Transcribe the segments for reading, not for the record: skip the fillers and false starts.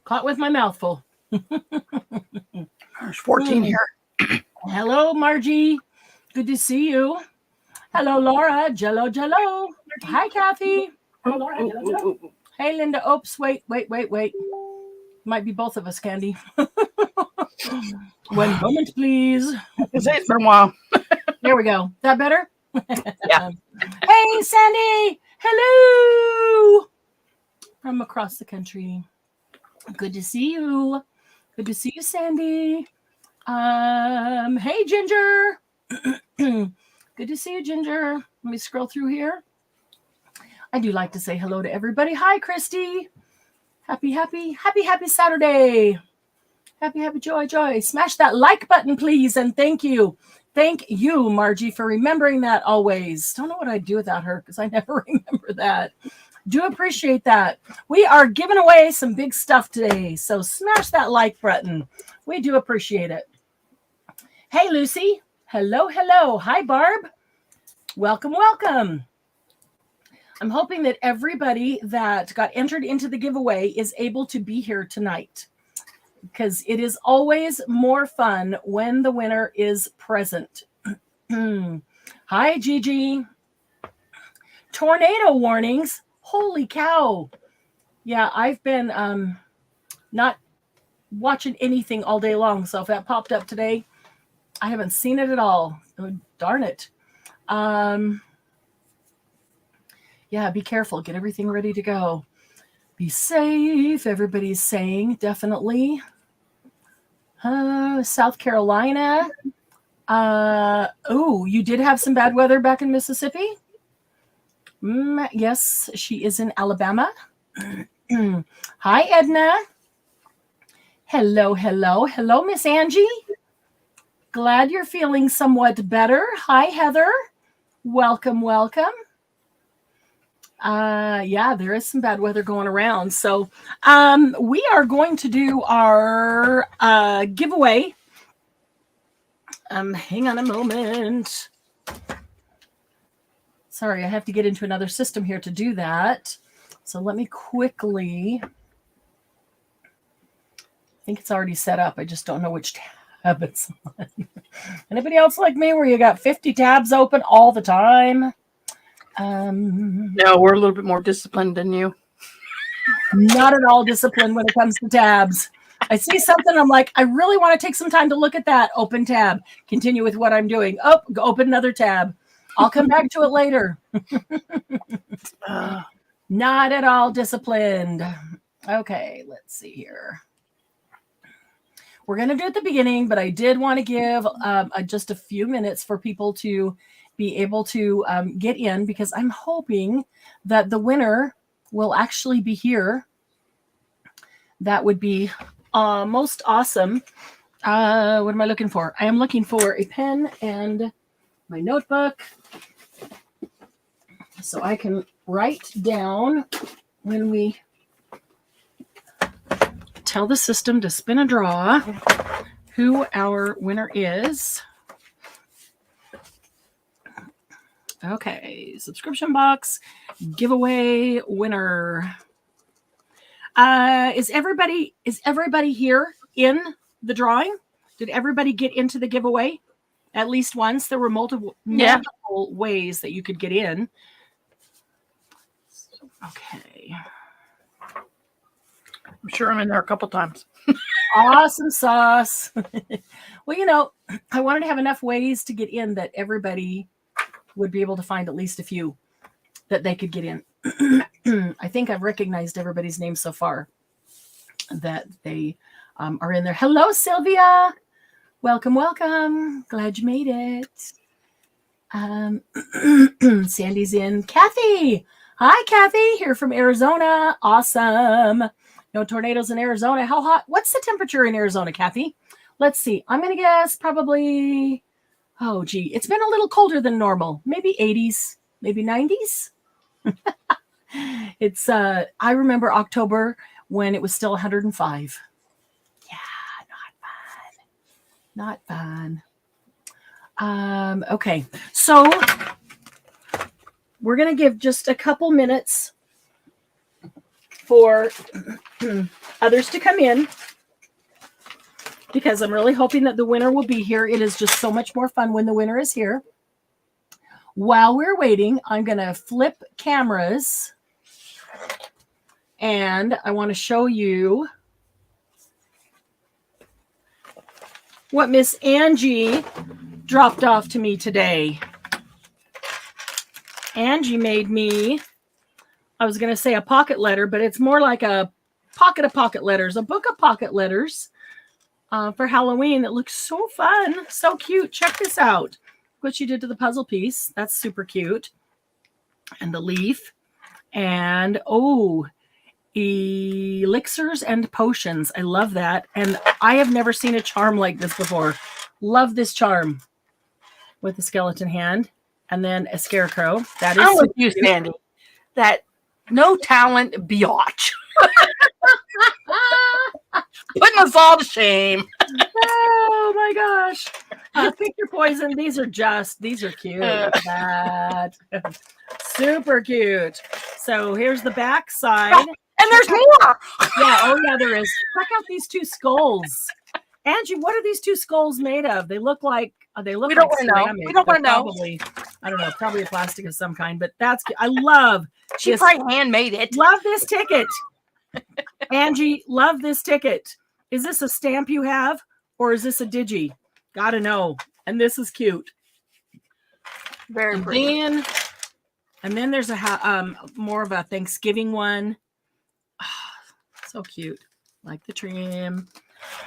Caught with my mouth full. There's 14 here. Hello, Margie. Good to see you. Hello, Laura. Jello. Hi, Kathy. Hello, Laura. Jello. Hey, Linda. Oops. Wait. Might be both of us, Candy. One moment, please. It's it for a while. There we go. That better? Yeah. Hey, Sandy. Hello. From across the country. Good to see you. Good to see you, Sandy. Hey, Ginger. Good to see you, Ginger. Let me scroll through here. I do like to say hello to everybody. Hi, Christy. Happy Saturday. Happy joy. Smash that like button, please, and thank you. Thank you, Margie, for remembering that always. Don't know what I'd do without her because I never remember that. Do appreciate that. We are giving away some big stuff today, so smash that like button. We do appreciate it. Hey, Lucy. Hello. Hi, Barb. Welcome. I'm hoping that everybody that got entered into the giveaway is able to be here tonight because it is always more fun when the winner is present. Hi, Gigi. Tornado warnings. Holy cow. Yeah, I've been not watching anything all day long, so if that popped up today, I haven't seen it at all. Oh, darn it. Yeah, be careful. Get everything ready to go. Be safe. Everybody's saying, definitely. South Carolina. You did have some bad weather back in Mississippi? Yes, she is in Alabama. Hi, Edna. Hello, Miss Angie. Glad you're feeling somewhat better. Hi, Heather. Welcome. Yeah, there is some bad weather going around. So we are going to do our giveaway. Hang on a moment. Sorry, I have to get into another system here to do that. So let me quickly. I think it's already set up. I just don't know which tab it's on. Anybody else like me where you got 50 tabs open all the time? No, we're a little bit more disciplined than you. Not at all disciplined when it comes to tabs. I see something, I'm like, I really want to take some time to look at that. Open tab. Continue with what I'm doing. Oh, open another tab. I'll come back to it later. Not at all disciplined. Okay, let's see here. We're going to do it at the beginning, but I did want to give just a few minutes for people to be able to get in because I'm hoping that the winner will actually be here. That would be most awesome. What am I looking for? I am looking for a pen and my notebook so I can write down when we tell the system to spin a draw who our winner is. Okay, subscription box, giveaway winner. Is everybody here in the drawing? Did everybody get into the giveaway at least once? There were multiple ways that you could get in. Okay. I'm sure I'm in there a couple times. Awesome sauce. Well, I wanted to have enough ways to get in that everybody would be able to find at least a few that they could get in. I think I've recognized everybody's name so far that they are in there. Hello, Sylvia. Welcome. Glad you made it. Sandy's in. Kathy. Hi, Kathy. Here from Arizona. Awesome. No tornadoes in Arizona. How hot? What's the temperature in Arizona, Kathy? Let's see. I'm going to guess probably, it's been a little colder than normal. Maybe 80s, maybe 90s. It's, I remember October when it was still 105. Yeah, not fun. Okay, so we're going to give just a couple minutes for others to come in because I'm really hoping that the winner will be here. It is just so much more fun when the winner is here. While we're waiting, I'm going to flip cameras and I want to show you what Miss Angie dropped off to me today. Angie made me, I was going to say a pocket letter, but it's more like a pocket of pocket letters, a book of pocket letters for Halloween. It looks so fun, so cute. Check this out. What she did to the puzzle piece. That's super cute. And the leaf. And, oh, elixirs and potions. I love that. And I have never seen a charm like this before. Love this charm with a skeleton hand and then a scarecrow. That is I'm with you, Sandy. That no talent biatch. Putting us all to shame. Oh my gosh. Pick your poison. These are cute. Look at that. Super cute. So here's the back side. And there's more. Yeah, oh yeah, there is. Check out these two skulls. Angie, what are these two skulls made of? They look like we like don't want to know. ceramic. We don't want to know. Probably, I don't know, probably a plastic of some kind, but that's I love She this. probably handmade it. Love this ticket. Angie, love this ticket. Is this a stamp you have or is this a digi? Gotta know. And this is cute. Very pretty. And then there's a more of a Thanksgiving one. Oh, so cute. Like the trim.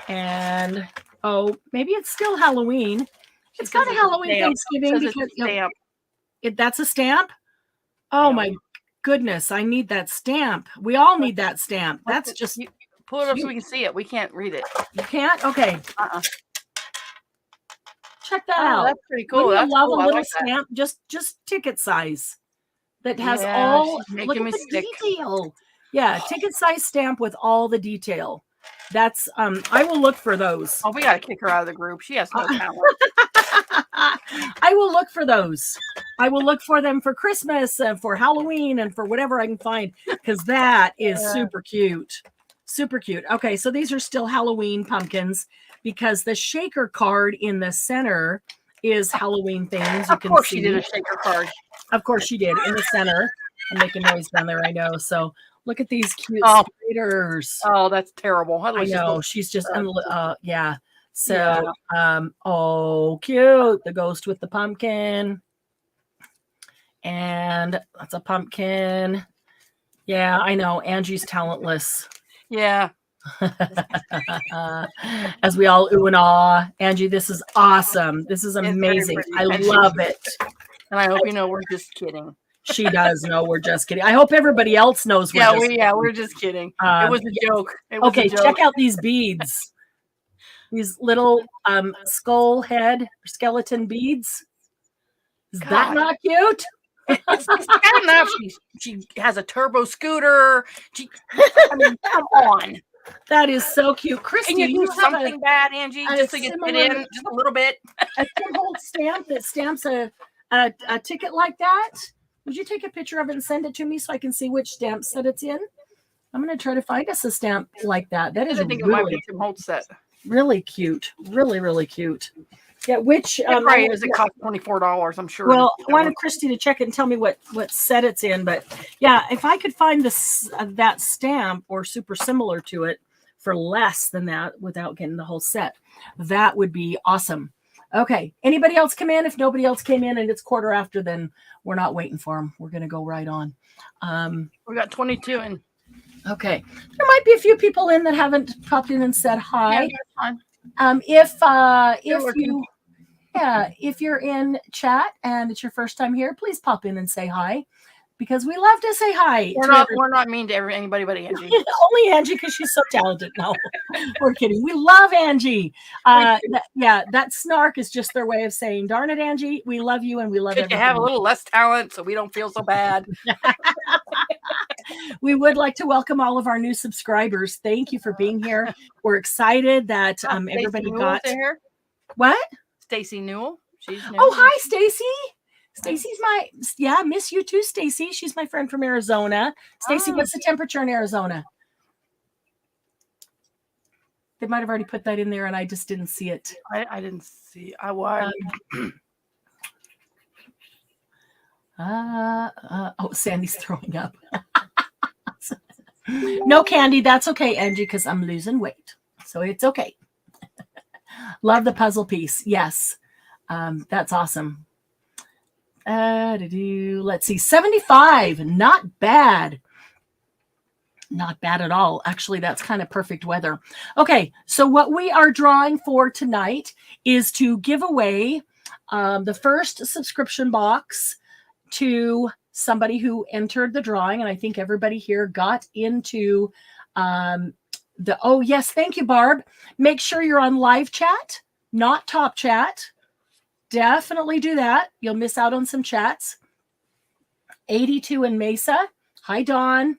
And oh, maybe it's still Halloween. It's got a Halloween Thanksgiving because that's a stamp. Oh my goodness, I need that stamp. We all need that stamp. That's just pull it up so we can see it. We can't read it. You can't? Okay. Check that out. That's pretty cool. Wouldn't you love cool. a little like stamp, just ticket size that has Yeah, all she's making look at me the sick. detail. Yeah, ticket size stamp with all the detail. That's I will look for those. Oh, we gotta kick her out of the group. She has no talent. I will look for those. I will look for them for Christmas and for Halloween and for whatever I can find because that is super cute. Super cute. Okay, so these are still Halloween pumpkins because the shaker card in the center is Halloween things. You Of can course see. she did a shaker card. Of course she did in the center. I'm making noise down there, I know. So look at these cute spiders. Oh, that's terrible. I know. She's just yeah. So oh cute. The ghost with the pumpkin. And that's a pumpkin. Yeah, I know. Angie's talentless. Yeah. As we all ooh and ah. Angie, this is awesome. This is amazing. I love it. And I hope you know we're just kidding. She does know we're just kidding. I hope everybody else knows we're just kidding. It was a joke. Okay, check out these beads. These little skull head skeleton beads. Is that not cute? It's kind of enough. She has a turbo scooter. I mean, come on. That is so cute. Christy, can you do something bad, Angie? Just so you fit in just a little bit. A Tim stamp that stamps a ticket like that. Would you take a picture of it and send it to me so I can see which stamp set it's in? I'm going to try to find us a stamp like that. That is I think it might be Tim Holtz set. Really cute. Really, really cute. Yeah, which it cost $24, I'm sure. Well, I wanted Christy to check it and tell me what set it's in, but yeah, if I could find this that stamp or super similar to it for less than that without getting the whole set, that would be awesome. Okay, anybody else come in? If nobody else came in and it's 1:15, then we're not waiting for them. We're going to go right on. We got 22 in. Okay, there might be a few people in that haven't popped in and said hi. Yeah, that's fine. If you're in chat and it's your first time here, please pop in and say hi because we love to say hi. We're not mean to anybody but Angie. Only Angie because she's so talented. No, we're kidding. We love Angie. That snark is just their way of saying, darn it, Angie, we love you and we love everything. You have a little less talent so we don't feel so bad. We would like to welcome all of our new subscribers. Thank you for being here. We're excited that everybody got there. What? Stacy Newell. She's new. Oh, hi, Stacy. Stacy's miss you too, Stacy. She's my friend from Arizona. Stacy, what's the temperature in Arizona? They might have already put that in there and I just didn't see it. I didn't see. Sandy's throwing up. No, Candy, that's okay, Angie, because I'm losing weight. So it's okay. Love the puzzle piece. Yes. That's awesome. Let's see. 75. Not bad. Not bad at all. Actually, that's kind of perfect weather. Okay, so what we are drawing for tonight is to give away the first subscription box to somebody who entered the drawing. And I think everybody here got into oh, yes, thank you, Barb. Make sure you're on live chat, not top chat. Definitely do that. You'll miss out on some chats. 82 in Mesa. Hi, Dawn.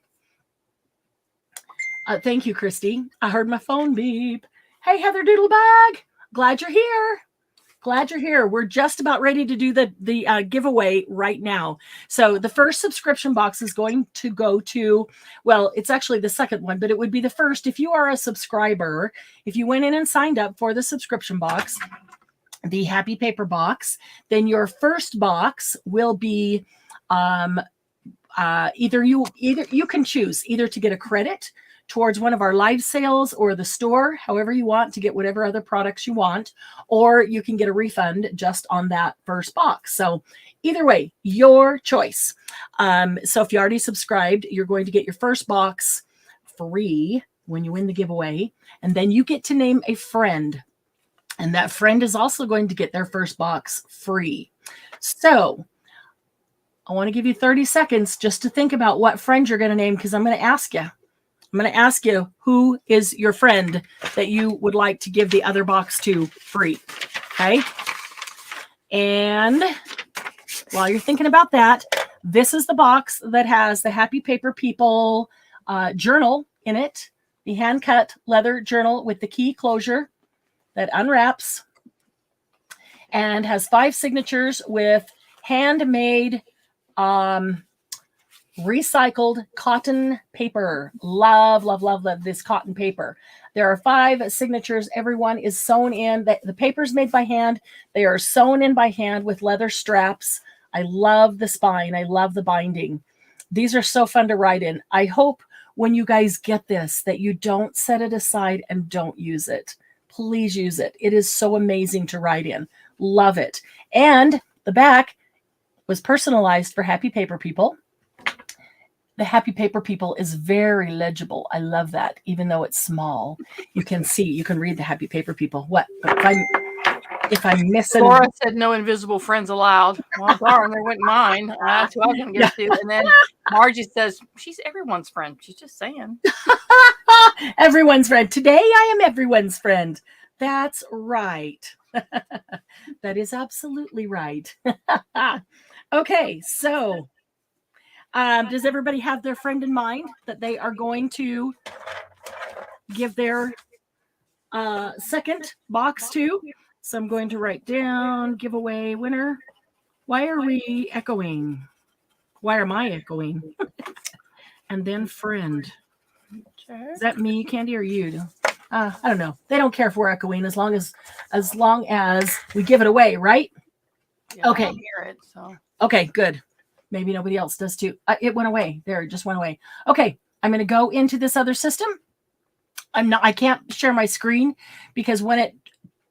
Thank you, Christy. I heard my phone beep. Hey, Heather Doodlebug. Glad you're here. Glad you're here. We're just about ready to do the giveaway right now. So the first subscription box is going to go to, well, it's actually the second one, but it would be the first. If you are a subscriber, if you went in and signed up for the subscription box, the Happy Paper box, then your first box will be either you can choose either to get a credit towards one of our live sales or the store, however you want to get whatever other products you want, or you can get a refund just on that first box. So either way, your choice. So if you already subscribed, you're going to get your first box free when you win the giveaway, and then you get to name a friend. And that friend is also going to get their first box free. So I want to give you 30 seconds just to think about what friend you're going to name, because I'm going to ask you. I'm going to ask you who is your friend that you would like to give the other box to free. Okay. And while you're thinking about that, this is the box that has the Happy Paper People journal in it, the hand-cut leather journal with the key closure that unwraps and has 5 signatures with handmade recycled cotton paper. Love, love, love, love this cotton paper. There are 5 signatures. Everyone is sewn in. The paper's made by hand. They are sewn in by hand with leather straps. I love the spine. I love the binding. These are so fun to write in. I hope when you guys get this that you don't set it aside and don't use it. Please use it. It is so amazing to write in. Love it. And the back was personalized for Happy Paper People. The Happy Paper People is very legible. I love that. Even though it's small, you can see, you can read the Happy Paper People. What? If I'm missing. Laura said no invisible friends allowed. Well, darn, there went mine. That's who I was going to get to. And then Margie says, she's everyone's friend. She's just saying. Everyone's friend. Today I am everyone's friend. That's right. That is absolutely right. Okay, so does everybody have their friend in mind that they are going to give their second box to? So I'm going to write down giveaway winner. Why are we echoing? Why am I echoing? And then friend. Is that me, Candy, or you? I don't know. They don't care if we're echoing as long as we give it away, right? Yeah, okay. I don't hear it, so. Okay, good. Maybe nobody else does too. It went away. There, it just went away. Okay, I'm going to go into this other system. I can't share my screen because when it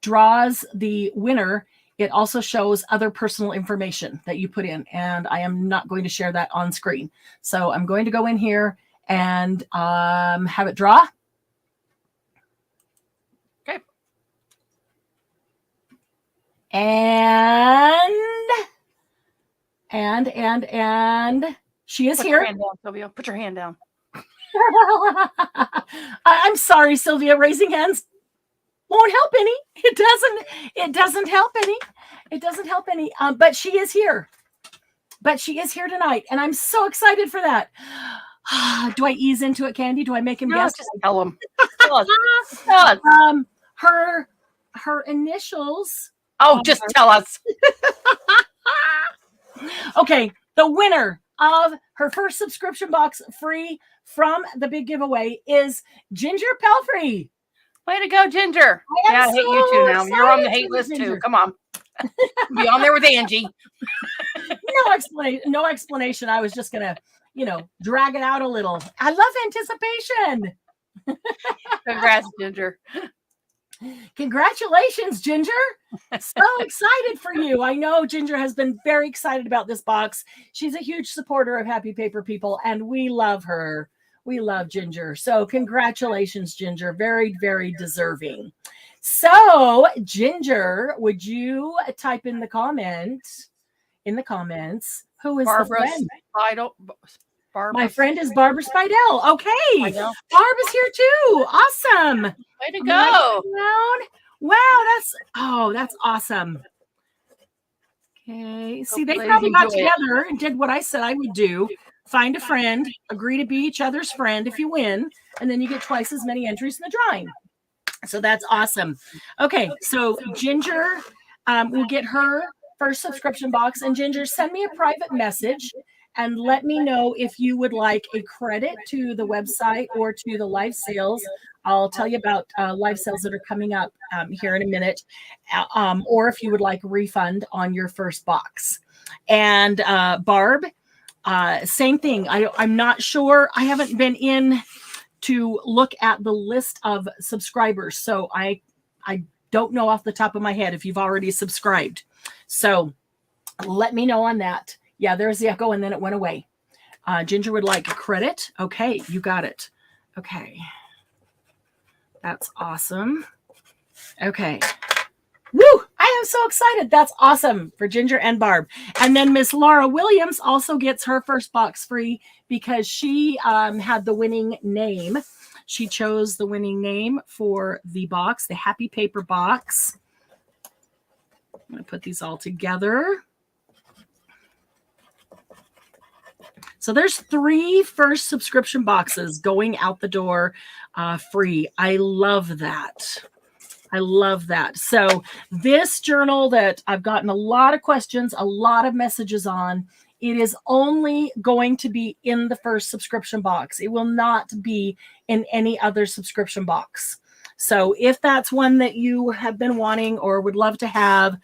draws the winner, it also shows other personal information that you put in, and I am not going to share that on screen. So I'm going to go in here and have it draw. Okay. And she is here. Put your hand down, Sylvia. Put your hand down. I'm sorry, Sylvia. Raising hands won't help any. It doesn't help any. It doesn't help any. But she is here. But she is here tonight, and I'm so excited for that. Do I ease into it, Candy? Do I make him guess? Just tell him. Tell us. Her initials. Oh, just tell us. Okay, the winner of her first subscription box free from the big giveaway is Ginger Pelfrey. Way to go, Ginger. I hate you too now. You're on the hate list too. Come on. Be on there with Angie. No explanation. I was just going to, drag it out a little. I love anticipation. Congrats, Ginger. Congratulations, Ginger. So excited for you. I know Ginger has been very excited about this box. She's a huge supporter of Happy Paper People, and we love her. We love Ginger. So congratulations, Ginger. Very, very deserving. So, Ginger, would you type in the comments, who is Barbara the friend? Spidel. My friend is Barbara Spidel. Okay. Barb is here too. Awesome. Way to go. Wow, that's awesome. Okay. See, they probably got together and did what I said I would do. Find a friend, agree to be each other's friend if you win, and then you get twice as many entries in the drawing. So that's awesome. Okay, so Ginger will get her first subscription box. And Ginger, send me a private message and let me know if you would like a credit to the website or to the live sales. I'll tell you about live sales that are coming up here in a minute, or if you would like a refund on your first box. And Barb, same thing. I'm not sure. I haven't been in to look at the list of subscribers, so I don't know off the top of my head if you've already subscribed. So let me know on that. Yeah, there's the echo, and then it went away. Ginger would like a credit. Okay, you got it. Okay. That's awesome. Okay. Woo! I am so excited. That's awesome for Ginger and Barb. And then Miss Laura Williams also gets her first box free because she had the winning name. She chose the winning name for the box, the Happy Paper box. I'm going to put these all together. So there's 3 first subscription boxes going out the door free. I love that. I love that. So this journal that I've gotten a lot of questions, a lot of messages on, it is only going to be in the first subscription box. It will not be in any other subscription box. So if that's one that you have been wanting or would love to have,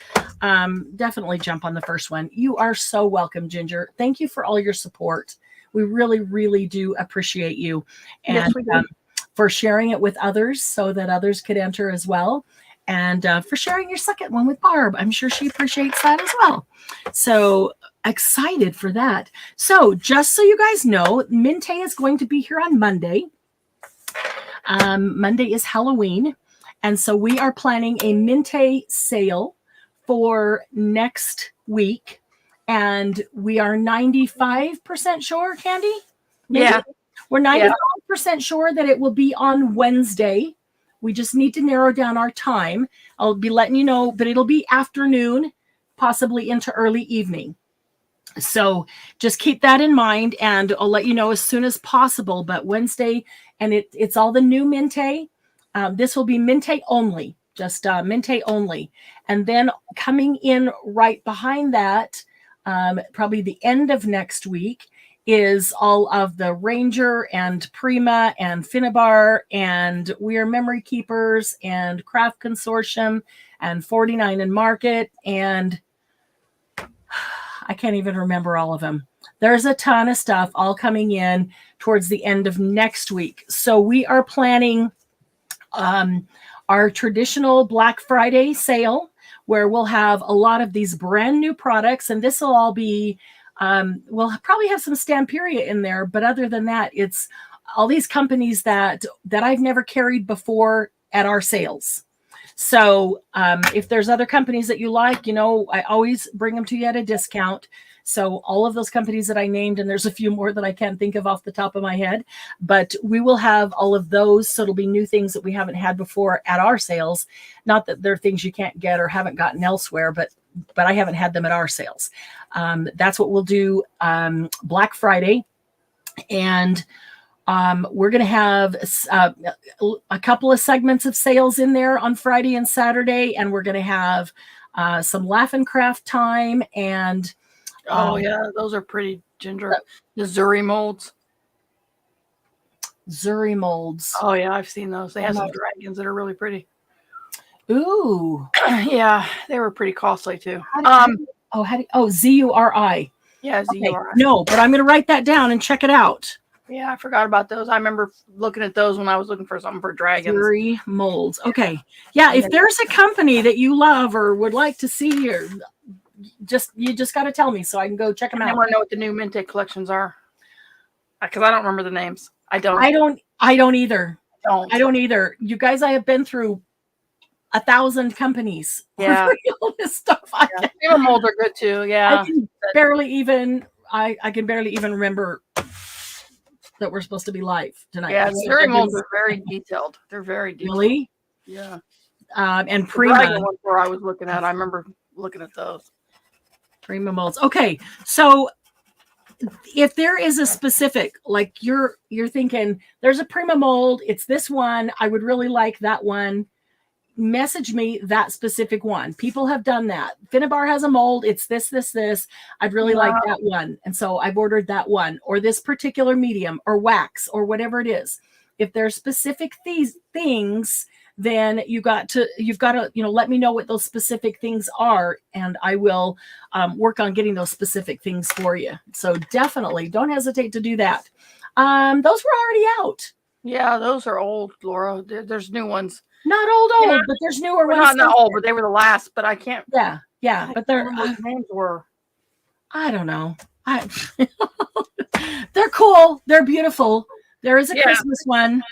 definitely jump on the first one. You are so welcome, Ginger. Thank you for all your support. We really, really do appreciate you. And yes, we do. For sharing it with others so that others could enter as well. And for sharing your second one with Barb. I'm sure she appreciates that as well. So excited for that. So just so you guys know, Minte is going to be here on Monday. Monday is Halloween. And so we are planning a Minte sale for next week. And we are 95% sure, Candy? Maybe? Yeah. We're 95% sure that it will be on Wednesday. We just need to narrow down our time. I'll be letting you know, but it'll be afternoon, possibly into early evening. So just keep that in mind, and I'll let you know as soon as possible. But Wednesday, and it's all the new Minte. This will be Minte only, just Minte only. And then coming in right behind that, probably the end of next week, is all of the Ranger and Prima and Finnabar and We Are Memory Keepers and Craft Consortium and 49 and Market, and I can't even remember all of them. There's a ton of stuff all coming in towards the end of next week. So we are planning our traditional Black Friday sale where we'll have a lot of these brand new products, and this will all be we'll probably have some Stamperia in there, but other than that, it's all these companies that I've never carried before at our sales. So if there's other companies that you like, I always bring them to you at a discount. So all of those companies that I named, and there's a few more that I can't think of off the top of my head, but we will have all of those. So it'll be new things that we haven't had before at our sales. Not that they're things you can't get or haven't gotten elsewhere, but I haven't had them at our sales. That's what we'll do Black Friday. And we're going to have a couple of segments of sales in there on Friday and Saturday. And we're going to have some Laugh and Craft time and Oh yeah, those are pretty ginger. The Zuri molds. Zuri molds. Oh yeah, I've seen those. They have some dragons that are really pretty. Ooh. Yeah, they were pretty costly too. Zuri. Yeah, Okay. Zuri. No, but I'm going to write that down and check it out. Yeah, I forgot about those. I remember looking at those when I was looking for something for dragons. Zuri molds. Okay. Yeah, if there's a company that you love or would like to see, or you just got to tell me so I can go check them out. I want to know what the new Minte collections are, because I don't remember the names. I don't either. I don't either. You guys, I have been through 1,000 companies. Yeah. All this stuff. Paper molds are good too. Yeah. I can barely even remember that we're supposed to be live tonight. Yeah, the Zuri molds are very detailed. They're very detailed. Really? Yeah. And Prima. The dragon ones where I was looking at, I remember looking at those. Prima molds. Okay, so if there is a specific, like you're thinking, there's a Prima mold, it's this one, I would really like that one. Message me that specific one. People have done that. Finnabar has a mold. It's this. I'd really like that one. And so I've ordered that one, or this particular medium or wax or whatever it is. If there's specific things, then you've got to, let me know what those specific things are. And I will work on getting those specific things for you. So definitely don't hesitate to do that. Those were already out. Yeah, those are old, Laura. There's new ones. Not old, but there's newer ones. Not old, but they were the last. But I can't. Yeah, but they're what names were. I don't know. They're cool. They're beautiful. There is a Christmas one.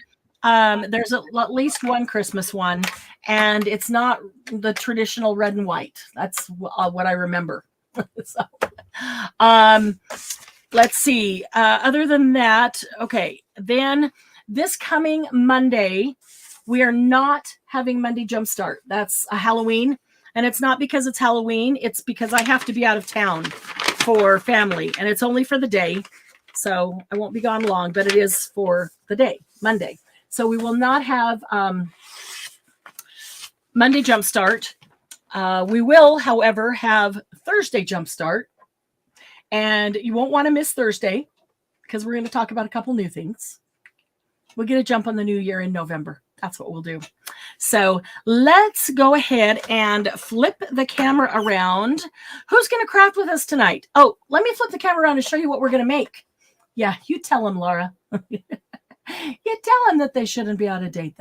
There's at least one Christmas one, and it's not the traditional red and white. That's what I remember. So, let's see. Other than that, okay. Then this coming Monday, we are not having Monday Jumpstart. That's a Halloween. And it's not because it's Halloween. It's because I have to be out of town for family. And it's only for the day. So I won't be gone long, but it is for the day, Monday. So we will not have Monday Jumpstart. We will, however, have Thursday Jumpstart. And you won't want to miss Thursday because we're going to talk about a couple new things. We'll get a jump on the new year in November. That's what we'll do. So let's go ahead and flip the camera around. Who's going to craft with us tonight? Oh, let me flip the camera around and show you what we're going to make. Yeah, you tell them, Laura. You tell them that they shouldn't be out of date.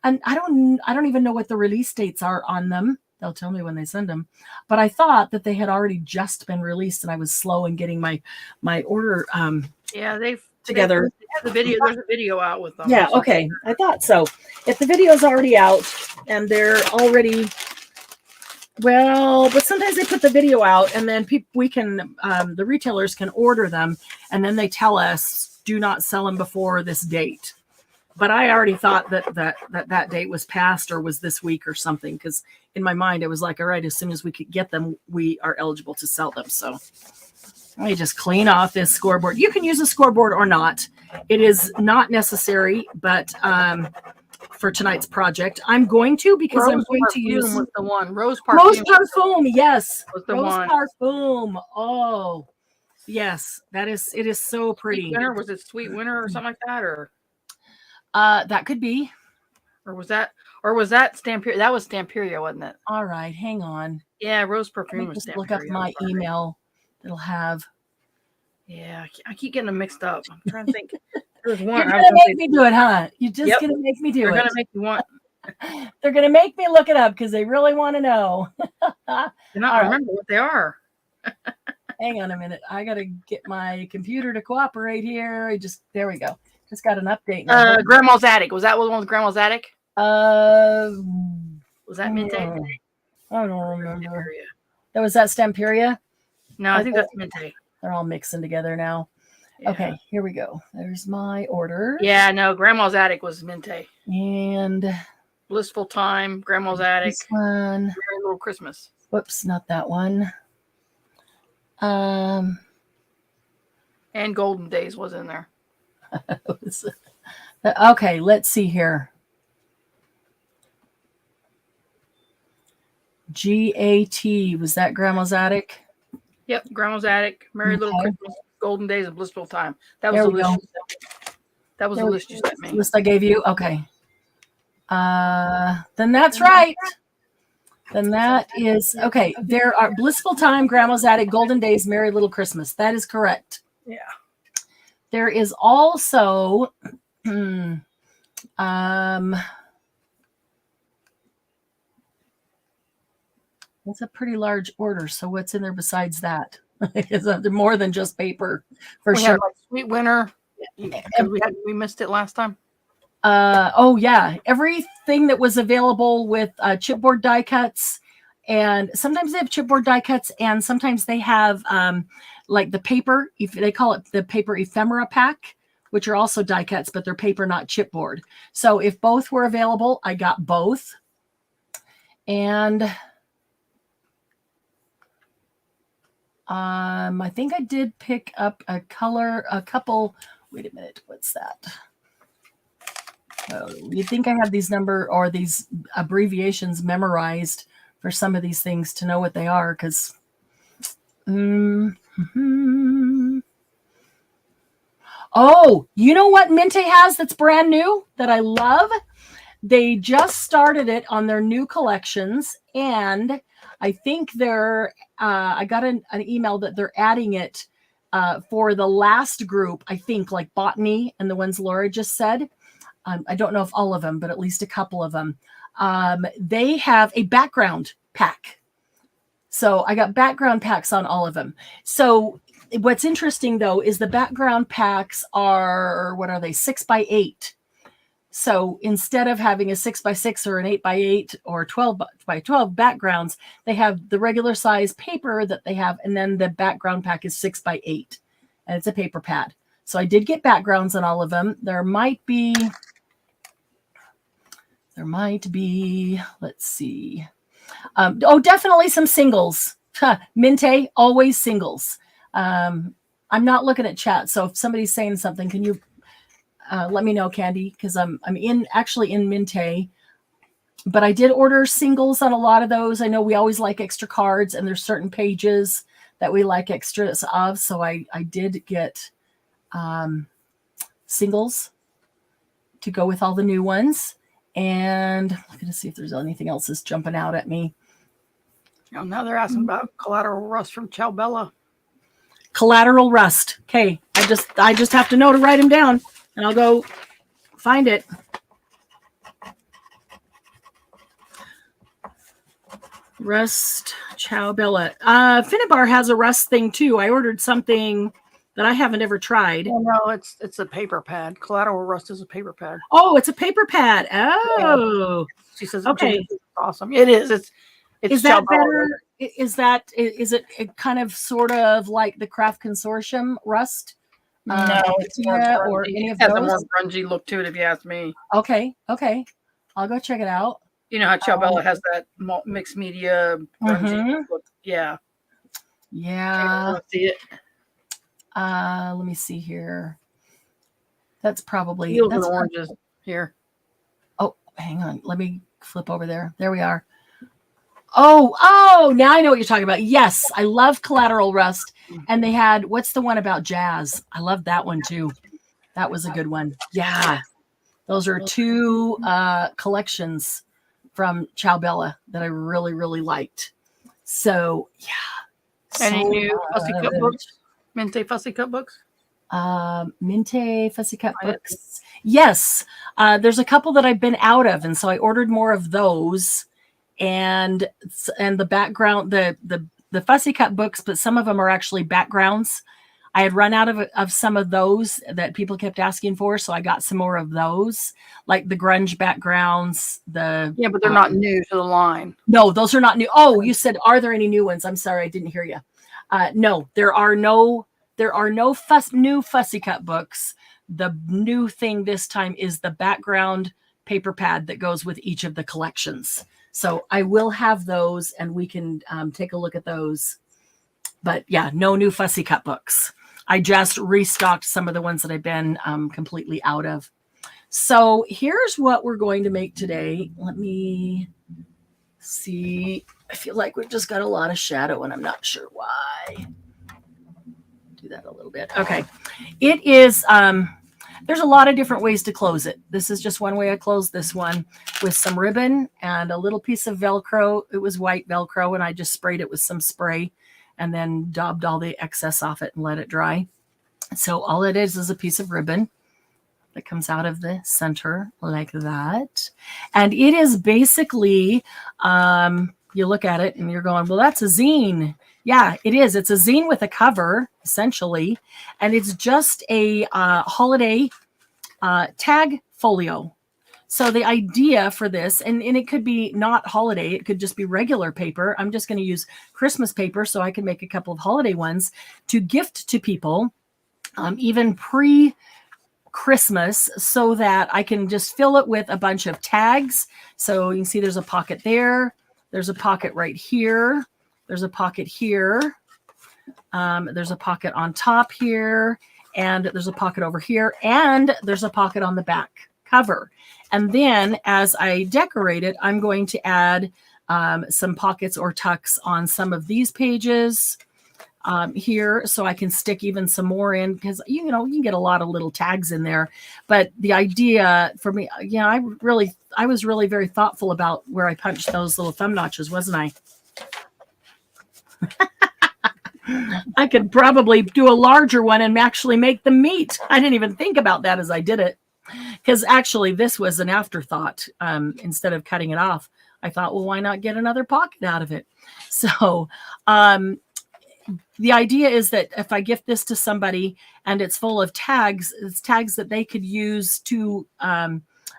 And I don't even know what the release dates are on them. They'll tell me when they send them. But I thought that they had already just been released, and I was slow in getting my order. They've together. There's a video out with them. Yeah, okay. I thought so. If the video's already out and they're already, well, but sometimes they put the video out and then the retailers can order them, and then they tell us, do not sell them before this date. But I already thought that date was past or was this week or something, because in my mind it was like, all right, as soon as we could get them, we are eligible to sell them. So let me just clean off this scoreboard. You can use a scoreboard or not. It is not necessary, but for tonight's project, I'm going to, because I'm going to use was the one. Rose Parfum. Rose Parfum, yes. Was the Rose one. Parfum. Oh, yes. It is so pretty. Sweet Winter? Was it Sweet Winter or something like that? Or that could be. Or was that Stamperia? That was Stamperia, wasn't it? All right, hang on. Yeah, Rose Parfum was just Stamperia. Look up my email. It'll have. Yeah, I keep getting them mixed up. I'm trying to think. There's one. You're gonna make me do it, huh? You're just gonna make me do it. They're gonna make me want. They're gonna make me look it up because they really want to know. Remember what they are. Hang on a minute. I gotta get my computer to cooperate here. There we go. Just got an update. Grandma's Attic. Was that one with Grandma's Attic? Was that Minte? I don't remember. That was that Stamperia? No, I think that's Minte. They're all mixing together now. Yeah. Okay, here we go. There's my order. Yeah, no, Grandma's Attic was Minte. And Blissful Time, Grandma's Attic. This one. Merry Little Christmas. Whoops, not that one. And Golden Days was in there. Okay, let's see here. GAT, was that Grandma's Attic? Yep, Grandma's Attic, Merry Little Okay. Christmas, Golden Days, and Blissful Time. That was There the we go. list. That was the list you sent me. List I gave you. Okay. Then that's right. Then that is okay. There are Blissful Time, Grandma's Attic, Golden Days, Merry Little Christmas. That is correct. Yeah. There is also it's a pretty large order. So what's in there besides that? Is there more than just paper for sure? Have, like, Sweet Winter. We missed it last time. Oh yeah, everything that was available with chipboard die cuts, and sometimes they have chipboard die cuts, and sometimes they have like the paper. They call it the paper ephemera pack, which are also die cuts, but they're paper, not chipboard. So if both were available, I got both, and I think I did pick up a couple. Wait a minute, what's that? You think I have these these abbreviations memorized for some of these things to know what they are, because oh, you know what Minte has that's brand new that I love? They just started it on their new collections, and I think I got an email that they're adding it for the last group, I think, like botany and the ones Laura just said. I don't know if all of them, but at least a couple of them. They have a background pack. So I got background packs on all of them. So what's interesting, though, is the background packs are, 6x8. So instead of having a 6x6 or an 8x8 or 12x12 backgrounds, they have the regular size paper that they have, and then the background pack is 6x8, and it's a paper pad. So I did get backgrounds on all of them. There might be, let's see. Definitely some singles. Minte, always singles. I'm not looking at chat, so if somebody's saying something, can you let me know, Candy? Because I'm actually in Minte, but I did order singles on a lot of those. I know we always like extra cards, and there's certain pages that we like extras of, so I did get singles to go with all the new ones. And I'm going to see if there's anything else that's jumping out at me. Oh, now they're asking about Collateral Rust from Ciao Bella. Collateral Rust. Okay, I just have to know to write them down, and I'll go find it. Rust, Ciao Bella. Finnabar has a Rust thing too. I ordered something that I haven't ever tried. Oh, no, it's a paper pad. Collateral Rust is a paper pad. Oh, it's a paper pad. Oh, yeah. She says, okay, it's awesome. It is. It's is that better? Is it kind of sort of like the Craft Consortium Rust? No, it's more grungy. Or any of it has those? a more grungy look to it, if you ask me. Okay, I'll go check it out. You know how Ciao Bella has that mixed media grungy look? Yeah. Yeah. See it? Let me see here. That's probably Teals and oranges here. Oh, hang on. Let me flip over there. There we are. Oh, now I know what you're talking about. Yes, I love Collateral Rust. And they had, what's the one about jazz? I love that one too. That was a good one. Yeah. Those are two collections from Ciao Bella that I really, really liked. So, yeah. Any new Fussy Cut books? Minte Fussy Cut books? Minte Fussy Cut books. Yes. There's a couple that I've been out of, and so I ordered more of those. And the background, the Fussy Cut books, but some of them are actually backgrounds. I had run out of some of those that people kept asking for, so I got some more of those, like the grunge backgrounds. But they're not new to the line. No, those are not new. Oh, you said, are there any new ones? I'm sorry, I didn't hear you. No, there are no new Fussy Cut books. The new thing this time is the background paper pad that goes with each of the collections. So I will have those, and we can take a look at those. But yeah, no new Fussy Cut books. I just restocked some of the ones that I've been completely out of. So here's what we're going to make today. Let me See, I feel like we've just got a lot of shadow and I'm not sure why. Do that a little bit. Okay. It is, there's a lot of different ways to close it. This is just one way I closed this one with some ribbon and a little piece of Velcro. It was white Velcro and I just sprayed it with some spray and then daubed all the excess off it and let it dry. So all it is a piece of ribbon that comes out of the center like that. And it is basically, you look at it and you're going, well, that's a zine. Yeah, it is. It's a zine with a cover, essentially. And it's just a holiday tag folio. So the idea for this, and it could be not holiday, it could just be regular paper. I'm just going to use Christmas paper so I can make a couple of holiday ones to gift to people, even pre-Christmas, so that I can just fill it with a bunch of tags. So you can see there's a pocket there. There's a pocket right here. There's a pocket here. There's a pocket on top here. And there's a pocket over here. And there's a pocket on the back cover. And then as I decorate it, I'm going to add some pockets or tucks on some of these pages here, so I can stick even some more in, because you can get a lot of little tags in there. But the idea for me, I was really very thoughtful about where I punched those little thumb notches, wasn't I? I could probably do a larger one and actually make them meet. I didn't even think about that as I did it, because actually this was an afterthought. Instead of cutting it off, I thought, well, why not get another pocket out of it? So the idea is that if I gift this to somebody and it's full of tags, it's tags that they could use to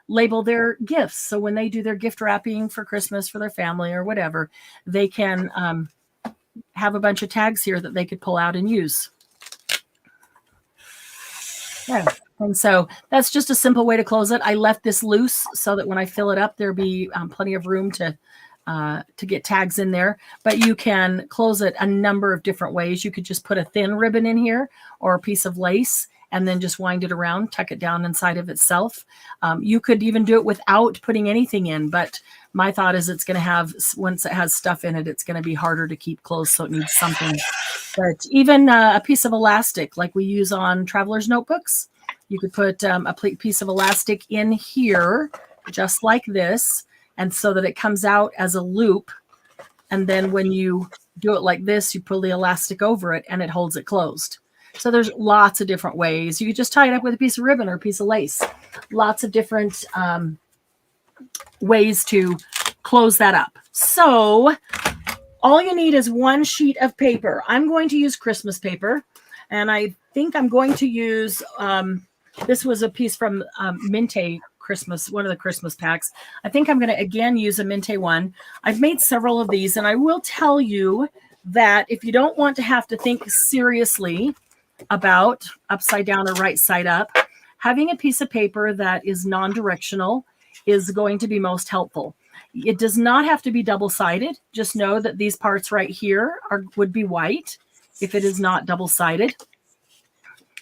label their gifts. So when they do their gift wrapping for Christmas for their family or whatever, they can have a bunch of tags here that they could pull out and use. Yeah. And so that's just a simple way to close it. I left this loose so that when I fill it up, there'll be plenty of room to get tags in there. But you can close it a number of different ways. You could just put a thin ribbon in here or a piece of lace and then just wind it around, tuck it down inside of itself. You could even do it without putting anything in, but my thought is it's going to have, once it has stuff in it, it's going to be harder to keep closed, so it needs something. But even a piece of elastic like we use on traveler's notebooks, you could put a piece of elastic in here, just like this, and so that it comes out as a loop. And then when you do it like this, you pull the elastic over it and it holds it closed. So there's lots of different ways. You could just tie it up with a piece of ribbon or a piece of lace. Lots of different ways to close that up. So all you need is one sheet of paper. I'm going to use Christmas paper. And I think I'm going to use, this was a piece from Minte Christmas, one of the Christmas packs. I think I'm going to again use a Minte one. I've made several of these, and I will tell you that if you don't want to have to think seriously about upside down or right side up, having a piece of paper that is non-directional is going to be most helpful. It does not have to be double-sided. Just know that these parts right here would be white if it is not double-sided.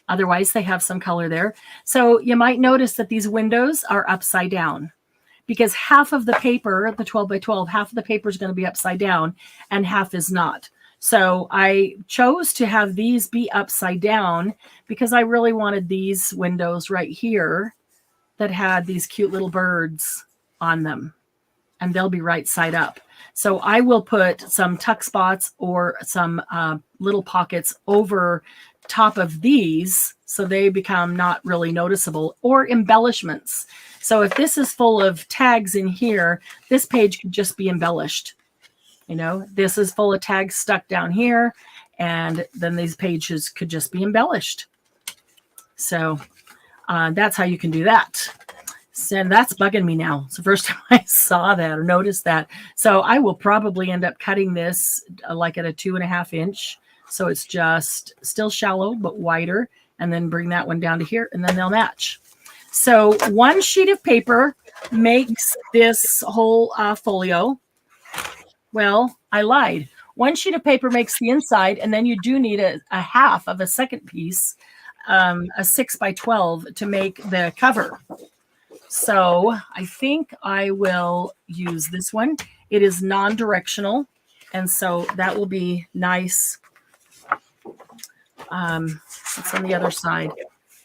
Otherwise, they have some color there. So you might notice that these windows are upside down because half of the paper, the 12 by 12, half of the paper is going to be upside down and half is not. So I chose to have these be upside down because I really wanted these windows right here that had these cute little birds on them, and they'll be right side up. So I will put some tuck spots or some little pockets over top of these so they become not really noticeable, or embellishments. So if this is full of tags in here, this page could just be embellished. This is full of tags stuck down here, and then these pages could just be embellished. So that's how you can do that. And that's bugging me now. It's the first time I saw that or noticed that. So I will probably end up cutting this like at a 2.5 inch. So it's just still shallow, but wider. And then bring that one down to here, and then they'll match. So one sheet of paper makes this whole folio. Well, I lied. One sheet of paper makes the inside, and then you do need a half of a second piece, a 6 by 12 to make the cover. So I think I will use this one. It is non-directional, and so that will be nice. It's on the other side.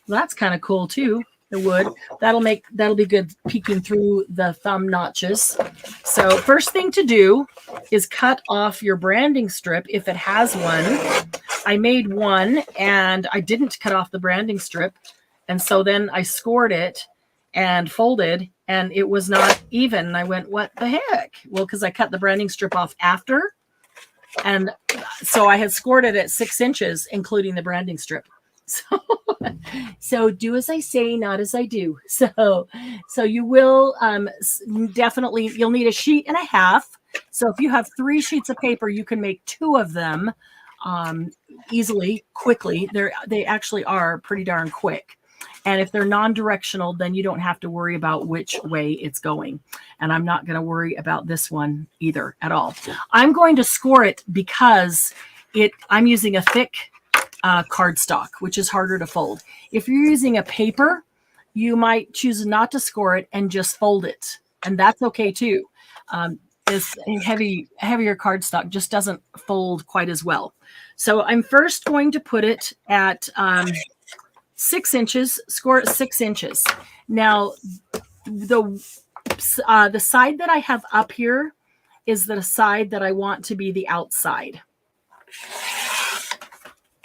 Well, that's kind of cool too. The wood that'll be good peeking through the thumb notches. So first thing to do is cut off your branding strip if it has one. I made one and I didn't cut off the branding strip, and so then I scored it and folded, and it was not even. I went, what the heck? Well, because I cut the branding strip off after, and so I had scored it at 6 inches, including the branding strip. So do as I say, not as I do. So you will definitely, you'll need a sheet and a half. So if you have 3 sheets of paper, you can make 2 of them easily, quickly. They actually are pretty darn quick. And if they're non-directional, then you don't have to worry about which way it's going. And I'm not going to worry about this one either at all. I'm going to score it because I'm using a thick cardstock, which is harder to fold. If you're using a paper, you might choose not to score it and just fold it. And that's okay too. This heavier cardstock just doesn't fold quite as well. So I'm first going to put it at 6 inches, score at 6 inches. Now, the side that I have up here is the side that I want to be the outside.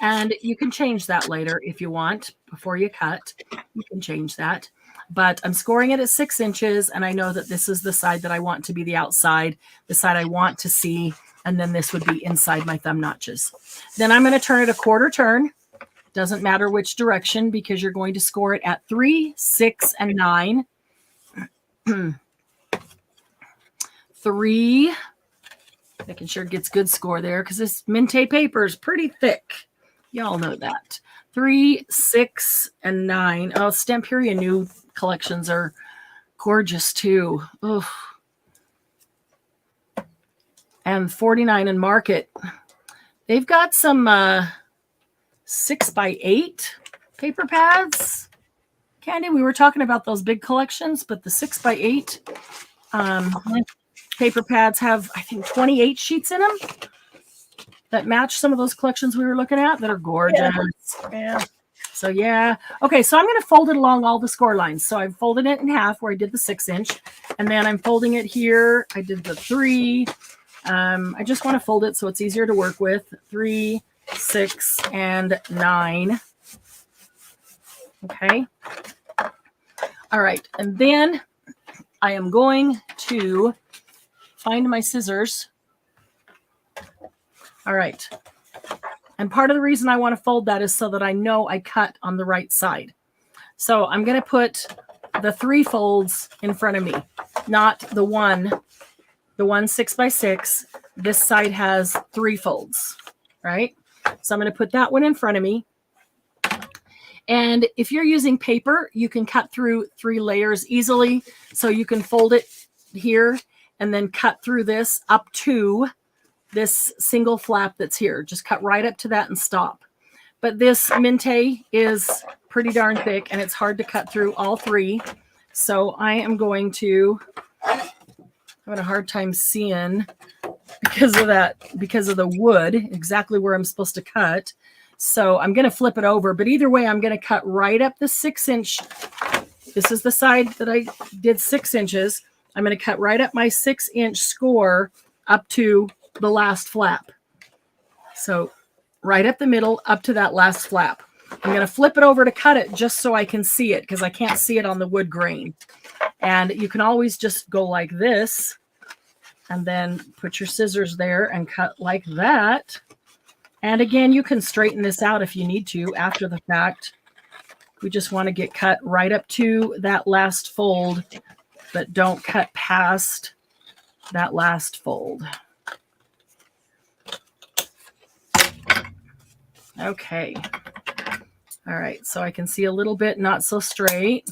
And you can change that later if you want. Before you cut, you can change that. But I'm scoring it at 6 inches, and I know that this is the side that I want to be the outside, the side I want to see, and then this would be inside my thumb notches. Then I'm going to turn it a quarter turn. Doesn't matter which direction, because you're going to score it at 3, 6, and 9. 3, making sure it gets good score there, because this Minte paper is pretty thick. Y'all know that. 3, 6, and 9. Oh, Stamperia new collections are gorgeous too. Ugh. And 49 in Market. They've got some 6x8 paper pads. Candy, we were talking about those big collections, but the 6x8 paper pads have, I think, 28 sheets in them that match some of those collections we were looking at that are gorgeous. Yeah. So yeah. Okay, so I'm going to fold it along all the score lines. So I've folded it in half where I did the 6 inch, and then I'm folding it here. I did the 3. I just want to fold it so it's easier to work with. 3, 6, and 9. Okay. All right. And then I am going to find my scissors. All right. And part of the reason I want to fold that is so that I know I cut on the right side. So I'm going to put the 3 folds in front of me, not the one 6x6. This side has 3 folds, right? So I'm going to put that one in front of me. And if you're using paper, you can cut through 3 layers easily. So you can fold it here and then cut through this up to this single flap that's here. Just cut right up to that and stop. But this Minte is pretty darn thick, and it's hard to cut through all 3. So I am going to, I'm having a hard time seeing because of the wood, exactly where I'm supposed to cut. So I'm going to flip it over, but either way, I'm going to cut right up the 6 inch. This is the side that I did 6 inches. I'm going to cut right up my 6 inch score up to the last flap. So right up the middle, up to that last flap. I'm going to flip it over to cut it just so I can see it, because I can't see it on the wood grain. And you can always just go like this and then put your scissors there and cut like that. And again, you can straighten this out if you need to after the fact. We just want to get cut right up to that last fold, but don't cut past that last fold. Okay. All right. So I can see a little bit not so straight.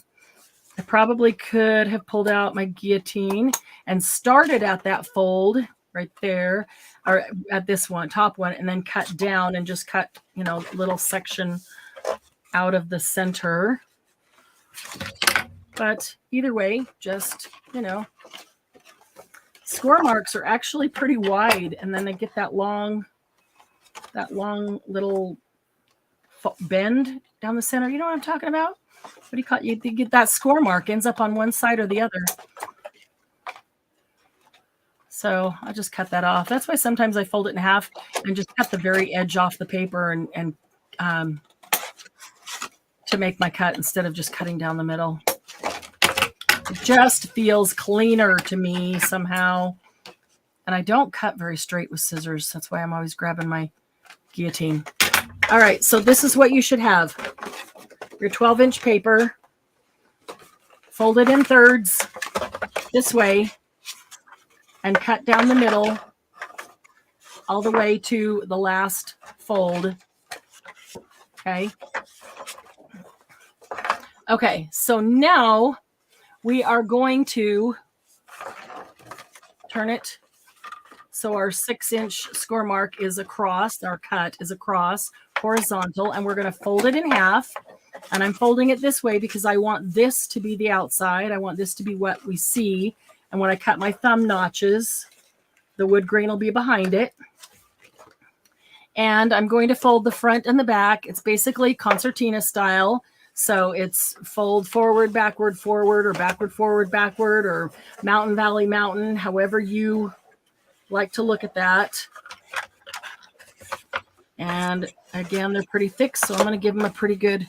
I probably could have pulled out my guillotine and started at that fold right there, or at this one, top one, and then cut down and just cut, a little section out of the center. But either way, just, score marks are actually pretty wide, and then they get that long little bend down the center. You know what I'm talking about? What do you call it? You get that score mark ends up on one side or the other. So I'll just cut that off. That's why sometimes I fold it in half and just cut the very edge off the paper and to make my cut instead of just cutting down the middle. It just feels cleaner to me somehow. And I don't cut very straight with scissors. That's why I'm always grabbing my guillotine. All right, so this is what you should have. Your 12-inch paper, fold it in thirds this way, and cut down the middle all the way to the last fold. Okay. Okay, so now we are going to turn it so our 6-inch score mark is across, our cut is across, horizontal, and we're going to fold it in half. And I'm folding it this way because I want this to be the outside. I want this to be what we see. And when I cut my thumb notches, the wood grain will be behind it. And I'm going to fold the front and the back. It's basically concertina style. So it's fold forward, backward, forward, or backward, forward, backward, or mountain, valley, mountain, however you like to look at that. And again, they're pretty thick, so I'm going to give them a pretty good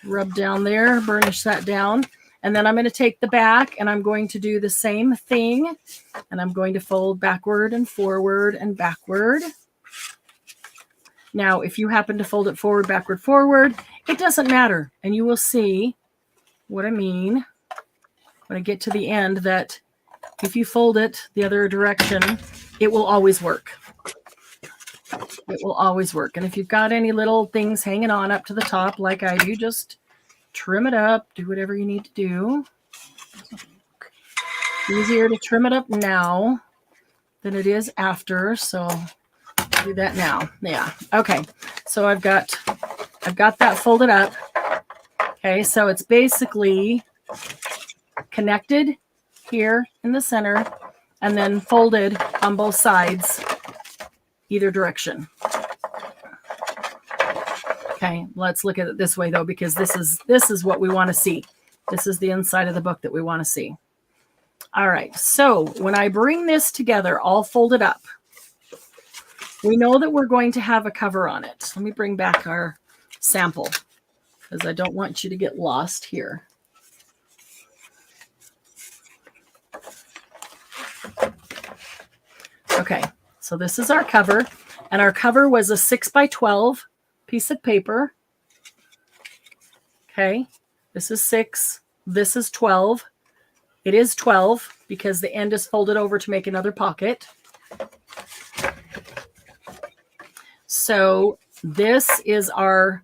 rub down there, burnish that down. And then I'm going to take the back and I'm going to do the same thing. And I'm going to fold backward and forward and backward. Now, if you happen to fold it forward, backward, forward, it doesn't matter. And you will see what I mean when I get to the end, that if you fold it the other direction, it will always work. It will always work. And if you've got any little things hanging on up to the top like I do, just trim it up, do whatever you need to do. Easier to trim it up now than it is after, so do that now. Yeah. Okay. So I've got that folded up. Okay, so it's basically connected here in the center and then folded on both sides, either direction. Okay, let's look at it this way though, because this is what we want to see. This is the inside of the book that we want to see. All right, so when I bring this together, all folded up, we know that we're going to have a cover on it. Let me bring back our sample because I don't want you to get lost here. Okay, so this is our cover, and our cover was a 6x12 piece of paper. Okay, this is 6, this is 12. It is 12 because the end is folded over to make another pocket. So this is our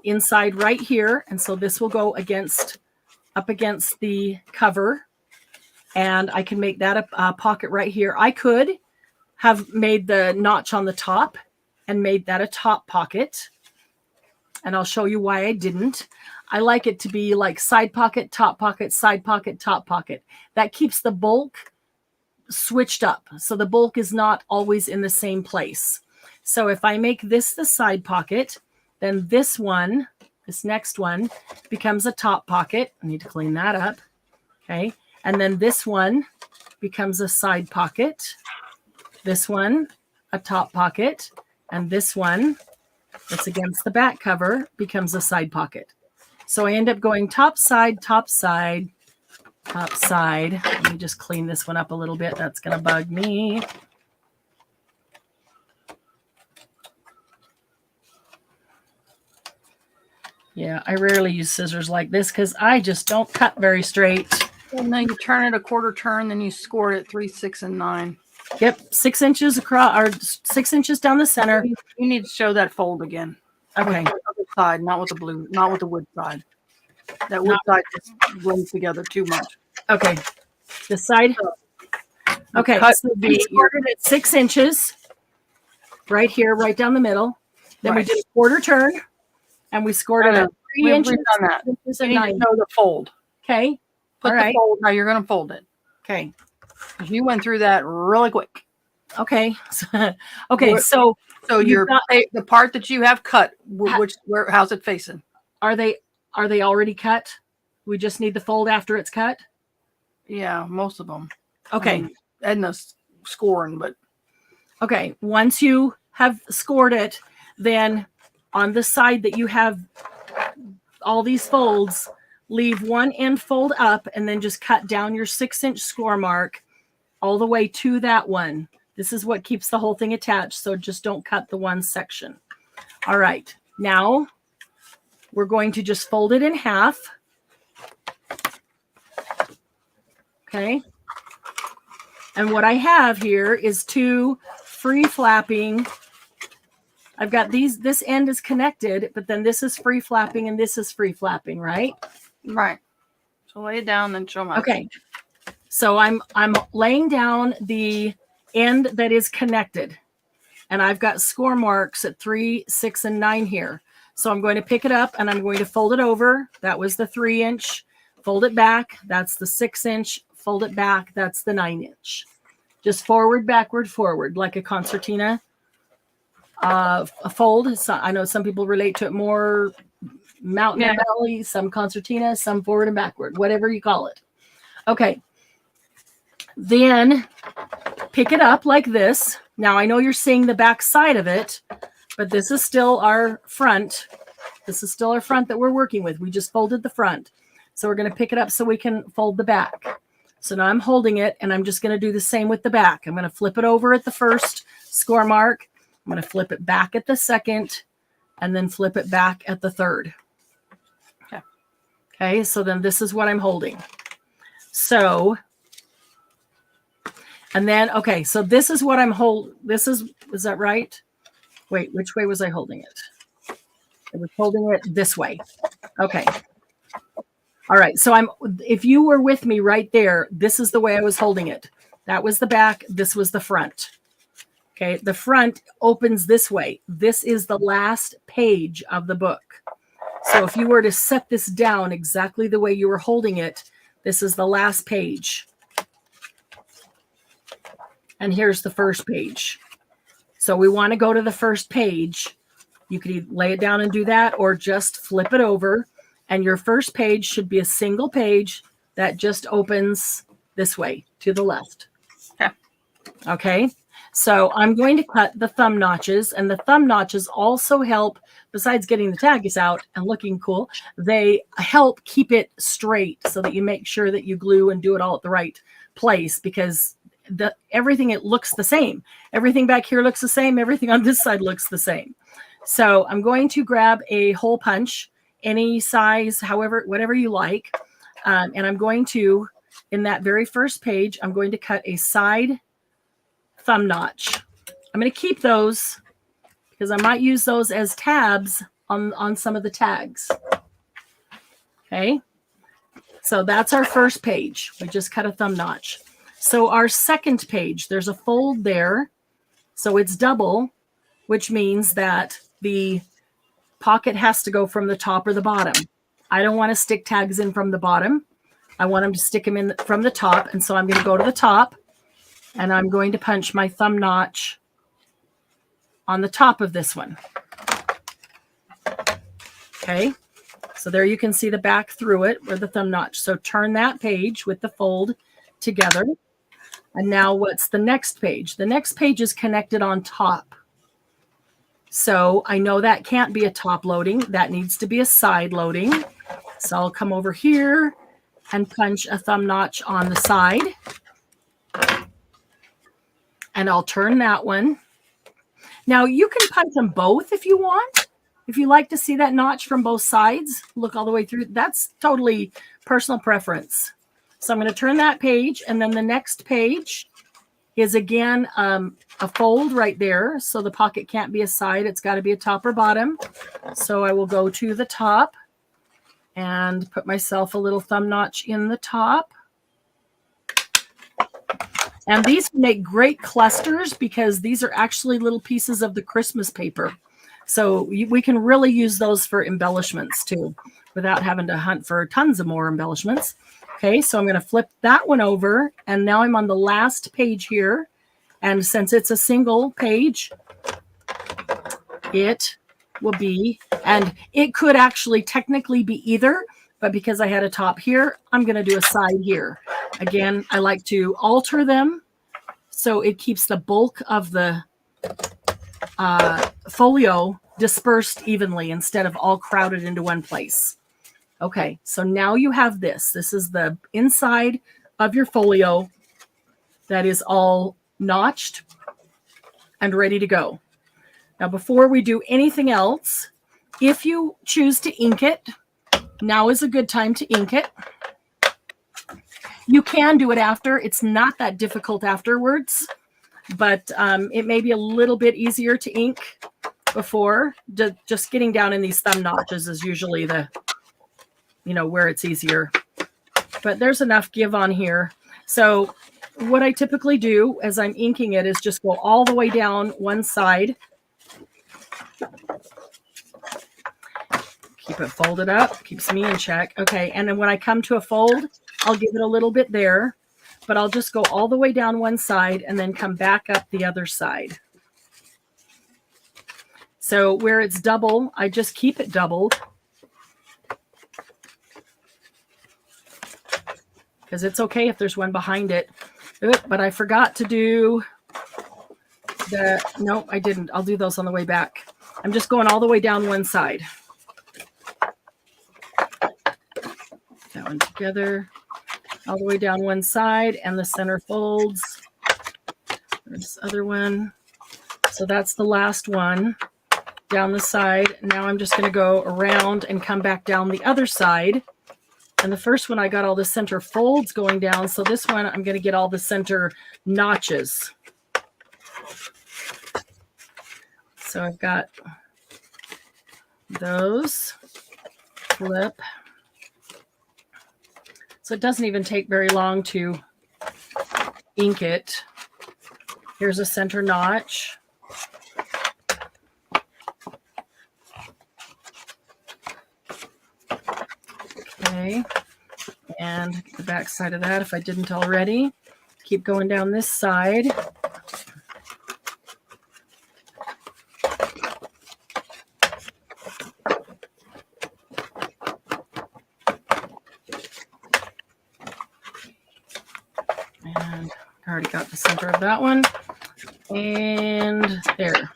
inside right here, and so this will go up against the cover, and I can make that a pocket right here. I could have made the notch on the top and made that a top pocket, and I'll show you why I didn't. I like it to be like side pocket, top pocket, side pocket, top pocket. That keeps the bulk switched up, so the bulk is not always in the same place. So if I make this the side pocket, then this next one becomes a top pocket. I need to clean that up. Okay. And then this one becomes a side pocket. This one, a top pocket. And this one that's against the back cover becomes a side pocket. So I end up going top side, top side, top side. Let me just clean this one up a little bit. That's going to bug me. Yeah, I rarely use scissors like this because I just don't cut very straight. And then you turn it a quarter turn, then you score it at 3, 6, and 9. Yep, 6 inches across, or 6 inches down the center. You need to show that fold again. Okay. With the other side, not with the blue, not with the wood side. That wood side just blends together too much. Okay. This side. Okay. So we scored it at 6 inches, right here, right down the middle. Then we did a quarter turn. And we scored it at 3 inches. We've done that. You need to know the fold. Okay. Put the fold how you're going to fold it. Okay. You went through that really quick. Okay. Okay. So the part that you have cut, how's it facing? Are they already cut? We just need the fold after it's cut? Yeah, most of them. Okay. I mean, Edna's scoring, but. Okay. Once you have scored it, then on the side that you have all these folds, leave one end fold up and then just cut down your 6-inch score mark all the way to that one. This is what keeps the whole thing attached. So just don't cut the one section. All right. Now we're going to just fold it in half. Okay. And what I have here is 2 free flapping. I've got this end is connected, but then this is free flapping and this is free flapping, right? Right. So lay it down and show me. Okay. So I'm laying down the end that is connected. And I've got score marks at 3, 6, and 9 here. So I'm going to pick it up and I'm going to fold it over. That was the 3-inch. Fold it back. That's the 6-inch. Fold it back. That's the 9-inch. Just forward, backward, forward, like a concertina a fold. So I know some people relate to it more mountain and valley, some concertina, some forward and backward, whatever you call it. Okay. Then pick it up like this. Now I know you're seeing the back side of it, but this is still our front. This is still our front that we're working with. We just folded the front. So we're going to pick it up so we can fold the back. So now I'm holding it and I'm just going to do the same with the back. I'm going to flip it over at the first score mark. I'm going to flip it back at the second and then flip it back at the third. Okay, so then this is what I'm holding. So, and then, okay, so this is what I'm holding. Is that right? Wait, which way was I holding it? I was holding it this way. Okay. All right, so if you were with me right there, this is the way I was holding it. That was the back, this was the front. Okay, the front opens this way. This is the last page of the book. So if you were to set this down exactly the way you were holding it, this is the last page. And here's the first page. So we want to go to the first page. You could either lay it down and do that or just flip it over. And your first page should be a single page that just opens this way to the left. Okay. So I'm going to cut the thumb notches, and the thumb notches also help, besides getting the tags out and looking cool, they help keep it straight so that you make sure that you glue and do it all at the right place, because everything, it looks the same. Everything back here looks the same. Everything on this side looks the same. So I'm going to grab a hole punch, any size, however, whatever you like. And I'm going to, in that very first page, I'm going to cut a side thumb notch. I'm going to keep those because I might use those as tabs on some of the tags. Okay. So that's our first page. We just cut a thumb notch. So our second page, there's a fold there. So it's double, which means that the pocket has to go from the top or the bottom. I don't want to stick tags in from the bottom. I want them to stick them in from the top. And so I'm going to go to the top and I'm going to punch my thumb notch on the top of this one. Okay. So there you can see the back through it or the thumb notch. So turn that page with the fold together. And now what's the next page? The next page is connected on top. So I know that can't be a top loading. That needs to be a side loading. So I'll come over here and punch a thumb notch on the side. And I'll turn that one. Now you can punch them both if you want. If you like to see that notch from both sides, look all the way through. That's totally personal preference. So I'm going to turn that page, and then the next page is again a fold right there. So the pocket can't be a side. It's got to be a top or bottom. So I will go to the top and put myself a little thumb notch in the top. And these make great clusters because these are actually little pieces of the Christmas paper. So we can really use those for embellishments too, without having to hunt for tons of more embellishments. Okay, so I'm going to flip that one over, and now I'm on the last page here. And since it's a single page, it will be, and it could actually technically be either, but because I had a top here, I'm going to do a side here. Again, I like to alter them so it keeps the bulk of the folio dispersed evenly instead of all crowded into one place. Okay, so now you have this. This is the inside of your folio that is all notched and ready to go. Now, before we do anything else, if you choose to ink it, now is a good time to ink it. You can do it after. It's not that difficult afterwards, but it may be a little bit easier to ink before. Just getting down in these thumb notches is usually the, where it's easier. But there's enough give on here. So what I typically do as I'm inking it is just go all the way down one side. Keep it folded up, keeps me in check. Okay, and then when I come to a fold, I'll give it a little bit there, but I'll just go all the way down one side and then come back up the other side. So where it's double, I just keep it doubled, because it's okay if there's one behind it. But I forgot to do the, no, I didn't. I'll do those on the way back. I'm just going all the way down one side. That one together, all the way down one side, and the center folds. There's this other one. So that's the last one down the side. Now I'm just going to go around and come back down the other side. And the first one, I got all the center folds going down. So this one, I'm going to get all the center notches. So I've got those. Flip. So it doesn't even take very long to ink it. Here's a center notch. Okay. And the back side of that, if I didn't already. Keep going down this side. Already got the center of that one. And there.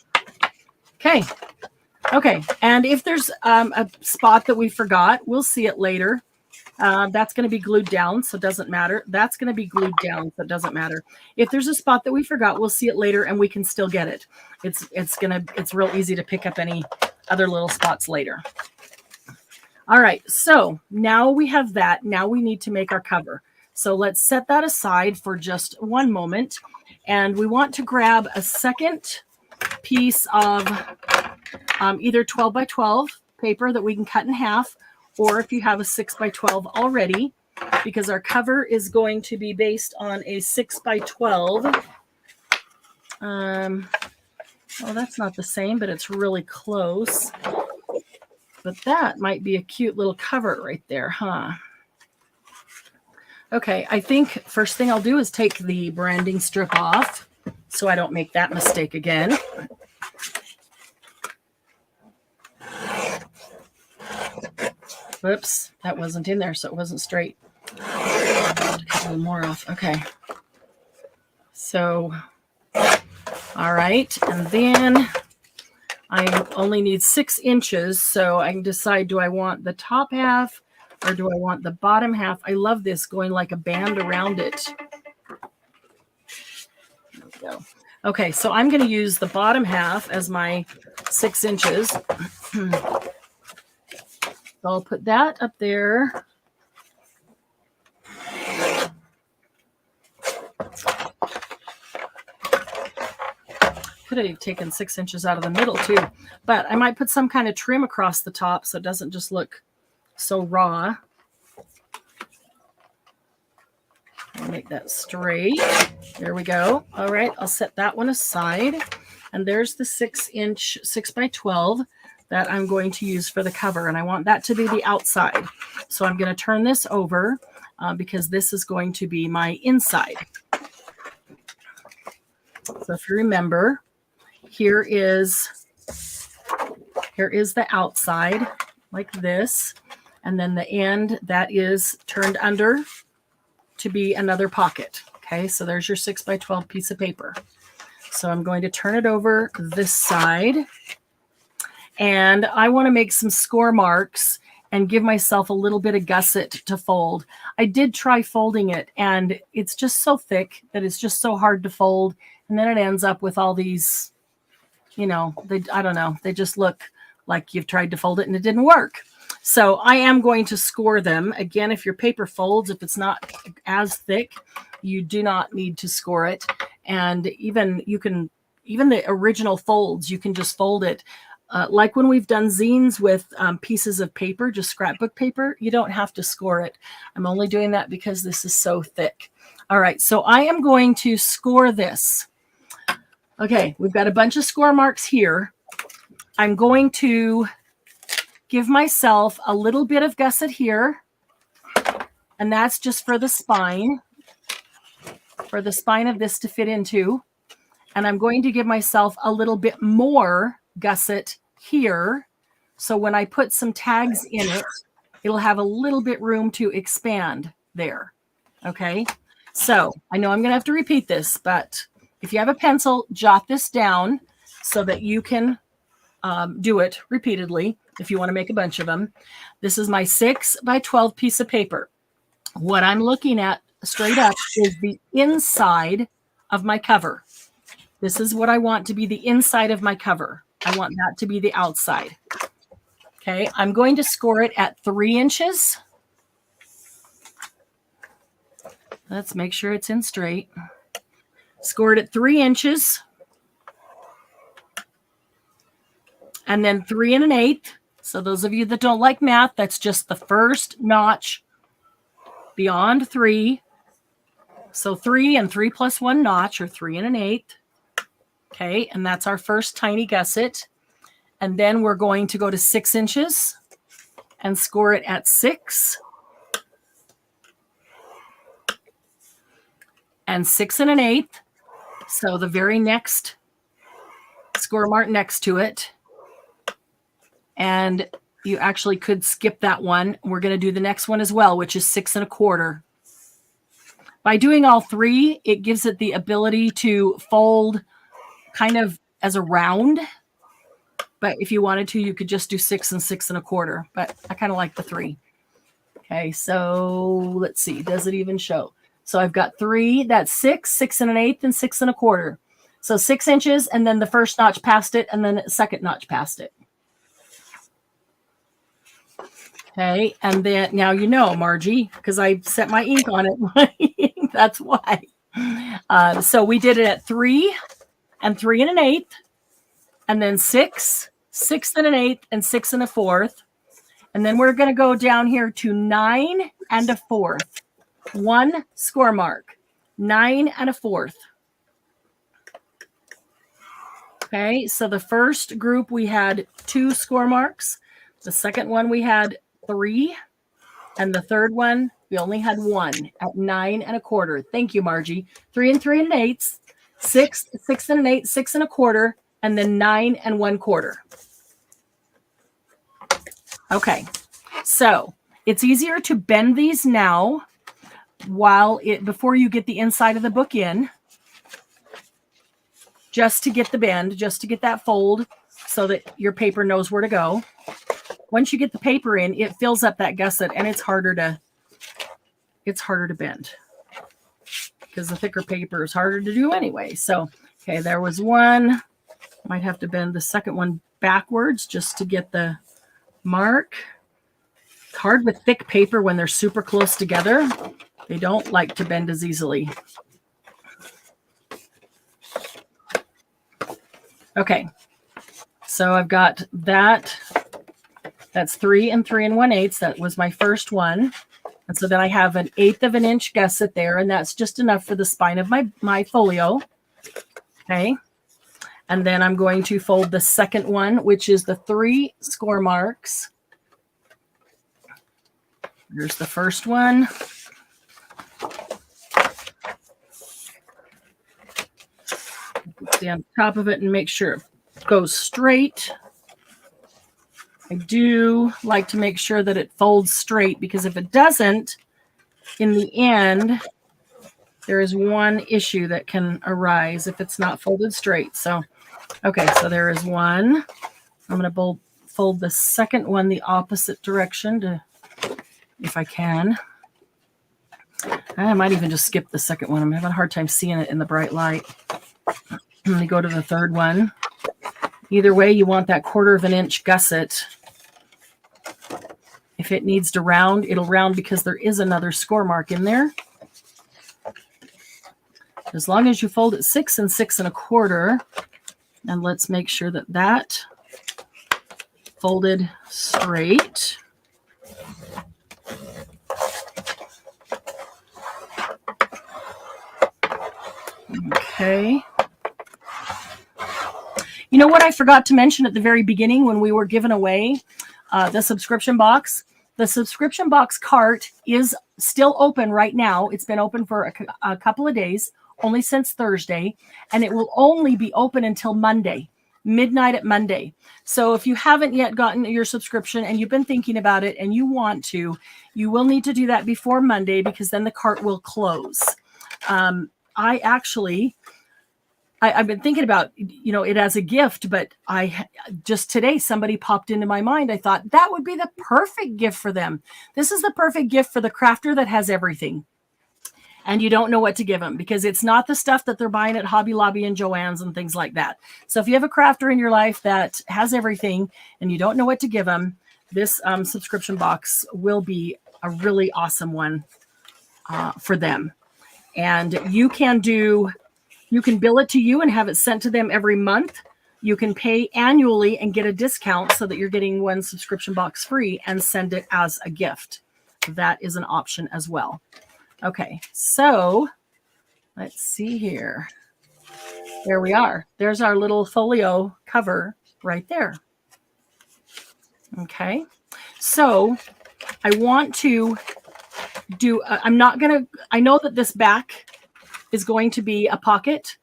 Okay. Okay. And if there's a spot that we forgot, we'll see it later. That's going to be glued down, so it doesn't matter. That's going to be glued down, so it doesn't matter. If there's a spot that we forgot, we'll see it later and we can still get it. It's real easy to pick up any other little spots later. All right. So now we have that. Now we need to make our cover. So let's set that aside for just one moment. And we want to grab a second piece of either 12 by 12 paper that we can cut in half, or if you have a 6 by 12 already, because our cover is going to be based on a 6 by 12. Well, that's not the same, but it's really close. But that might be a cute little cover right there, huh? Okay, I think first thing I'll do is take the branding strip off so I don't make that mistake again. Whoops, that wasn't in there, so it wasn't straight. Cut a little more off. Okay. So, all right, and then I only need 6 inches, so I can decide, do I want the top half or do I want the bottom half? I love this going like a band around it. There we go. Okay, so I'm going to use the bottom half as my 6 inches. So I'll put that up there. Could have taken 6 inches out of the middle too, but I might put some kind of trim across the top so it doesn't just look so raw. I'll make that straight. There we go. All right, I'll set that one aside. And there's the 6-inch 6x12 that I'm going to use for the cover. And I want that to be the outside. So I'm going to turn this over because this is going to be my inside. So if you remember, here is the outside like this. And then the end that is turned under to be another pocket. Okay, so there's your 6x12 piece of paper. So I'm going to turn it over this side. And I want to make some score marks and give myself a little bit of gusset to fold. I did try folding it, and it's just so thick that it's just so hard to fold. And then it ends up with all these, you know, I don't know, they just look like you've tried to fold it and it didn't work. So I am going to score them. Again, if your paper folds, if it's not as thick, you do not need to score it. And even the original folds, you can just fold it. Like when we've done zines with pieces of paper, just scrapbook paper, you don't have to score it. I'm only doing that because this is so thick. All right, so I am going to score this. Okay, we've got a bunch of score marks here. I'm going to give myself a little bit of gusset here, and that's just for the spine of this to fit into. And I'm going to give myself a little bit more gusset here. So when I put some tags in it, it'll have a little bit room to expand there. Okay. So I know I'm going to have to repeat this, but if you have a pencil, jot this down so that you can do it repeatedly if you want to make a bunch of them. This is my 6x12 piece of paper. What I'm looking at straight up is the inside of my cover. This is what I want to be the inside of my cover. I want that to be the outside. Okay, I'm going to score it at 3 inches. Let's make sure it's in straight. Score it at 3 inches. And then 3 1/8. So those of you that don't like math, that's just the first notch beyond 3. So 3 and 3 plus 1 notch, or 3 1/8. Okay, and that's our first tiny gusset. And then we're going to go to 6 inches and score it at 6. And 6 1/8. So the very next score mark next to it. And you actually could skip that one. We're going to do the next one as well, which is 6 1/4. By doing all 3, it gives it the ability to fold kind of as a round. But if you wanted to, you could just do 6 and 6 1/4. But I kind of like the 3. Okay, so let's see. Does it even show? So I've got 3. That's 6, 6 1/8, and 6 1/4. So 6 inches, and then the first notch past it, and then the second notch past it. Okay, and then now you know, Margie, because I set my ink on it. That's why. So we did it at 3 and 3 1/8, and then 6, 6 1/8, and 6 1/4. And then we're going to go down here to 9 1/4. 1 score mark, 9 1/4. Okay, so the first group we had 2 score marks. The second one we had 3, and the third one we only had 1 at 9 1/4. Thank you, Margie. 3 and 3 1/8, 6, 6 1/8, 6 1/4, and then 9 1/4. Okay, so it's easier to bend these now before you get the inside of the book in, just to get the bend, just to get that fold so that your paper knows where to go. Once you get the paper in, it fills up that gusset, and it's harder to bend because the thicker paper is harder to do anyway. So, okay, there was one. Might have to bend the second one backwards just to get the mark. It's hard with thick paper when they're super close together. They don't like to bend as easily. Okay, so I've got that. That's 3 and 3 1/8. That was my first one. And so then I have an 1/8 of an inch gusset there, and that's just enough for the spine of my folio. Okay. And then I'm going to fold the second one, which is the 3 score marks. Here's the first one. Stay on top of it and make sure it goes straight. I do like to make sure that it folds straight, because if it doesn't, in the end, there is one issue that can arise if it's not folded straight. So, okay, so there is one. I'm going to fold the second one the opposite direction, if I can. I might even just skip the second one. I'm having a hard time seeing it in the bright light. Let me go to the third one. Either way, you want that 1/4 inch gusset. If it needs to round, it'll round because there is another score mark in there. As long as you fold it 6 and 6 1/4, and let's make sure that that folded straight. Okay. You know what I forgot to mention at the very beginning when we were giving away the subscription box? The subscription box cart is still open right now. It's been open for a couple of days, only since Thursday, and it will only be open until Monday, midnight at Monday. So if you haven't yet gotten your subscription and you've been thinking about it and you want to, you will need to do that before Monday, because then the cart will close. I've been thinking about, it as a gift, but just today, somebody popped into my mind. I thought that would be the perfect gift for them. This is the perfect gift for the crafter that has everything, and you don't know what to give them, because it's not the stuff that they're buying at Hobby Lobby and Joann's and things like that. So if you have a crafter in your life that has everything and you don't know what to give them, this subscription box will be a really awesome one for them. And you can bill it to you and have it sent to them every month. You can pay annually and get a discount so that you're getting one subscription box free and send it as a gift. That is an option as well. Okay, so let's see here. There we are. There's our little folio cover right there. Okay, so I want to do, I know that this back is going to be a pocket,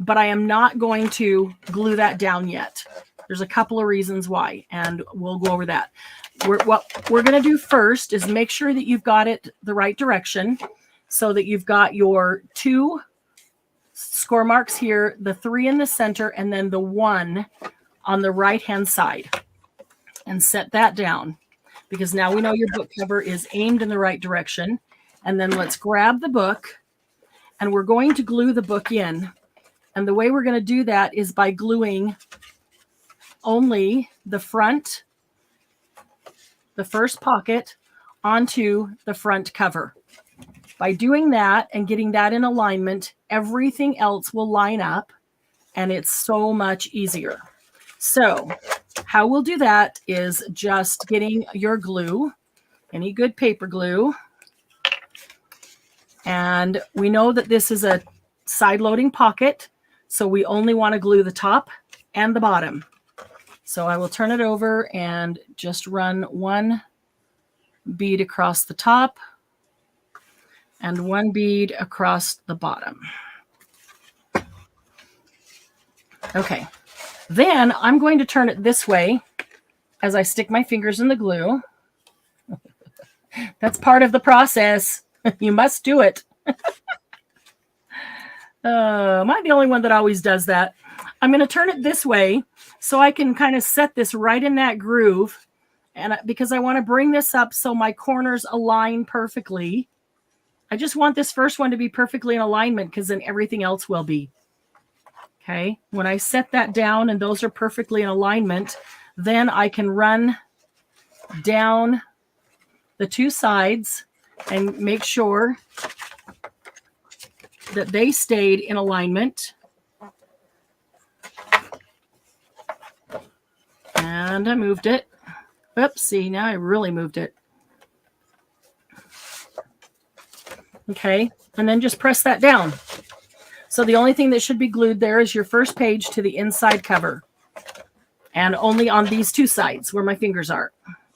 but I am not going to glue that down yet. There's a couple of reasons why, and we'll go over that. What we're going to do first is make sure that you've got it the right direction, so that you've got your 2 score marks here, the 3 in the center, and then the 1 on the right-hand side. And set that down, because now we know your book cover is aimed in the right direction. And then let's grab the book, and we're going to glue the book in. And the way we're going to do that is by gluing only the front, the first pocket, onto the front cover. By doing that and getting that in alignment, everything else will line up, and it's so much easier. So how we'll do that is just getting your glue, any good paper glue. And we know that this is a side-loading pocket, so we only want to glue the top and the bottom. So I will turn it over and just run 1 bead across the top and 1 bead across the bottom. Okay. Then I'm going to turn it this way as I stick my fingers in the glue. That's part of the process. You must do it. Am I the only one that always does that? I'm going to turn it this way so I can kind of set this right in that groove. And because I want to bring this up so my corners align perfectly. I just want this first one to be perfectly in alignment, because then everything else will be. Okay, when I set that down and those are perfectly in alignment, then I can run down the 2 sides and make sure that they stayed in alignment. And I moved it. Oops, see, now I really moved it. Okay, and then just press that down. So the only thing that should be glued there is your first page to the inside cover. And only on these two sides where my fingers are.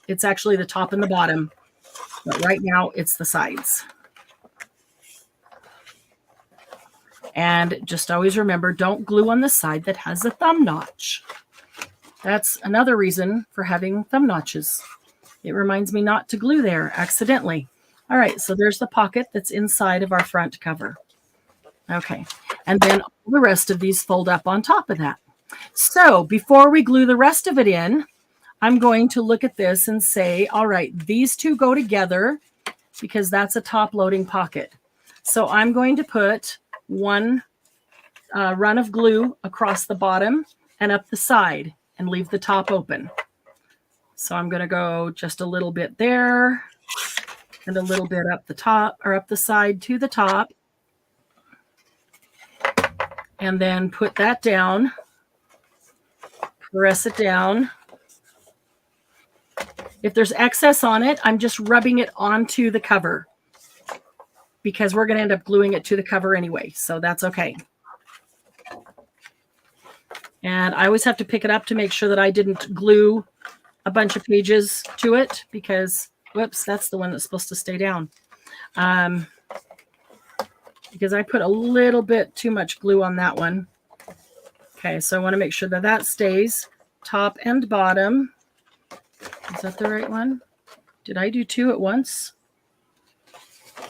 It's actually the top and the bottom. But right now it's the sides. And just always remember, don't glue on the side that has a thumb notch. That's another reason for having thumb notches. It reminds me not to glue there accidentally. All right, so there's the pocket that's inside of our front cover. Okay, and then all the rest of these fold up on top of that. So before we glue the rest of it in, I'm going to look at this and say, all right, these two go together because that's a top loading pocket. So I'm going to put one run of glue across the bottom and up the side and leave the top open. So I'm going to go just a little bit there and a little bit up the top or up the side to the top. And then put that down, press it down. If there's excess on it, I'm just rubbing it onto the cover because we're going to end up gluing it to the cover anyway. So that's okay. And I always have to pick it up to make sure that I didn't glue a bunch of pages to it because, whoops, that's the one that's supposed to stay down. Because I put a little bit too much glue on that one. Okay, so I want to make sure that that stays top and bottom. Is that the right one? Did I do two at once?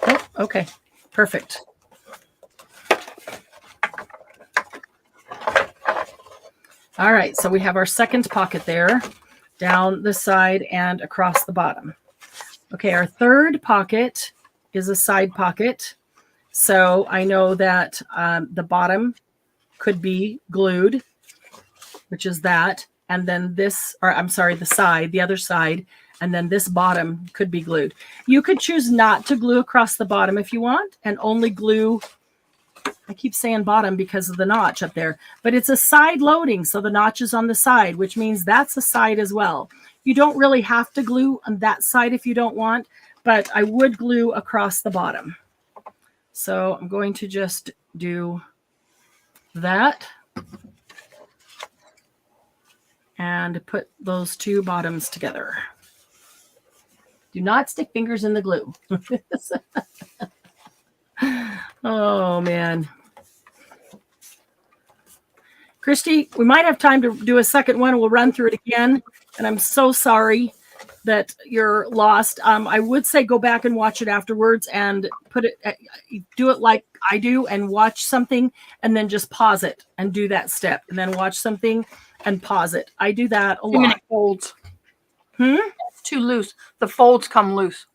Oh, okay, perfect. All right, so we have our second pocket there, down the side and across the bottom. Okay, our third pocket is a side pocket. So I know that the bottom could be glued, which is that. And then this, or I'm sorry, the side, the other side, and then this bottom could be glued. You could choose not to glue across the bottom if you want and only glue, I keep saying bottom because of the notch up there, but it's a side loading. So the notch is on the side, which means that's a side as well. You don't really have to glue on that side if you don't want, but I would glue across the bottom. So I'm going to just do that and put those two bottoms together. Do not stick fingers in the glue. Oh, man. Christy, we might have time to do a second one. We'll run through it again. And I'm so sorry that you're lost. I would say go back and watch it afterwards and put it, do it like I do and watch something and then just pause it and do that step and then watch something and pause it. I do that a lot. Folds. It's too loose. The folds come loose.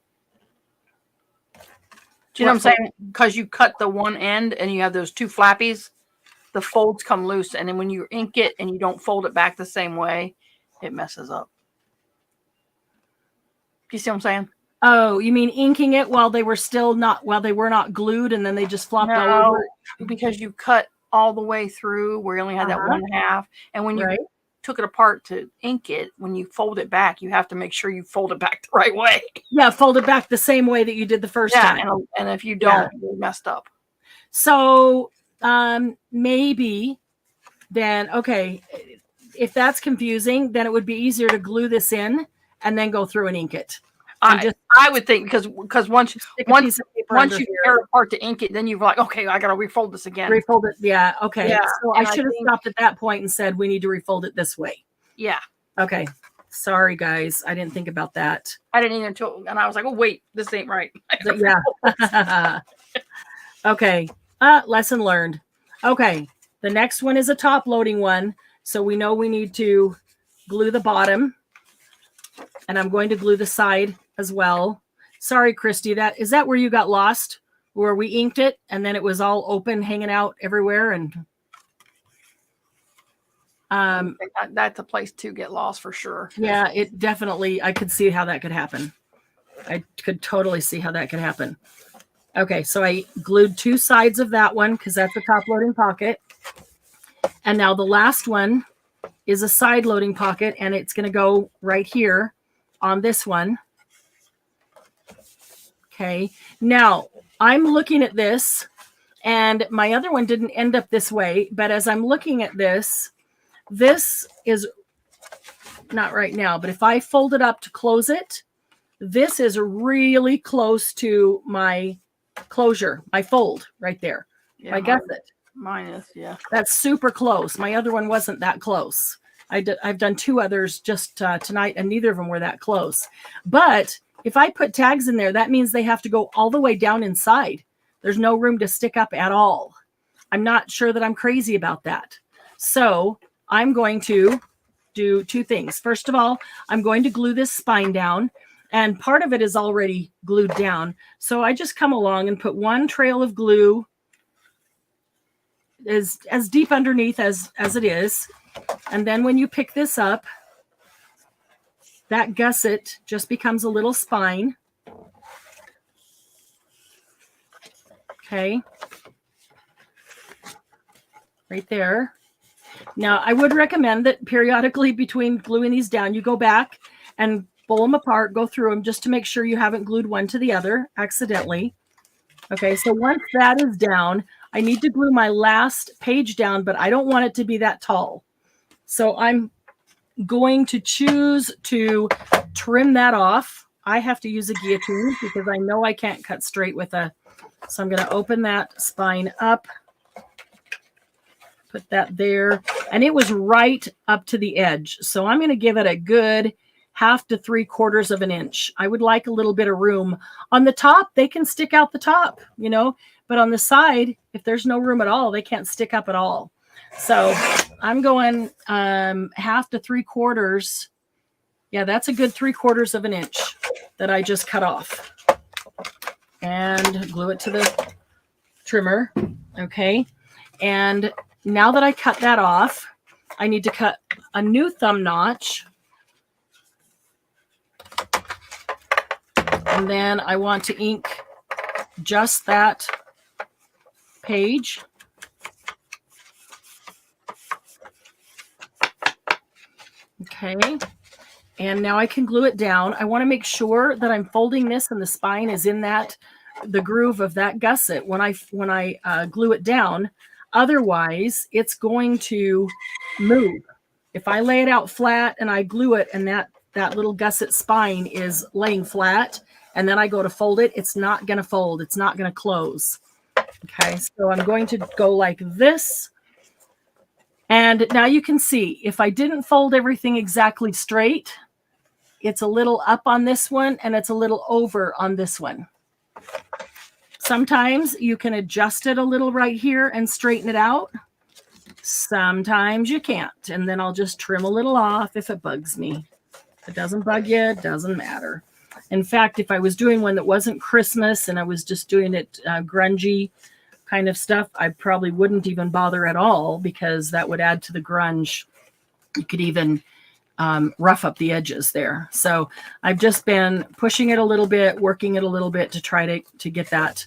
Do you know what I'm saying? Because you cut the one end and you have those two flappies, the folds come loose. And then when you ink it and you don't fold it back the same way, it messes up. Do you see what I'm saying? Oh, you mean inking it while they were still not, while they were not glued and then they just flopped all over? Because you cut all the way through where you only had that one half. And when you took it apart to ink it, when you fold it back, you have to make sure you fold it back the right way. Yeah, fold it back the same way that you did the first time. And if you don't, you're messed up. So maybe then, okay, if that's confusing, then it would be easier to glue this in and then go through and ink it. I would think because once you tear it apart to ink it, then you're like, okay, I got to refold this again. Refold it. Yeah. Okay. Yeah. So I should have stopped at that point and said, we need to refold it this way. Yeah. Okay. Sorry, guys. I didn't think about that. I didn't even until, and I was like, oh, wait, this ain't right. Yeah. Okay. Lesson learned. Okay. The next one is a top loading one. So we know we need to glue the bottom. And I'm going to glue the side as well. Sorry, Christy, is that where you got lost? Where we inked it and then it was all open, hanging out everywhere? And that's a place to get lost for sure. Yeah, it definitely, I could see how that could happen. I could totally see how that could happen. Okay, so I glued two sides of that one because that's the top loading pocket. And now the last one is a side loading pocket, and it's going to go right here on this one. Okay, now I'm looking at this And my other one didn't end up this way, but as I'm looking at this, this is not right now, but if I fold it up to close it, this is really close to my closure, my fold right there. Yeah, I gusset. Mine is, yeah. That's super close. My other one wasn't that close. I've done 2 others just tonight, and neither of them were that close. But if I put tags in there, that means they have to go all the way down inside. There's no room to stick up at all. I'm not sure that I'm crazy about that. So I'm going to do 2 things. First of all, I'm going to glue this spine down, and part of it is already glued down. So I just come along and put one trail of glue as deep underneath as it is. And then when you pick this up, that gusset just becomes a little spine. Okay. Right there. Now, I would recommend that periodically between gluing these down, you go back and pull them apart, go through them just to make sure you haven't glued one to the other accidentally. Okay, so once that is down, I need to glue my last page down, but I don't want it to be that tall. So I'm going to choose to trim that off. I have to use a guillotine because I know I can't cut straight with a, so I'm going to open that spine up, put that there, and it was right up to the edge. So I'm going to give it a good 1/2 to 3/4 of an inch. I would like a little bit of room. On the top, they can stick out the top, you know, but on the side, if there's no room at all, they can't stick up at all. So I'm going 1/2 to 3/4. Yeah, that's a good 3/4 of an inch that I just cut off. And glue it to the trimmer. Okay. And now that I cut that off, I need to cut a new thumb notch. And then I want to ink just that page. Okay. And now I can glue it down. I want to make sure that I'm folding this and the spine is in the groove of that gusset when I glue it down. Otherwise, it's going to move. If I lay it out flat and I glue it and that little gusset spine is laying flat, and then I go to fold it, it's not going to fold. It's not going to close. Okay, so I'm going to go like this. And now you can see, if I didn't fold everything exactly straight, it's a little up on this one and it's a little over on this one. Sometimes you can adjust it a little right here and straighten it out. Sometimes you can't. And then I'll just trim a little off if it bugs me. If it doesn't bug you, it doesn't matter. In fact, if I was doing one that wasn't Christmas and I was just doing it grungy kind of stuff, I probably wouldn't even bother at all because that would add to the grunge. You could even rough up the edges there. So I've just been pushing it a little bit, working it a little bit to try to get that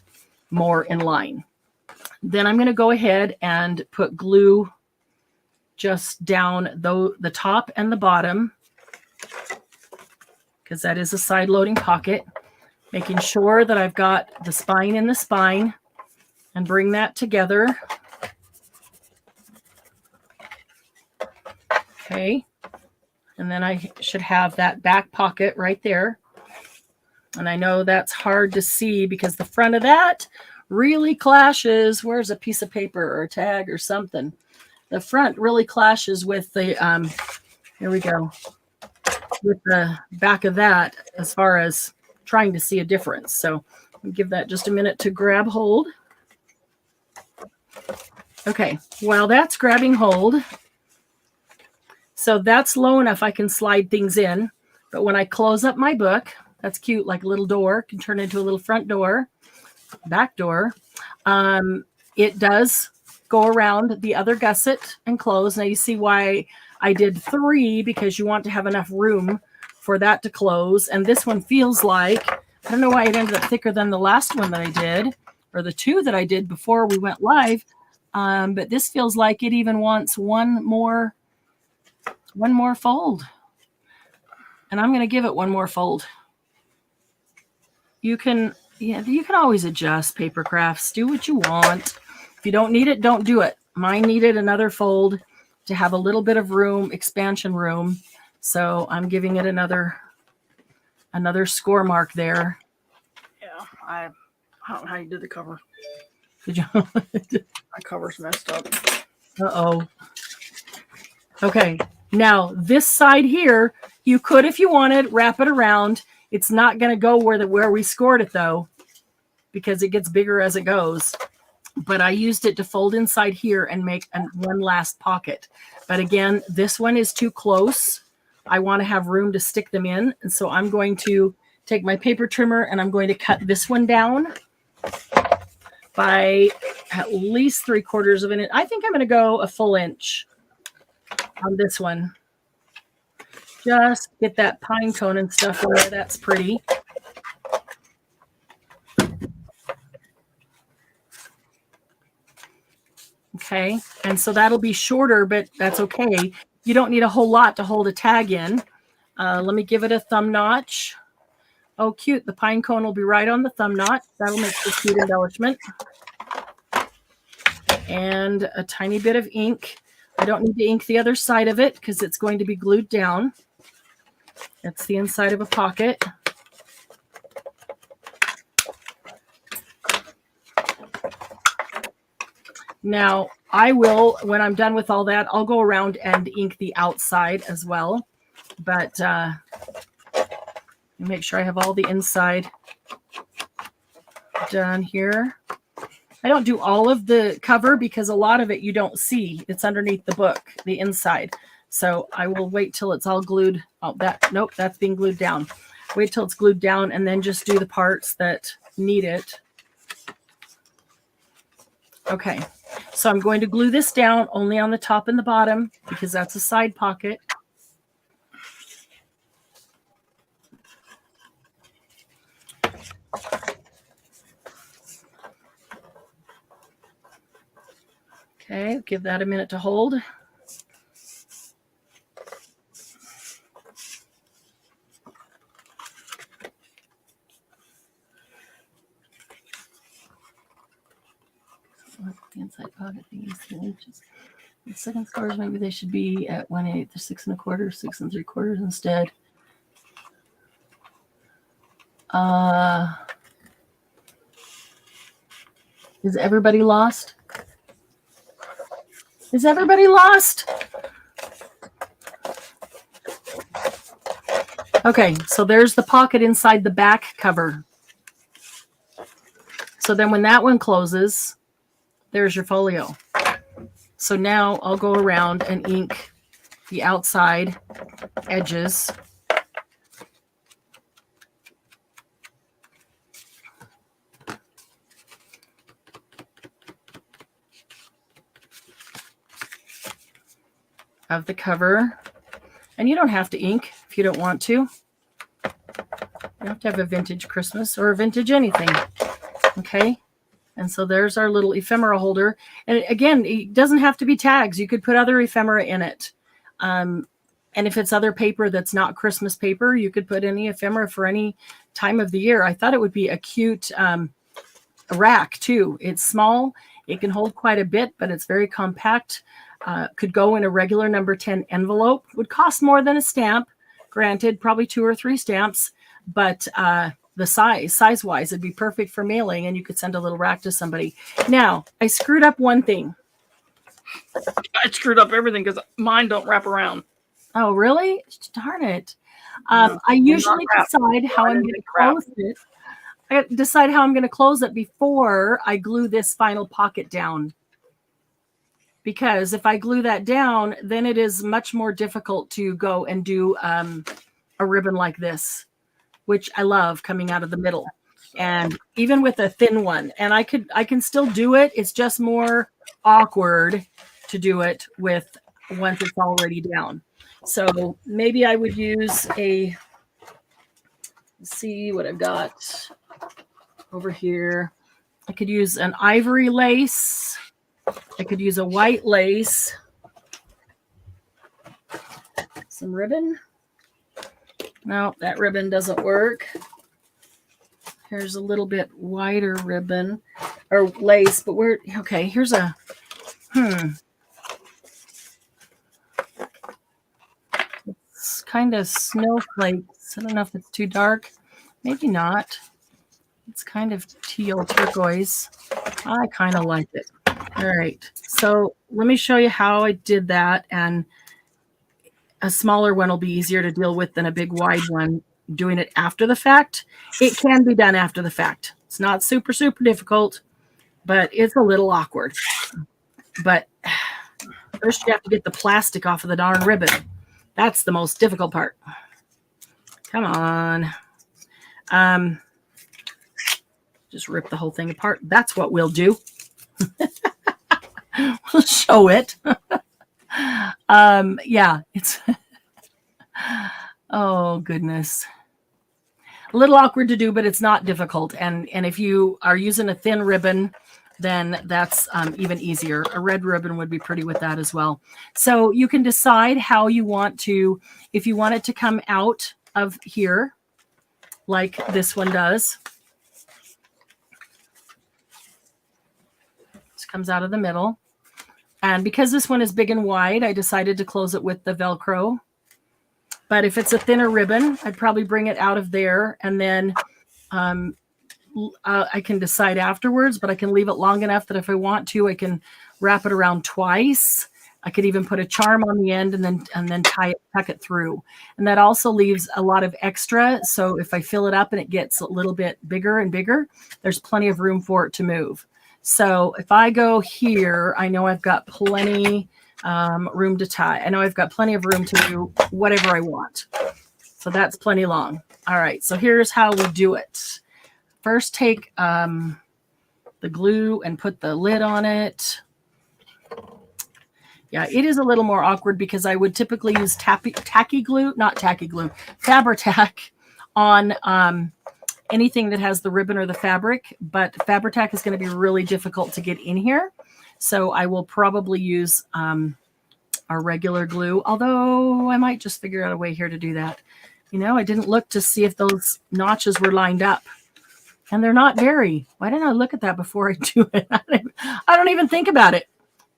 more in line. Then I'm going to go ahead and put glue just down the top and the bottom, because that is a side loading pocket, making sure that I've got the spine in the spine and bring that together. Okay. And then I should have that back pocket right there. And I know that's hard to see because the front of that really clashes. Where's a piece of paper or a tag or something? The front really clashes with the, here we go, with the back of that as far as trying to see a difference. So I'll give that just a minute to grab hold. Okay, while that's grabbing hold, so that's low enough I can slide things in. But when I close up my book, that's cute, like a little door, can turn into a little front door, back door. It does go around the other gusset and close. Now you see why I did 3, because you want to have enough room for that to close. And this one feels like, I don't know why it ended up thicker than the last one that I did, or the 2 that I did before we went live. But this feels like it even wants one more fold. And I'm going to give it one more fold. You can Yeah, you can always adjust paper crafts. Do what you want. If you don't need it, don't do it. Mine needed another fold to have a little bit of room, expansion room. So I'm giving it another score mark there. Yeah, I don't know how you did the cover. Did you? My cover's messed up. Uh-oh. Okay, now this side here, you could, if you wanted, wrap it around. It's not going to go where we scored it, though, because it gets bigger as it goes. But I used it to fold inside here and make one last pocket. But again, this one is too close. I want to have room to stick them in. And so I'm going to take my paper trimmer and I'm going to cut this one down by at least 3/4 of an inch. I think I'm going to go a full inch on this one. Just get that pine cone and stuff in there. That's pretty. Okay, and so that'll be shorter, but that's okay. You don't need a whole lot to hold a tag in. Let me give it a thumb notch. Oh, cute. The pine cone will be right on the thumb notch. That'll make a cute embellishment. And a tiny bit of ink. I don't need to ink the other side of it because it's going to be glued down. It's the inside of a pocket. Now, I will, when I'm done with all that, I'll go around and ink the outside as well. But make sure I have all the inside done here. I don't do all of the cover because a lot of it you don't see. It's underneath the book, the inside. So I will wait till it's all glued. Oh, nope, that's being glued down. Wait till it's glued down and then just do the parts that need it. Okay, so I'm going to glue this down only on the top and the bottom because that's a side pocket. Okay, give that a minute to hold. The inside pocket thing is 3 inches. The second scores, maybe they should be at 1/8 or 6 1/4, 6 3/4 instead. Is everybody lost? Is everybody lost? Okay, so there's the pocket inside the back cover. So then when that one closes, there's your folio. So now I'll go around and ink the outside edges. Of the cover. And you don't have to ink if you don't want to. You don't have to have a vintage Christmas or a vintage anything. Okay. And so there's our little ephemera holder. And again, it doesn't have to be tags. You could put other ephemera in it. And if it's other paper that's not Christmas paper, you could put any ephemera for any time of the year. I thought it would be a cute rack too. It's small. It can hold quite a bit, but it's very compact. Could go in a regular number 10 envelope. Would cost more than a stamp. Granted, probably 2 or 3 stamps, but the size-wise, it'd be perfect for mailing, and you could send a little rack to somebody. Now, I screwed up one thing. I screwed up everything because mine don't wrap around. Oh, really? Darn it. I usually decide how I'm going to close it. I decide how I'm going to close it before I glue this final pocket down. Because if I glue that down, then it is much more difficult to go and do a ribbon like this, which I love coming out of the middle. And even with a thin one, and I can still do it. It's just more awkward to do it with once it's already down. So maybe I would use let's see what I've got over here. I could use an ivory lace. I could use a white lace. Some ribbon. No, that ribbon doesn't work. Here's a little bit wider ribbon or lace, but okay, here's a, It's kind of snowflakes. I don't know if it's too dark. Maybe not. It's kind of teal turquoise. I kind of like it. All right. So let me show you how I did that. And a smaller one will be easier to deal with than a big wide one. Doing it after the fact. It can be done after the fact. It's not super, super difficult, but it's a little awkward. But first you have to get the plastic off of the darn ribbon. That's the most difficult part. Come on. Just rip the whole thing apart. That's what we'll do. We'll show it. Yeah, it's oh goodness. A little awkward to do, but it's not difficult. And if you are using a thin ribbon, then that's even easier. A red ribbon would be pretty with that as well. So you can decide how you want to, if you want it to come out of here, like this one does. This comes out of the middle. And because this one is big and wide, I decided to close it with the Velcro. But if it's a thinner ribbon, I'd probably bring it out of there, and then I can decide afterwards, but I can leave it long enough that if I want to, I can wrap it around twice. I could even put a charm on the end and then tuck it through. And that also leaves a lot of extra. So if I fill it up and it gets a little bit bigger and bigger, there's plenty of room for it to move. So if I go here, I know I've got plenty room to tie. I know I've got plenty of room to do whatever I want. So that's plenty long. All right, so here's how we do it. First, take the glue and put the lid on it. Yeah, it is a little more awkward because I would typically use Fabri-Tac on anything that has the ribbon or the fabric, but Fabri-Tac is going to be really difficult to get in here. So I will probably use our regular glue, although I might just figure out a way here to do that. You know, I didn't look to see if those notches were lined up. And they're not very. Why didn't I look at that before I do it? I don't even think about it.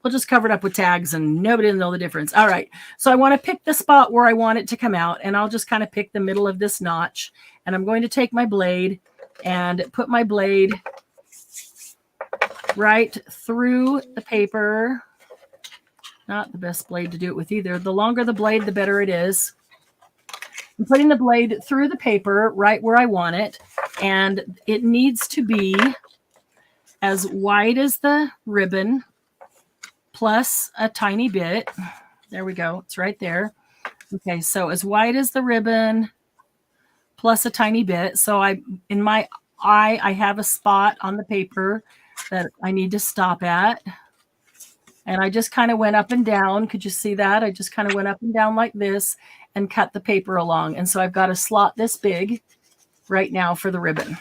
We'll just cover it up with tags and nobody will know the difference. All right. So I want to pick the spot where I want it to come out, and I'll just kind of pick the middle of this notch. And I'm going to take my blade and put my blade right through the paper. Not the best blade to do it with either. The longer the blade, the better it is. I'm putting the blade through the paper right where I want it. And it needs to be as wide as the ribbon plus a tiny bit. There we go. It's right there. Okay, so as wide as the ribbon plus a tiny bit. So in my eye, I have a spot on the paper that I need to stop at. And I just kind of went up and down. Could you see that? I just kind of went up and down like this and cut the paper along. And so I've got a slot this big right now for the ribbon.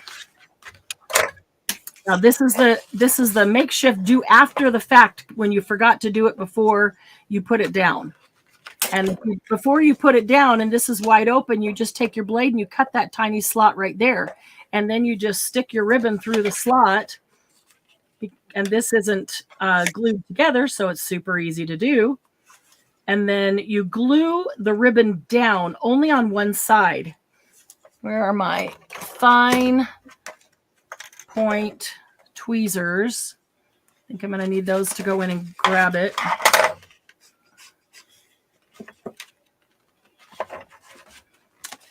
Now this is the makeshift do after the fact when you forgot to do it before you put it down. And before you put it down, and this is wide open, you just take your blade and you cut that tiny slot right there. And then you just stick your ribbon through the slot. And this isn't glued together, so it's super easy to do. And then you glue the ribbon down only on one side. Where are my fine point tweezers? I think I'm going to need those to go in and grab it.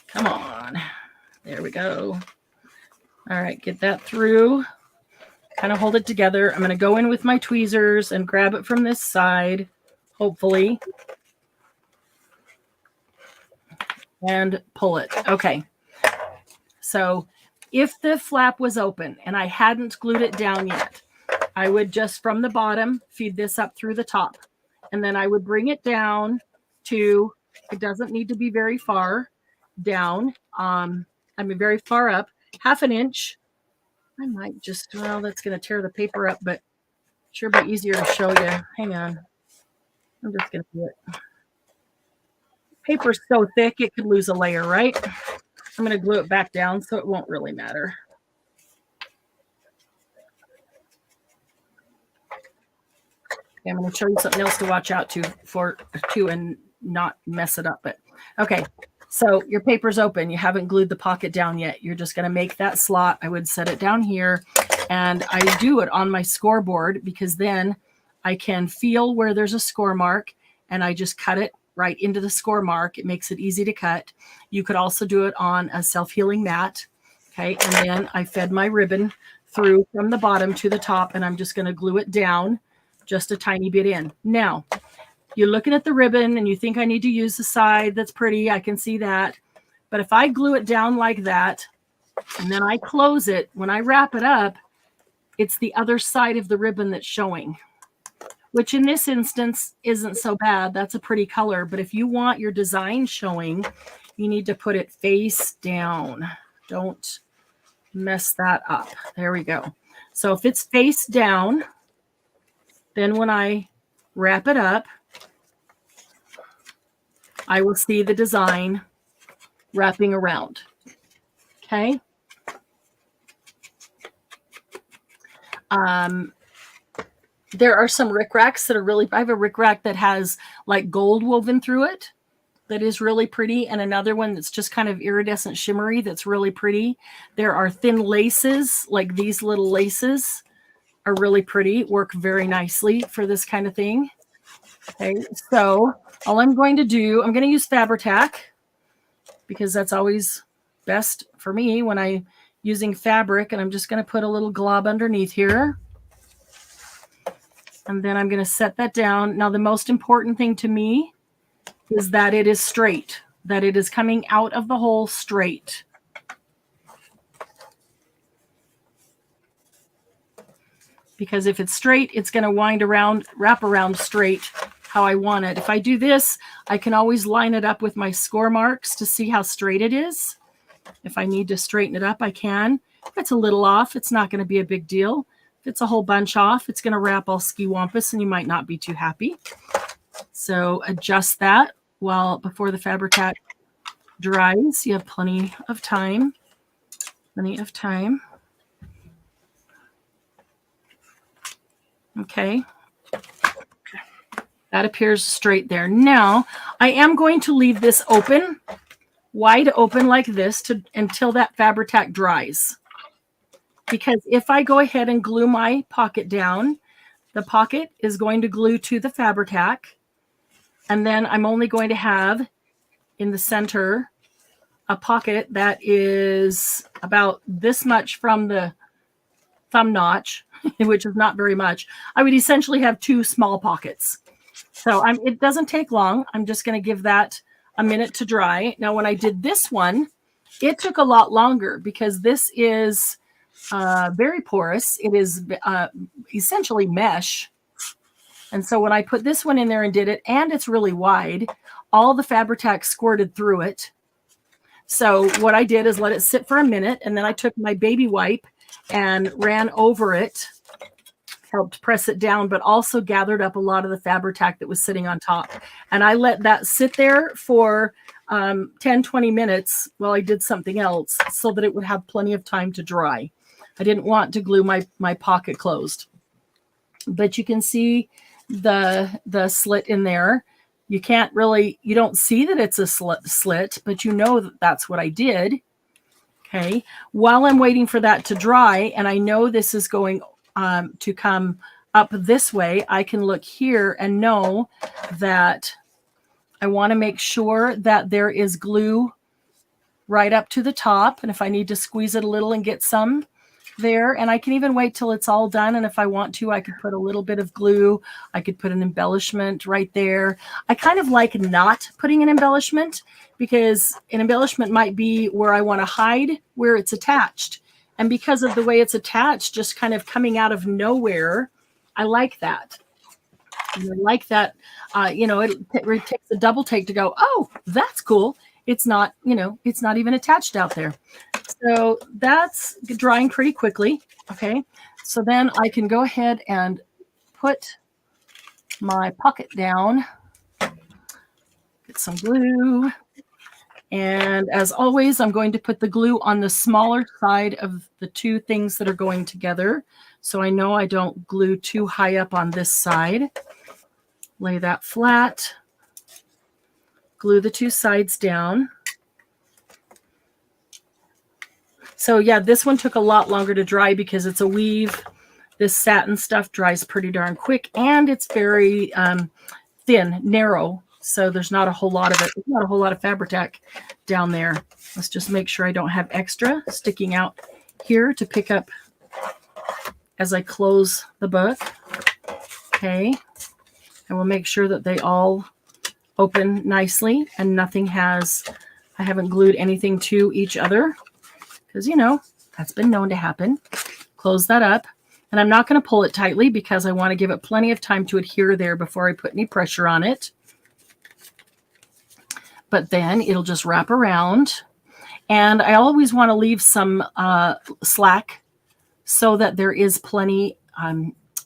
Come on. There we go. All right, get that through. Kind of hold it together. I'm going to go in with my tweezers and grab it from this side, hopefully, and pull it. Okay. So if the flap was open and I hadn't glued it down yet, I would just from the bottom feed this up through the top. And then I would bring it down to, it doesn't need to be very far down. Very far up, half an inch. I might just, well, that's going to tear the paper up, but sure be easier to show you. Hang on. I'm just going to do it. Paper's so thick, it could lose a layer, right? I'm going to glue it back down so it won't really matter. Okay, I'm going to show you something else to watch out for and not mess it up. But okay, so your paper's open. You haven't glued the pocket down yet. You're just going to make that slot. I would set it down here, and I do it on my scoreboard because then I can feel where there's a score mark, and I just cut it right into the score mark. It makes it easy to cut. You could also do it on a self-healing mat. Okay, and then I fed my ribbon through from the bottom to the top, and I'm just going to glue it down just a tiny bit in. Now, you're looking at the ribbon and you think I need to use the side that's pretty. I can see that. But if I glue it down like that, and then I close it, when I wrap it up, it's the other side of the ribbon that's showing, which in this instance isn't so bad. That's a pretty color. But if you want your design showing, you need to put it face down. Don't mess that up. There we go. So if it's face down, then when I wrap it up, I will see the design wrapping around. Okay. There are some rickracks that are really, I have a rickrack that has like gold woven through it that is really pretty, and another one that's just kind of iridescent shimmery that's really pretty. There are thin laces, like these little laces are really pretty, work very nicely for this kind of thing. Okay, so all I'm going to do, I'm going to use Fabri-Tac because that's always best for me when I'm using fabric, and I'm just going to put a little glob underneath here. And then I'm going to set that down. Now, the most important thing to me is that it is straight, that it is coming out of the hole straight. Because if it's straight, it's going to wrap around straight how I want it. If I do this, I can always line it up with my score marks to see how straight it is. If I need to straighten it up, I can. If it's a little off, it's not going to be a big deal. If it's a whole bunch off, it's going to wrap all ski-wampus and you might not be too happy. So adjust that before the Fabri-Tac dries. You have plenty of time. Plenty of time. Okay. That appears straight there. Now, I am going to leave this open, wide open like this until that Fabri-Tac dries. Because if I go ahead and glue my pocket down, the pocket is going to glue to the Fabri-Tac. And then I'm only going to have in the center a pocket that is about this much from the thumb notch, which is not very much. I would essentially have two small pockets. So it doesn't take long. I'm just going to give that a minute to dry. Now, when I did this one, it took a lot longer because this is very porous. It is essentially mesh. And so when I put this one in there and did it, and it's really wide, all the Fabri-Tac squirted through it. So what I did is let it sit for a minute, and then I took my baby wipe and ran over it, helped press it down, but also gathered up a lot of the Fabri-Tac that was sitting on top. And I let that sit there for 10, 20 minutes while I did something else so that it would have plenty of time to dry. I didn't want to glue my pocket closed. But you can see the slit in there. You don't see that it's a slit, but you know that that's what I did. Okay. While I'm waiting for that to dry, and I know this is going to come up this way, I can look here and know that I want to make sure that there is glue right up to the top. And if I need to squeeze it a little and get some there, and I can even wait till it's all done. And if I want to, I could put a little bit of glue. I could put an embellishment right there. I kind of like not putting an embellishment because an embellishment might be where I want to hide where it's attached. And because of the way it's attached, just kind of coming out of nowhere, I like that. And I like that, it takes a double take to go, oh, that's cool. It's not, it's not even attached out there. So that's drying pretty quickly. Okay. So then I can go ahead and put my pocket down, get some glue. And as always, I'm going to put the glue on the smaller side of the two things that are going together. So I know I don't glue too high up on this side. Lay that flat. Glue the two sides down. So yeah, this one took a lot longer to dry because it's a weave. This satin stuff dries pretty darn quick, and it's very thin, narrow. So there's not a whole lot of it. There's not a whole lot of Fabri-Tac down there. Let's just make sure I don't have extra sticking out here to pick up as I close the book. Okay. And we'll make sure that they all open nicely and nothing has, I haven't glued anything to each other because, you know, that's been known to happen. Close that up. And I'm not going to pull it tightly because I want to give it plenty of time to adhere there before I put any pressure on it. But then it'll just wrap around. And I always want to leave some slack so that there is plenty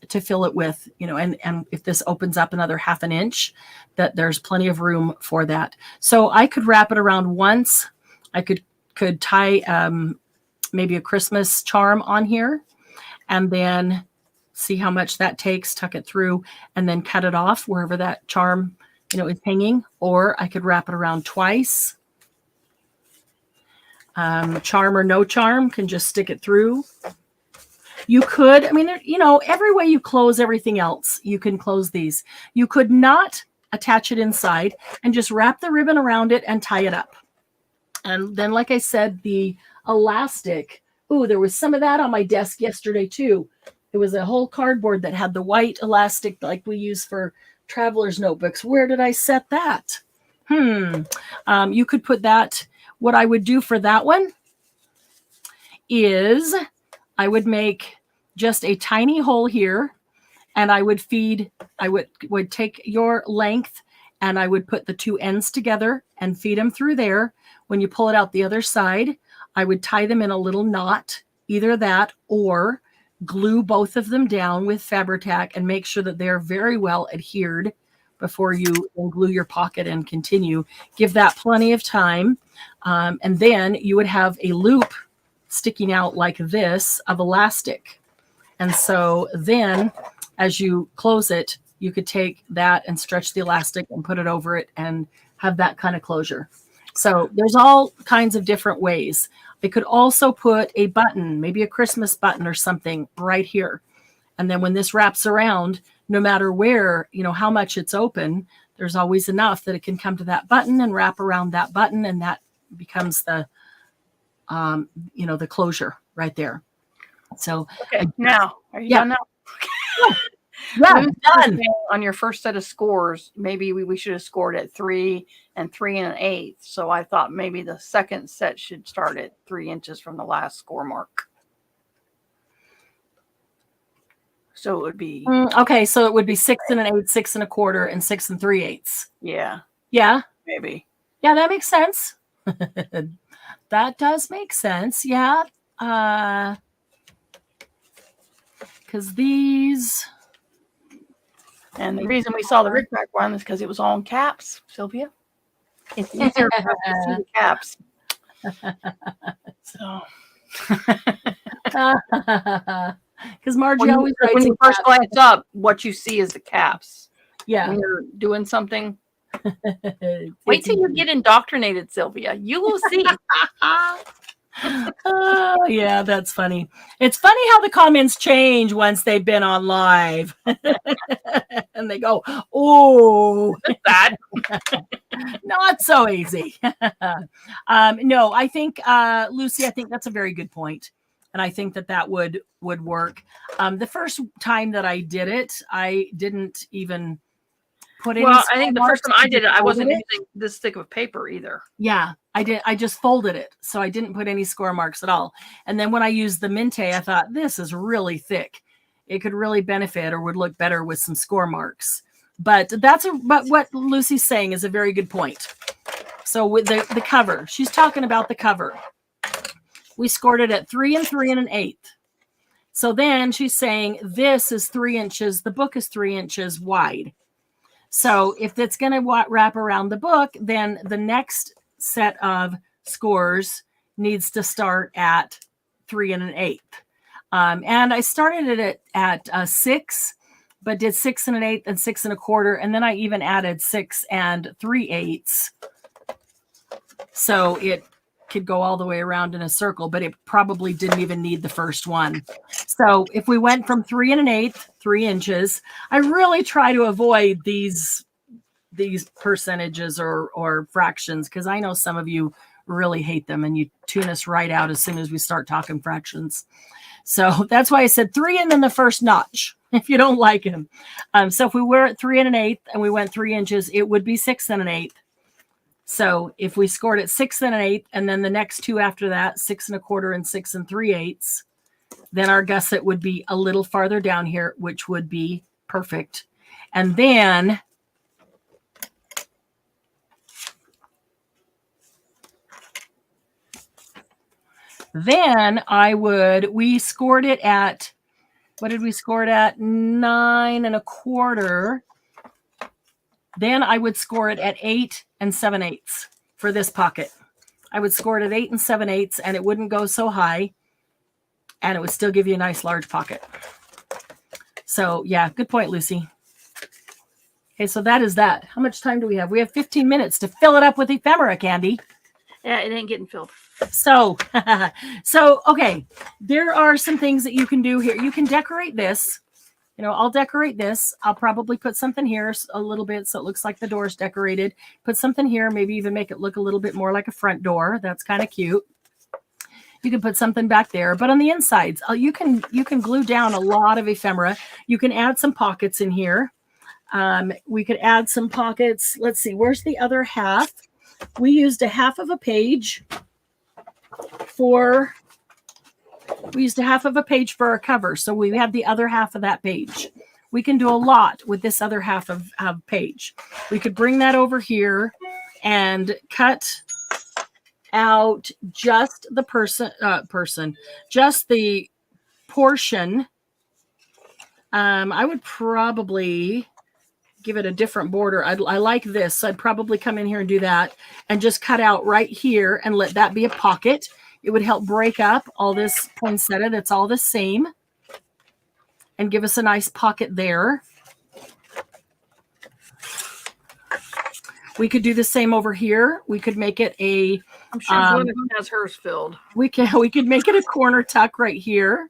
to fill it with, you know, and if this opens up another 1/2 inch, that there's plenty of room for that. So I could wrap it around once. I could tie maybe a Christmas charm on here and then see how much that takes, tuck it through, and then cut it off wherever that charm, you know, is hanging. Or I could wrap it around twice. Charm or no charm, can just stick it through. You could, I mean, you know, every way you close everything else, you can close these. You could not attach it inside and just wrap the ribbon around it and tie it up. And then, like I said, the elastic, ooh, there was some of that on my desk yesterday too. It was a whole cardboard that had the white elastic like we use for traveler's notebooks. Where did I set that? You could put that. What I would do for that one is I would make just a tiny hole here, and I would feed, I would take your length and I would put the two ends together and feed them through there. When you pull it out the other side, I would tie them in a little knot, either that or glue both of them down with Fabri-Tac and make sure that they're very well adhered before you glue your pocket and continue. Give that plenty of time. And then you would have a loop sticking out like this of elastic. And so then as you close it, you could take that and stretch the elastic and put it over it and have that kind of closure. So there's all kinds of different ways. They could also put a button, maybe a Christmas button or something right here. And then when this wraps around, no matter where, you know, how much it's open, there's always enough that it can come to that button and wrap around that button. And that becomes the, you know, the closure right there. So okay, now are you done now? Yeah, done. On your first set of scores, maybe we should have scored at 3 and 3 1/8. So I thought maybe the second set should start at 3 inches from the last score mark. So it would be okay. So it would be 6 1/8, 6 1/4, and 6 3/8. Yeah. Yeah. Maybe. Yeah, that makes sense. That does make sense. Yeah. Because these. And the reason we saw the Rick Rack one is because it was all in caps, Sylvia. It's easier to see the caps. So. Because Margie always writes when you first glance up, what you see is the caps. Yeah. When you're doing something. Wait till you get indoctrinated, Sylvia. You will see. Oh, yeah, that's funny. It's funny how the comments change once they've been on live. And they go, oh, that. Not so easy. No, I think, Lucy, I think that's a very good point. And I think that would work. The first time that I did it, I didn't even put any. Well, I think the first time I did it, I wasn't using this thick of paper either. Yeah, I did. I just folded it. So I didn't put any score marks at all. And then when I used the Minte, I thought, this is really thick. It could really benefit or would look better with some score marks. But but what Lucy's saying is a very good point. So with the cover, she's talking about the cover. We scored it at 3 3 1/8. So then she's saying this is 3 inches. The book is 3 inches wide. So if it's going to wrap around the book, then the next set of scores needs to start at 3 1/8. And I started it at 6 but did 6 1/8 and 6 1/4. And then I even added 6 3/8. So it could go all the way around in a circle, but it probably didn't even need the first one. So if we went from 3 1/8, 3 inches, I really try to avoid these percentages or fractions, because I know some of you really hate them and you tune us right out as soon as we start talking fractions. So that's why I said 3 and then the first notch if you don't like them. So if we were at 3 1/8 and we went 3 inches, it would be 6 1/8. So if we scored at 6 1/8 and then the next two after that, 6 1/4 and 6 3/8, then our gusset would be a little farther down here, which would be perfect. And then we scored it at, what did we score it at? 9 1/4. Then I would score it at 8 7/8 for this pocket. I would score it at 8 7/8 and it wouldn't go so high and it would still give you a nice large pocket. So yeah, good point, Lucy. Okay, so that is that. How much time do we have? We have 15 minutes to fill it up with ephemera, Candy. Yeah, it ain't getting filled. So, okay, there are some things that you can do here. You can decorate this. You know, I'll decorate this. I'll probably put something here a little bit so it looks like the door's decorated. Put something here, maybe even make it look a little bit more like a front door. That's kind of cute. You can put something back there, but on the insides, you can glue down a lot of ephemera. You can add some pockets in here. We could add some pockets. Let's see, where's the other half? We used a half of a page for our cover. So we have the other half of that page. We can do a lot with this other half of page. We could bring that over here and cut out just the just the portion. I would probably give it a different border. I like this. So I'd probably come in here and do that and just cut out right here and let that be a pocket. It would help break up all this poinsettia that's all the same and give us a nice pocket there. We could do the same over here. We could make it a... I'm sure Glenna has hers filled. We could make it a corner tuck right here.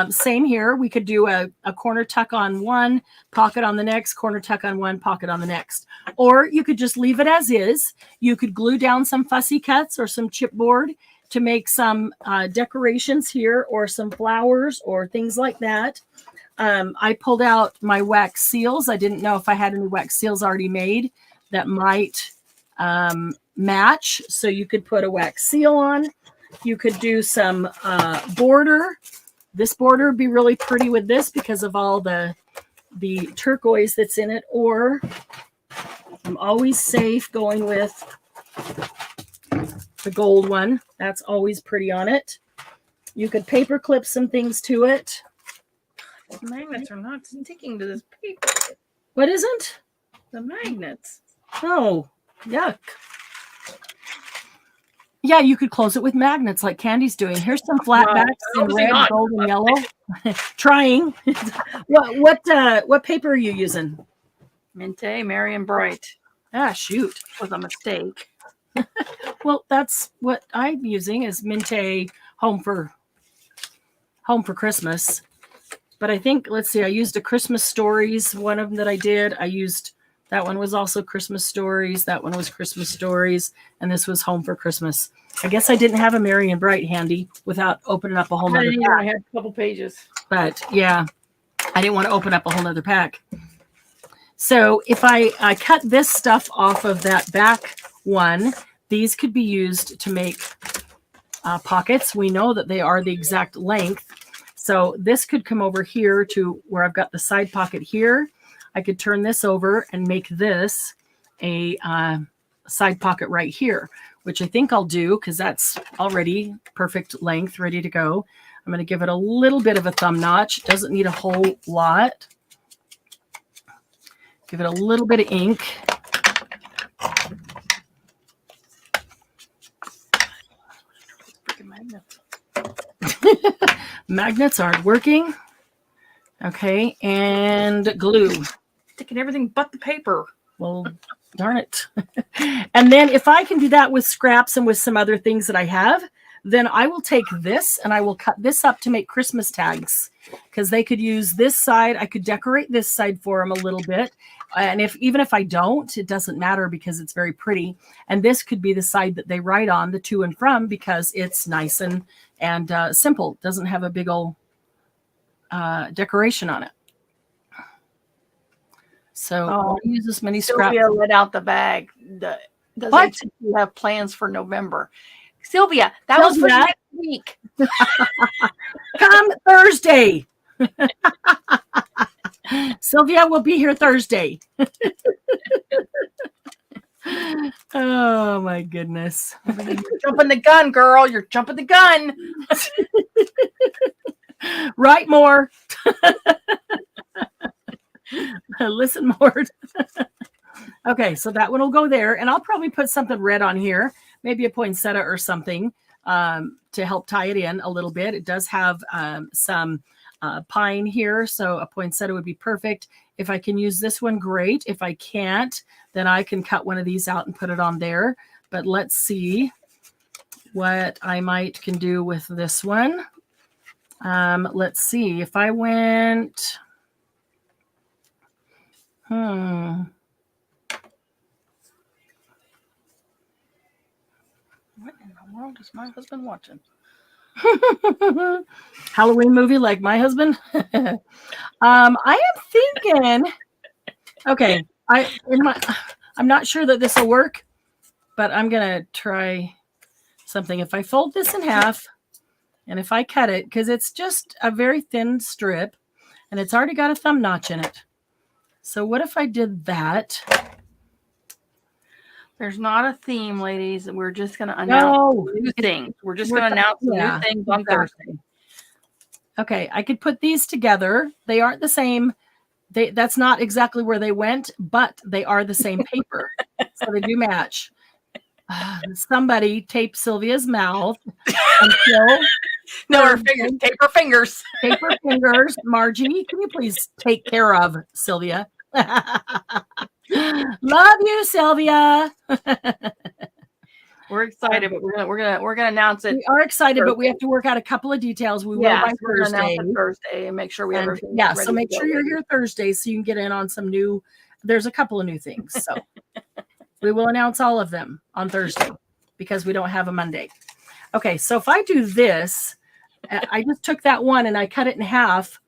Same here. We could do a corner tuck on one, pocket on the next, corner tuck on one, pocket on the next. Or you could just leave it as is. You could glue down some fussy cuts or some chipboard to make some decorations here or some flowers or things like that. I pulled out my wax seals. I didn't know if I had any wax seals already made that might match. So you could put a wax seal on. You could do some border. This border would be really pretty with this because of all the turquoise that's in it. Or I'm always safe going with the gold one. That's always pretty on it. You could paper clip some things to it. The magnets are not sticking to this paper. What isn't? The magnets. Oh, yuck. Yeah, you could close it with magnets like Candy's doing. Here's some flat backs in red, gold, and yellow. Trying. What paper are you using? Mente Marianne Bright. Ah, shoot. Was a mistake. Well, that's what I'm using is Mente Home for Christmas. But I think, let's see, I used a Christmas Stories, one of them that I did. That one was also Christmas Stories. That one was Christmas Stories. And this was Home for Christmas. I guess I didn't have a Marianne Bright handy without opening up a whole nother pack. I had a couple pages. But yeah, I didn't want to open up a whole nother pack. So if I cut this stuff off of that back one, these could be used to make pockets. We know that they are the exact length. So this could come over here to where I've got the side pocket here. I could turn this over and make this a side pocket right here, which I think I'll do because that's already perfect length, ready to go. I'm going to give it a little bit of a thumb notch. It doesn't need a whole lot. Give it a little bit of ink. Magnets aren't working. Okay, and glue. Sticking everything but the paper. Well, darn it. And then if I can do that with scraps and with some other things that I have, then I will take this and I will cut this up to make Christmas tags, because they could use this side. I could decorate this side for them a little bit. And even if I don't, it doesn't matter because it's very pretty. And this could be the side that they write on, the to and from, because it's nice and simple. Doesn't have a big old decoration on it. So I'll use as many scraps. Sylvia let out the bag. Does you have plans for November? Sylvia, that was for next week. Come Thursday. Sylvia will be here Thursday. Oh my goodness. You're jumping the gun, girl. You're jumping the gun. Write more. Listen more. Okay, so that one will go there, and I'll probably put something red on here, maybe a poinsettia or something to help tie it in a little bit. It does have some pine here, so a poinsettia would be perfect. If I can use this one, great. If I can't, then I can cut one of these out and put it on there. But let's see what I can do with this one. Let's see if I went. What in the world is my husband watching? Halloween movie like my husband? I am thinking, okay, I'm not sure that this will work, but I'm going to try something. If I fold this in half and if I cut it, because it's just a very thin strip and it's already got a thumb notch in it. So what if I did that? There's not a theme, ladies. We're just going to announce new things. We're just going to announce new things on Thursday. Okay, I could put these together. They aren't the same. That's not exactly where they went, but they are the same paper. So they do match. Somebody taped Sylvia's mouth until... No, her fingers. Paper fingers. Paper fingers. Margie, can you please take care of Sylvia? Love you, Sylvia. We're excited, but we're gonna announce it. We are excited, Thursday. But we have to work out a couple of details. We will by Thursday. Thursday and make sure we have everything. Yeah, so make sure you're here Thursday so you can get in on some new. There's a couple of new things, so we will announce all of them on Thursday because we don't have a Monday. Okay, so if I do this, I just took that one and I cut it in half.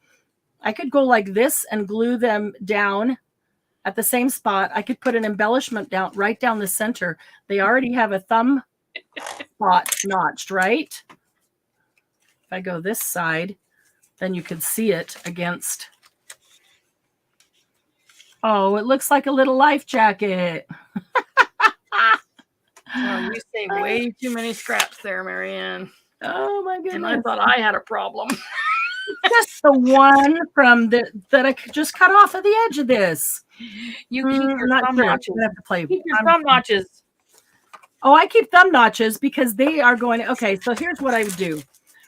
I could go like this and glue them down at the same spot. I could put an embellishment right down the center. They already have a thumb spot notched, right? If I go this side, then you can see it against. Oh, it looks like a little life jacket. Oh, you saved way too many scraps there, Marianne. Oh my goodness. And I thought I had a problem. Just the one from that I just cut off at the edge of this. You keep your thumb notches. I have to play. Keep your thumb notches. Oh, I keep thumb notches because they are going to, okay, so here's what I would do.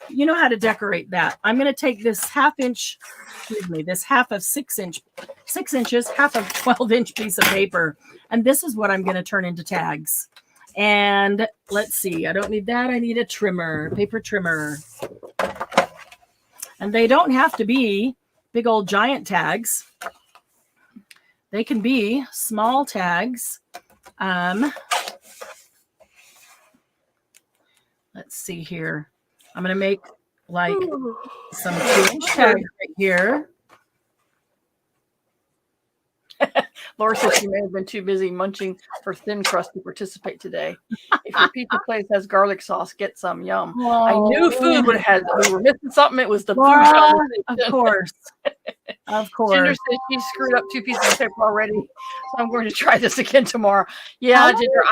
You know how to decorate that. I'm going to take this this half of 6 inches, half of 12-inch piece of paper. And this is what I'm going to turn into tags. And let's see, I don't need that. I need a trimmer, paper trimmer. And they don't have to be big old giant tags. They can be small tags. Let's see here. I'm going to make like some 2-inch tags right here. Laura says she may have been too busy munching her thin crust to participate today. If your pizza place has garlic sauce, get some. Yum. Oh, I knew food would have. We were missing something. It was the food. Of course. Of course. Ginger says she screwed up 2 pieces of paper already, so I'm going to try this again tomorrow. Yeah, Ginger.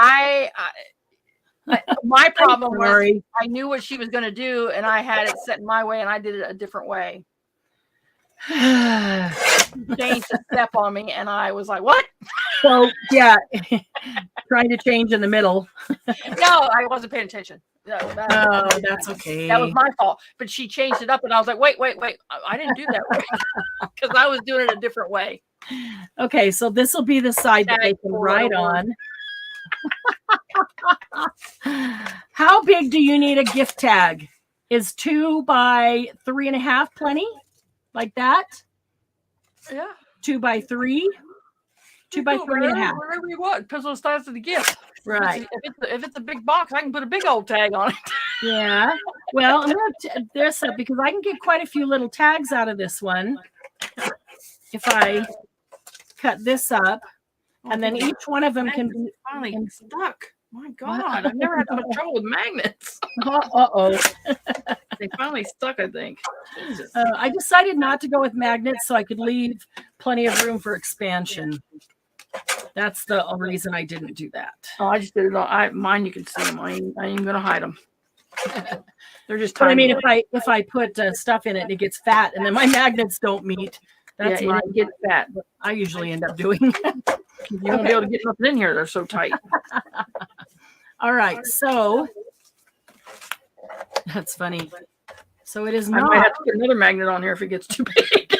My problem was I knew what she was going to do, and I had it set in my way, and I did it a different way. Changed a step on me, and I was like, "What?" So yeah, trying to change in the middle. No, I wasn't paying attention. Oh, that's okay. That was my fault. But she changed it up, and I was like, wait. I didn't do that right because I was doing it a different way. Okay, so this will be the side that they can write on. How big do you need a gift tag? Is 2 by 3.5 plenty? Like that? Yeah. 2 by 3? 2 by 3.5. Whatever you want. Depends on the size of the gift. Right. If it's a big box, I can put a big old tag on it. Yeah. Well, I'm going to this up because I can get quite a few little tags out of this one. If I cut this up, and then each one of them can be finally stuck. My God, I've never had so much trouble with magnets. Uh-oh. They finally stuck, I think. Jesus. I decided not to go with magnets so I could leave plenty of room for expansion. That's the reason I didn't do that. Oh, I just did it all. Mine, you can see them. I ain't going to hide them. They're just tiny. But I mean, like, if I put stuff in it and it gets fat and then my magnets don't meet, that's it gets fat. But I usually end up doing. You won't be able to get nothing in here. They're so tight. All right. So that's funny. So it is I not. might have to put another magnet on here if it gets too big.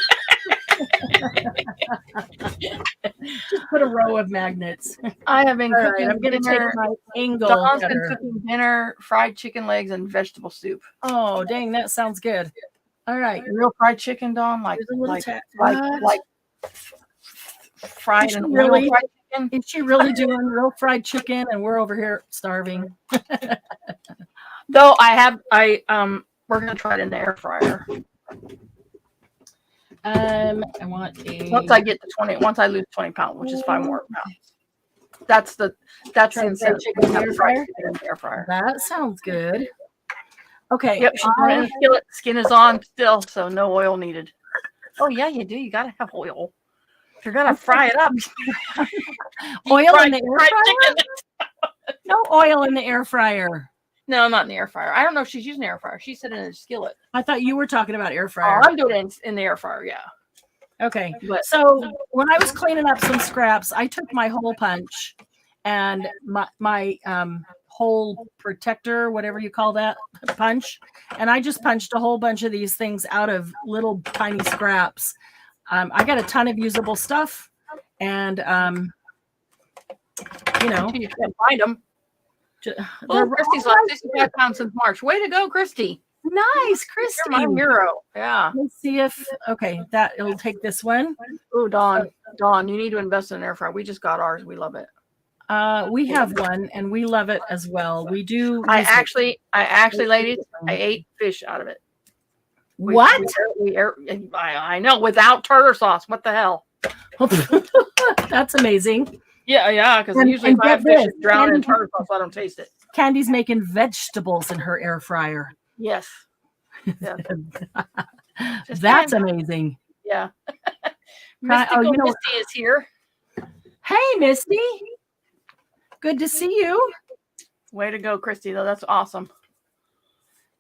Just put a row of magnets. I have been cooking. I'm going to take my angle. Dawn's been cooking dinner, fried chicken legs, and vegetable soup. Oh, dang. That sounds good. All right. Real fried chicken, Dawn? Like fried and really fried chicken? Is she really doing real fried chicken and we're over here starving? Though we're gonna try it in the air fryer. I want a once I lose 20 pounds, which is 5 more pounds. That's the incentive. Chicken in the air fryer? In the air fryer. That sounds good. Okay. Yep, she's in the skillet. Skin is on still, so no oil needed. Oh yeah, you do. You gotta have oil. If you're gonna fry it up. Oil in the air fryer? No oil in the air fryer. No, not in the air fryer. I don't know if she's using the air fryer. She said in a skillet. I thought you were talking about air fryer. Oh, I'm doing it in the air fryer, yeah. Okay. So when I was cleaning up some scraps, I took my hole punch and my hole protector, whatever you call that, punch, and I just punched a whole bunch of these things out of little tiny scraps. I got a ton of usable stuff, and you can't find them. Christy's lost 65 pounds since March. Way to go, Christy! Nice, Christy. You're my hero. Yeah. Let's see if it'll take this one. Oh, Dawn, you need to invest in an air fryer. We just got ours. We love it. We have one, and we love it as well. We do. I actually, ladies, I ate fish out of it. What? I know, without tartar sauce. What the hell? That's amazing. Yeah, because usually if I have fish drowned in tartar sauce, I don't taste it. Candy's making vegetables in her air fryer. Yes. Yeah. That's amazing. Yeah. Misty is here. Hey, Misty. Good to see you. Way to go, Christy, though. That's awesome.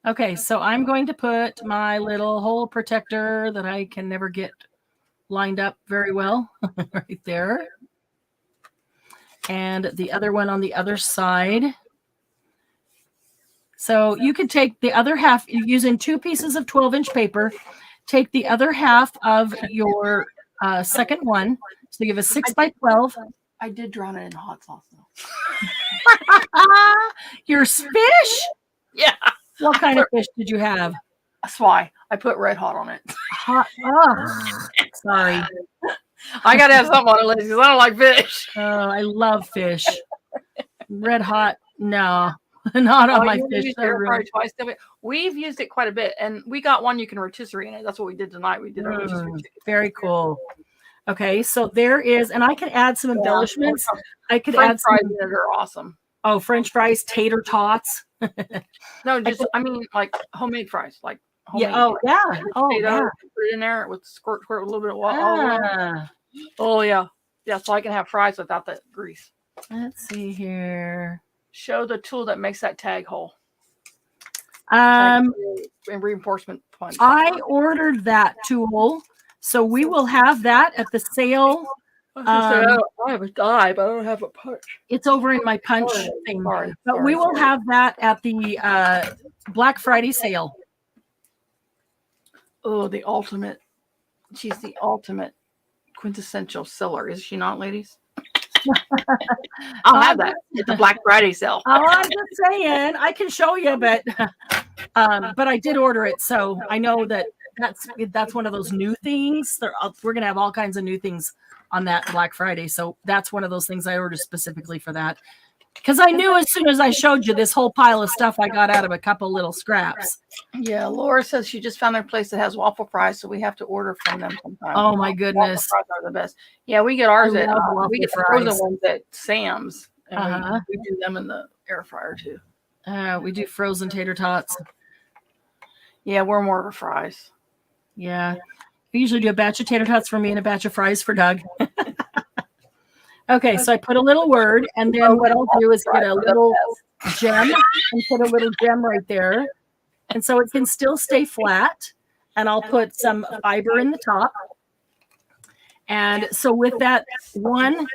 Okay, so I'm going to put my little hole protector that I can never get lined up very well right there. And the other one on the other side. So you could take the other half using 2 pieces of 12-inch paper. Take the other half of your second one. So you have a 6 by 12. I did drown it in hot sauce, though. Your fish? Yeah. What kind of fish did you have? That's why I put red hot on it. Hot. Oh, sorry. I got to have something on it, ladies, because I don't like fish. Oh, I love fish. Red hot. No, not on my fish. Twice. We've used it quite a bit, and we got one you can rotisserie in it. That's what we did tonight. We did our rotisserie chicken. Very cool. Okay, so there is, and I could add some embellishments. I could add some. French fries that are awesome. Oh, French fries, tater tots. No, like homemade fries, like homemade. Yeah. Oh, yeah. Oh, yeah. Put it in there with squirt with a little bit of water. Oh, yeah. Yeah, so I can have fries without that grease. Let's see here. Show the tool that makes that tag hole. And reinforcement punch. I ordered that tool, so we will have that at the sale I have a die, but I don't have a punch. It's over in my punch thing. But we will have that at the Black Friday sale. Oh, the ultimate. She's the ultimate quintessential seller, is she not, ladies? I'll have that at the Black Friday sale. I'm just saying, I can show you, but I did order it, so I know that's one of those new things. We're gonna have all kinds of new things on that Black Friday, so that's one of those things I ordered specifically for that. Because I knew as soon as I showed you this whole pile of stuff I got out of a couple little scraps. Yeah, Laura says she just found their place that has waffle fries, so we have to order from them sometime. Oh my goodness, waffle fries are the best. Yeah, we get ours at we get the frozen ones at Sam's, and we do them in the air fryer too. We do frozen tater tots. Yeah, we're more of a fries. Yeah, we usually do a batch of tater tots for me and a batch of fries for Doug. Okay, so I put a little word, and then what I'll do is get a little gem and put a little gem right there. And so it can still stay flat, and I'll put some fiber in the top. And so with that 1/2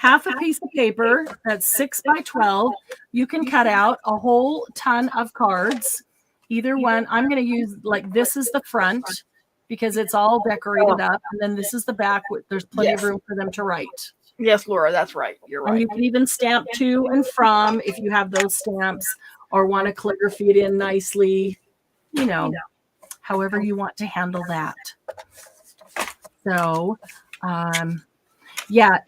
a piece of paper, that's 6 by 12, you can cut out a whole ton of cards. Either one. I'm going to use, like, this is the front because it's all decorated up, and then this is the back. There's plenty of room for them to write. Yes, Laura, that's right. You're right. And you can even stamp to and from if you have those stamps or want to calligraphy it in nicely, however you want to handle that. So, yeah,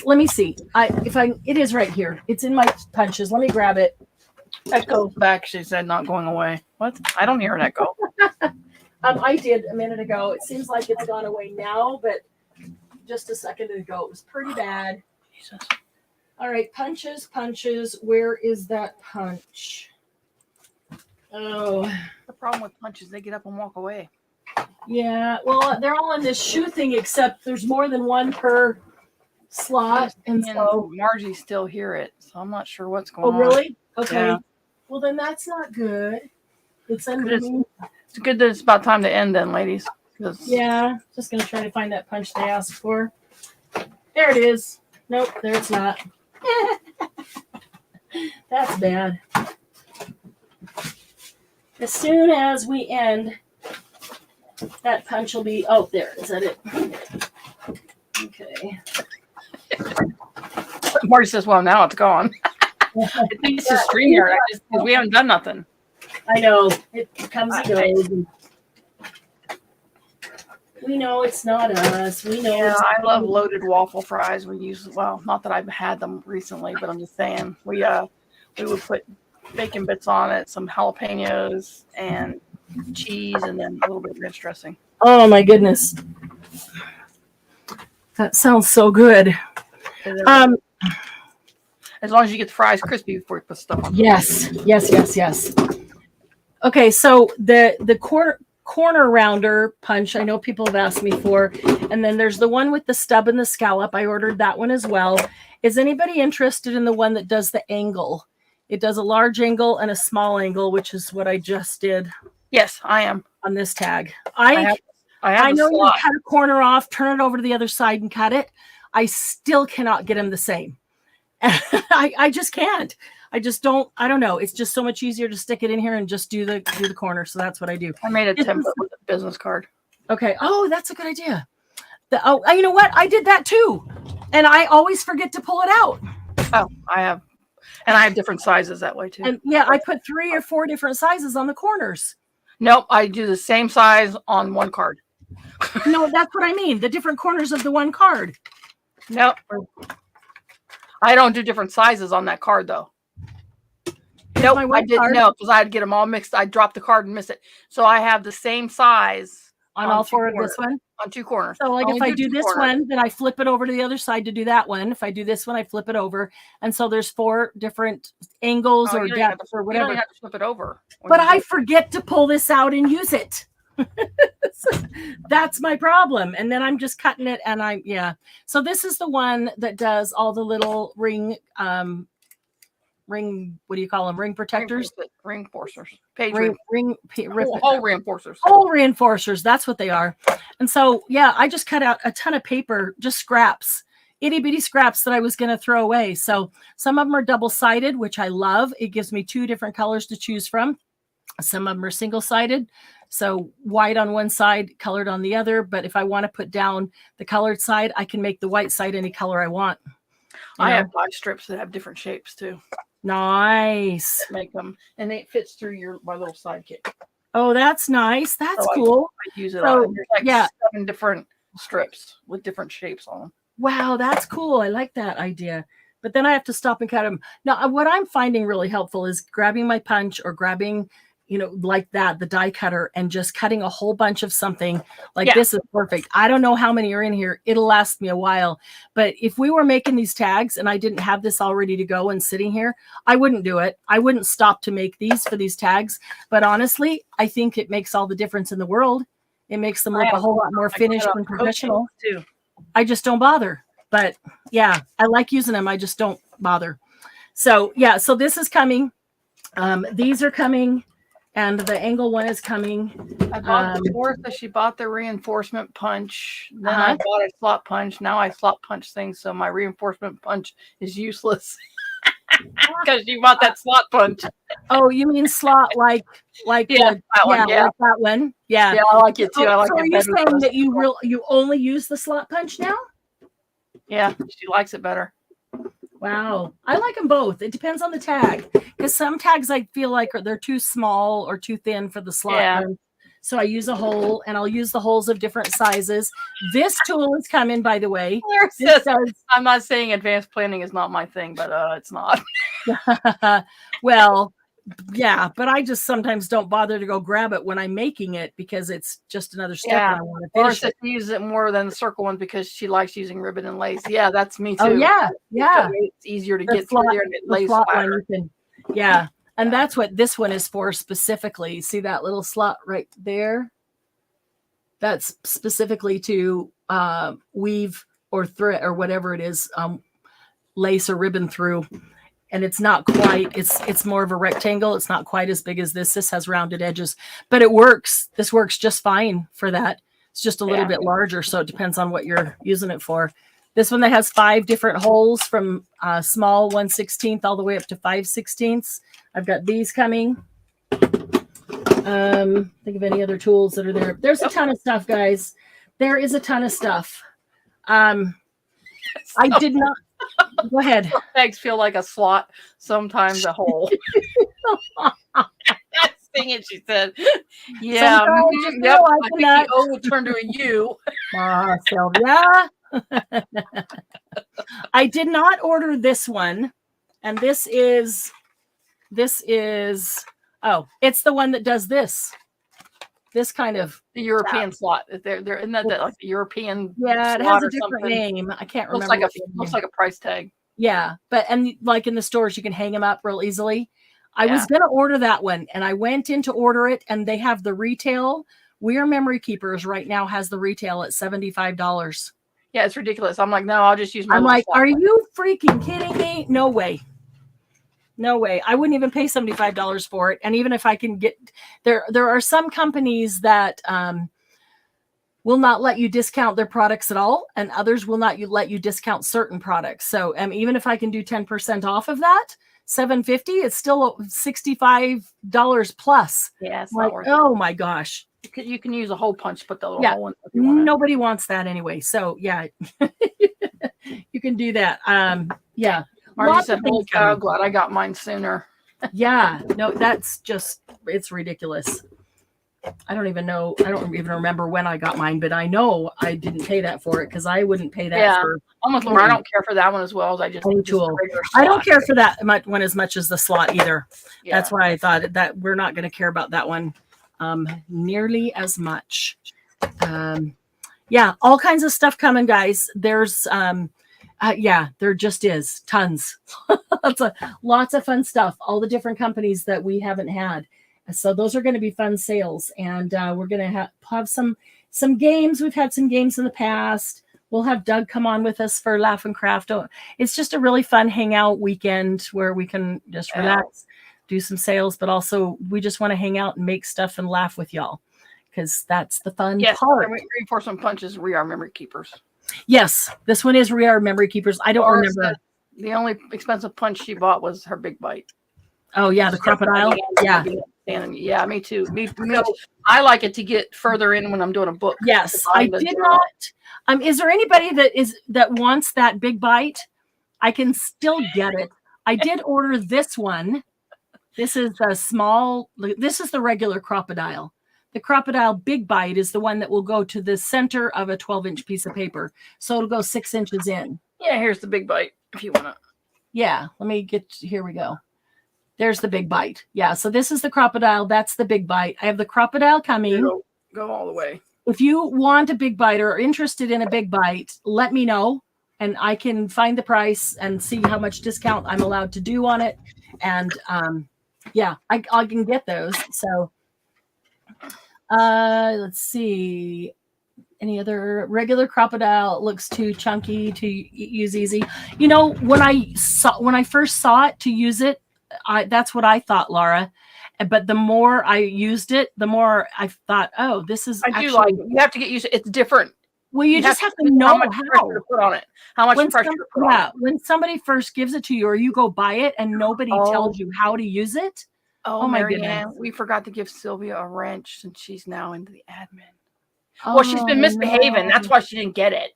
let me see. It is right here. It's in my punches. Let me grab it. Echo back, she said, not going away. What? I don't hear an echo. I did a minute ago. It seems like it's gone away now, but just a second ago, it was pretty bad. Jesus. All right, punches. Where is that punch? Oh. The problem with punches, they get up and walk away. Yeah, well, they're all in this shoe thing, except there's more than one per slot. And so Margie's still hear it, so I'm not sure what's going on. Oh, really? Okay. Yeah. Well, then that's not good. It's good that it's about time to end then, ladies. Yeah, just going to try to find that punch they asked for. There it is. Nope, there it's not. That's bad. As soon as we end, that punch will be... Oh, there. Is that it? Okay. Marty says, well, now it's gone. I think it's just StreamYard because we haven't done nothing. I know. It comes and goes. We know it's not us. We know. Yeah, I love loaded waffle fries. We use, not that I've had them recently, but I'm just saying we would put bacon bits on it, some jalapenos and cheese, and then a little bit of ranch dressing. Oh my goodness, that sounds so good. As long as you get the fries crispy before you put stuff on. Yes. Okay, so the corner rounder punch, I know people have asked me for, and then there's the one with the stub and the scallop. I ordered that one as well. Is anybody interested in the one that does the angle? It does a large angle and a small angle, which is what I just did. Yes, I am on this tag. I know you cut a corner off, turn it over to the other side and cut it. I still cannot get them the same. I just can't. I don't know. It's just so much easier to stick it in here and just do the corner. So that's what I do. I made a template with a business card. Okay. Oh, that's a good idea. You know what? I did that too. And I always forget to pull it out. Oh, I have. And I have different sizes that way too. And yeah, I put 3 or 4 different sizes on the corners. Nope. I do the same size on one card. No, that's what I mean. The different corners of the one card. Nope. I don't do different sizes on that card though. Nope, I didn't know because I'd get them all mixed. I'd drop the card and miss it. So I have the same size on all 4 of this one? On 2 corners. So like if I do this one, then I flip it over to the other side to do that one. If I do this one, I flip it over. And so there's 4 different angles or depths or whatever. You don't have to flip it over. But I forget to pull this out and use it. That's my problem. And then I'm just cutting it and So this is the one that does all the little ring, what do you call them? Ring protectors? Ring forcers. Hole reinforcers. Hole reinforcers. That's what they are. And so, I just cut out a ton of paper, just scraps itty bitty scraps that I was going to throw away. So some of them are double-sided, which I love. It gives me 2 different colors to choose from. Some of them are single-sided. So white on one side, colored on the other. But if I want to put down the colored side, I can make the white side any color I want. I have die strips that have different shapes too. Nice. Make them, and it fits through my little sidekick. Oh, that's nice. That's cool. I use it on. There's like 7 different strips with different shapes on them. Wow, that's cool. I like that idea. But then I have to stop and cut them. Now, what I'm finding really helpful is grabbing my punch or grabbing, like that, the die cutter, and just cutting a whole bunch of something. Like this is perfect. I don't know how many are in here. It'll last me a while. But if we were making these tags and I didn't have this all ready to go and sitting here, I wouldn't do it. I wouldn't stop to make these for these tags. But honestly, I think it makes all the difference in the world. It makes them look a whole lot more finished and professional too. I just don't bother. But yeah, I like using them. I just don't bother. So yeah, so this is coming. These are coming. And the angle one is coming. I bought the Martha. She bought the reinforcement punch. Then I bought a slot punch. Now I slot punch things, so my reinforcement punch is useless because you bought that slot punch. Oh, you mean slot like that one? Yeah, like that one. Yeah, I like it too. I like so it. Are you saying that you only use the slot punch now? Yeah, she likes it better. Wow. I like them both. It depends on the tag. Because some tags I feel like they're too small or too thin for the slot. So I use a hole, and I'll use the holes of different sizes. This tool is coming, by the way. I'm not saying advanced planning is not my thing, but it's not. Well, yeah, but I just sometimes don't bother to go grab it when I'm making it because it's just another step and I want to finish it. Or use it more than the circle one because she likes using ribbon and lace. Yeah, that's me too. Oh, yeah. It's easier to get through there and it lace flatter. Yeah. And that's what this one is for specifically. See that little slot right there? That's specifically to weave or thread or whatever it is, lace or ribbon through. And it's not quite, it's more of a rectangle. It's not quite as big as this. This has rounded edges, but it works. This works just fine for that. It's just a little bit larger, so it depends on what you're using it for. This one that has 5 different holes from small 1/16 all the way up to 5/16. I've got these coming. Think of any other tools that are there. There's a ton of stuff, guys. There is a ton of stuff. I did not. Go ahead. Tags feel like a slot, sometimes a hole. Sing it, she said. Yeah. Yep. I think the O will turn to a U. Sylvia. I did not order this one. And this is, oh, it's the one that does this. This kind of the European slot. They're isn't that like the European? Yeah, it has a different name. I can't remember. Looks like a price tag. Yeah, but and like in the stores, you can hang them up real easily. I was gonna order that one, and I went in to order it, and they have the retail. We Are Memory Keepers right now has the retail at $75. Yeah, it's ridiculous. I'm like, no, I'll just use my. I'm like, are you freaking kidding me? No way. No way. I wouldn't even pay $75 for it. And even if I can get there are some companies that will not let you discount their products at all, and others will not let you discount certain products. So even if I can do 10% off of that, $750, it's still $65 plus. Yeah, it's not worth it. Oh my gosh. You can use a hole punch, put the little hole in. Nobody wants that anyway. So yeah, you can do that. Yeah. Margie said, "Holy cow, glad I got mine sooner." Yeah, no, that's just, it's ridiculous. I don't even remember when I got mine, but I know I didn't pay that for it because I wouldn't pay that for. Almost, Laura, I don't care for that one as well as I just tool. I don't care for that one as much as the slot either. Yeah. That's why I thought that we're not going to care about that one nearly as much. Yeah, all kinds of stuff coming, guys. There's there just is tons. Lots of fun stuff. All the different companies that we haven't had. So those are going to be fun sales, and we're going to have some games. We've had some games in the past. We'll have Doug come on with us for Laugh and Craft. It's just a really fun hangout weekend where we can just relax, do some sales, but also we just want to hang out and make stuff and laugh with y'all because that's the fun part. Reinforcement punches. We are memory keepers. Yes, this one is We Are Memory Keepers. I don't remember. The only expensive punch she bought was her Big Bite. Oh yeah, the crocodile. Yeah. Yeah, me too. Me I like it to get further in when I'm doing a book. Yes, I did not. Is there anybody that wants that Big Bite? I can still get it. I did order this one. This is a small. This is the regular crocodile. The crocodile Big Bite is the one that will go to the center of a 12-inch piece of paper. So it'll go 6 inches in. Yeah, here's the Big Bite if you want to. Yeah, let me get, here we go. There's the Big Bite. Yeah, so this is the crocodile. That's the Big Bite. I have the crocodile coming. Go all the way. If you want a Big Bite or are interested in a Big Bite, let me know. And I can find the price and see how much discount I'm allowed to do on it. And yeah, I can get those. So let's see. Any other regular crocodile looks too chunky to use easy. You know, when I first saw it to use it, that's what I thought, Laura. But the more I used it, the more I thought, oh, this is. I do like it. You have to get used to it. It's different. Well, you just have to know how much pressure to put on it. How much pressure to put on it. When somebody first gives it to you or you go buy it and nobody tells you how to use it. Oh my Marianne, goodness. We forgot to give Sylvia a wrench since she's now into the admin. Oh, well, she's been misbehaving. No. That's why she didn't get it.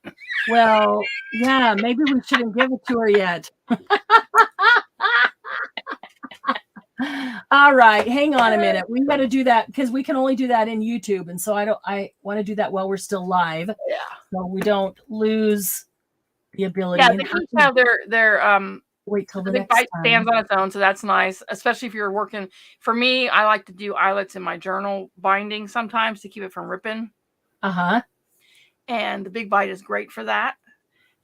Well, yeah, maybe we shouldn't give it to her yet. All right, hang on a minute. We got to do that because we can only do that in YouTube, and so I want to do that while we're still live. Yeah. So we don't lose the ability. Yeah, they each have their wait till the Big Bite stands on its own, so that's nice. Especially if you're working. For me, I like to do eyelets in my journal binding sometimes to keep it from ripping. Uh-huh. And the Big Bite is great for that.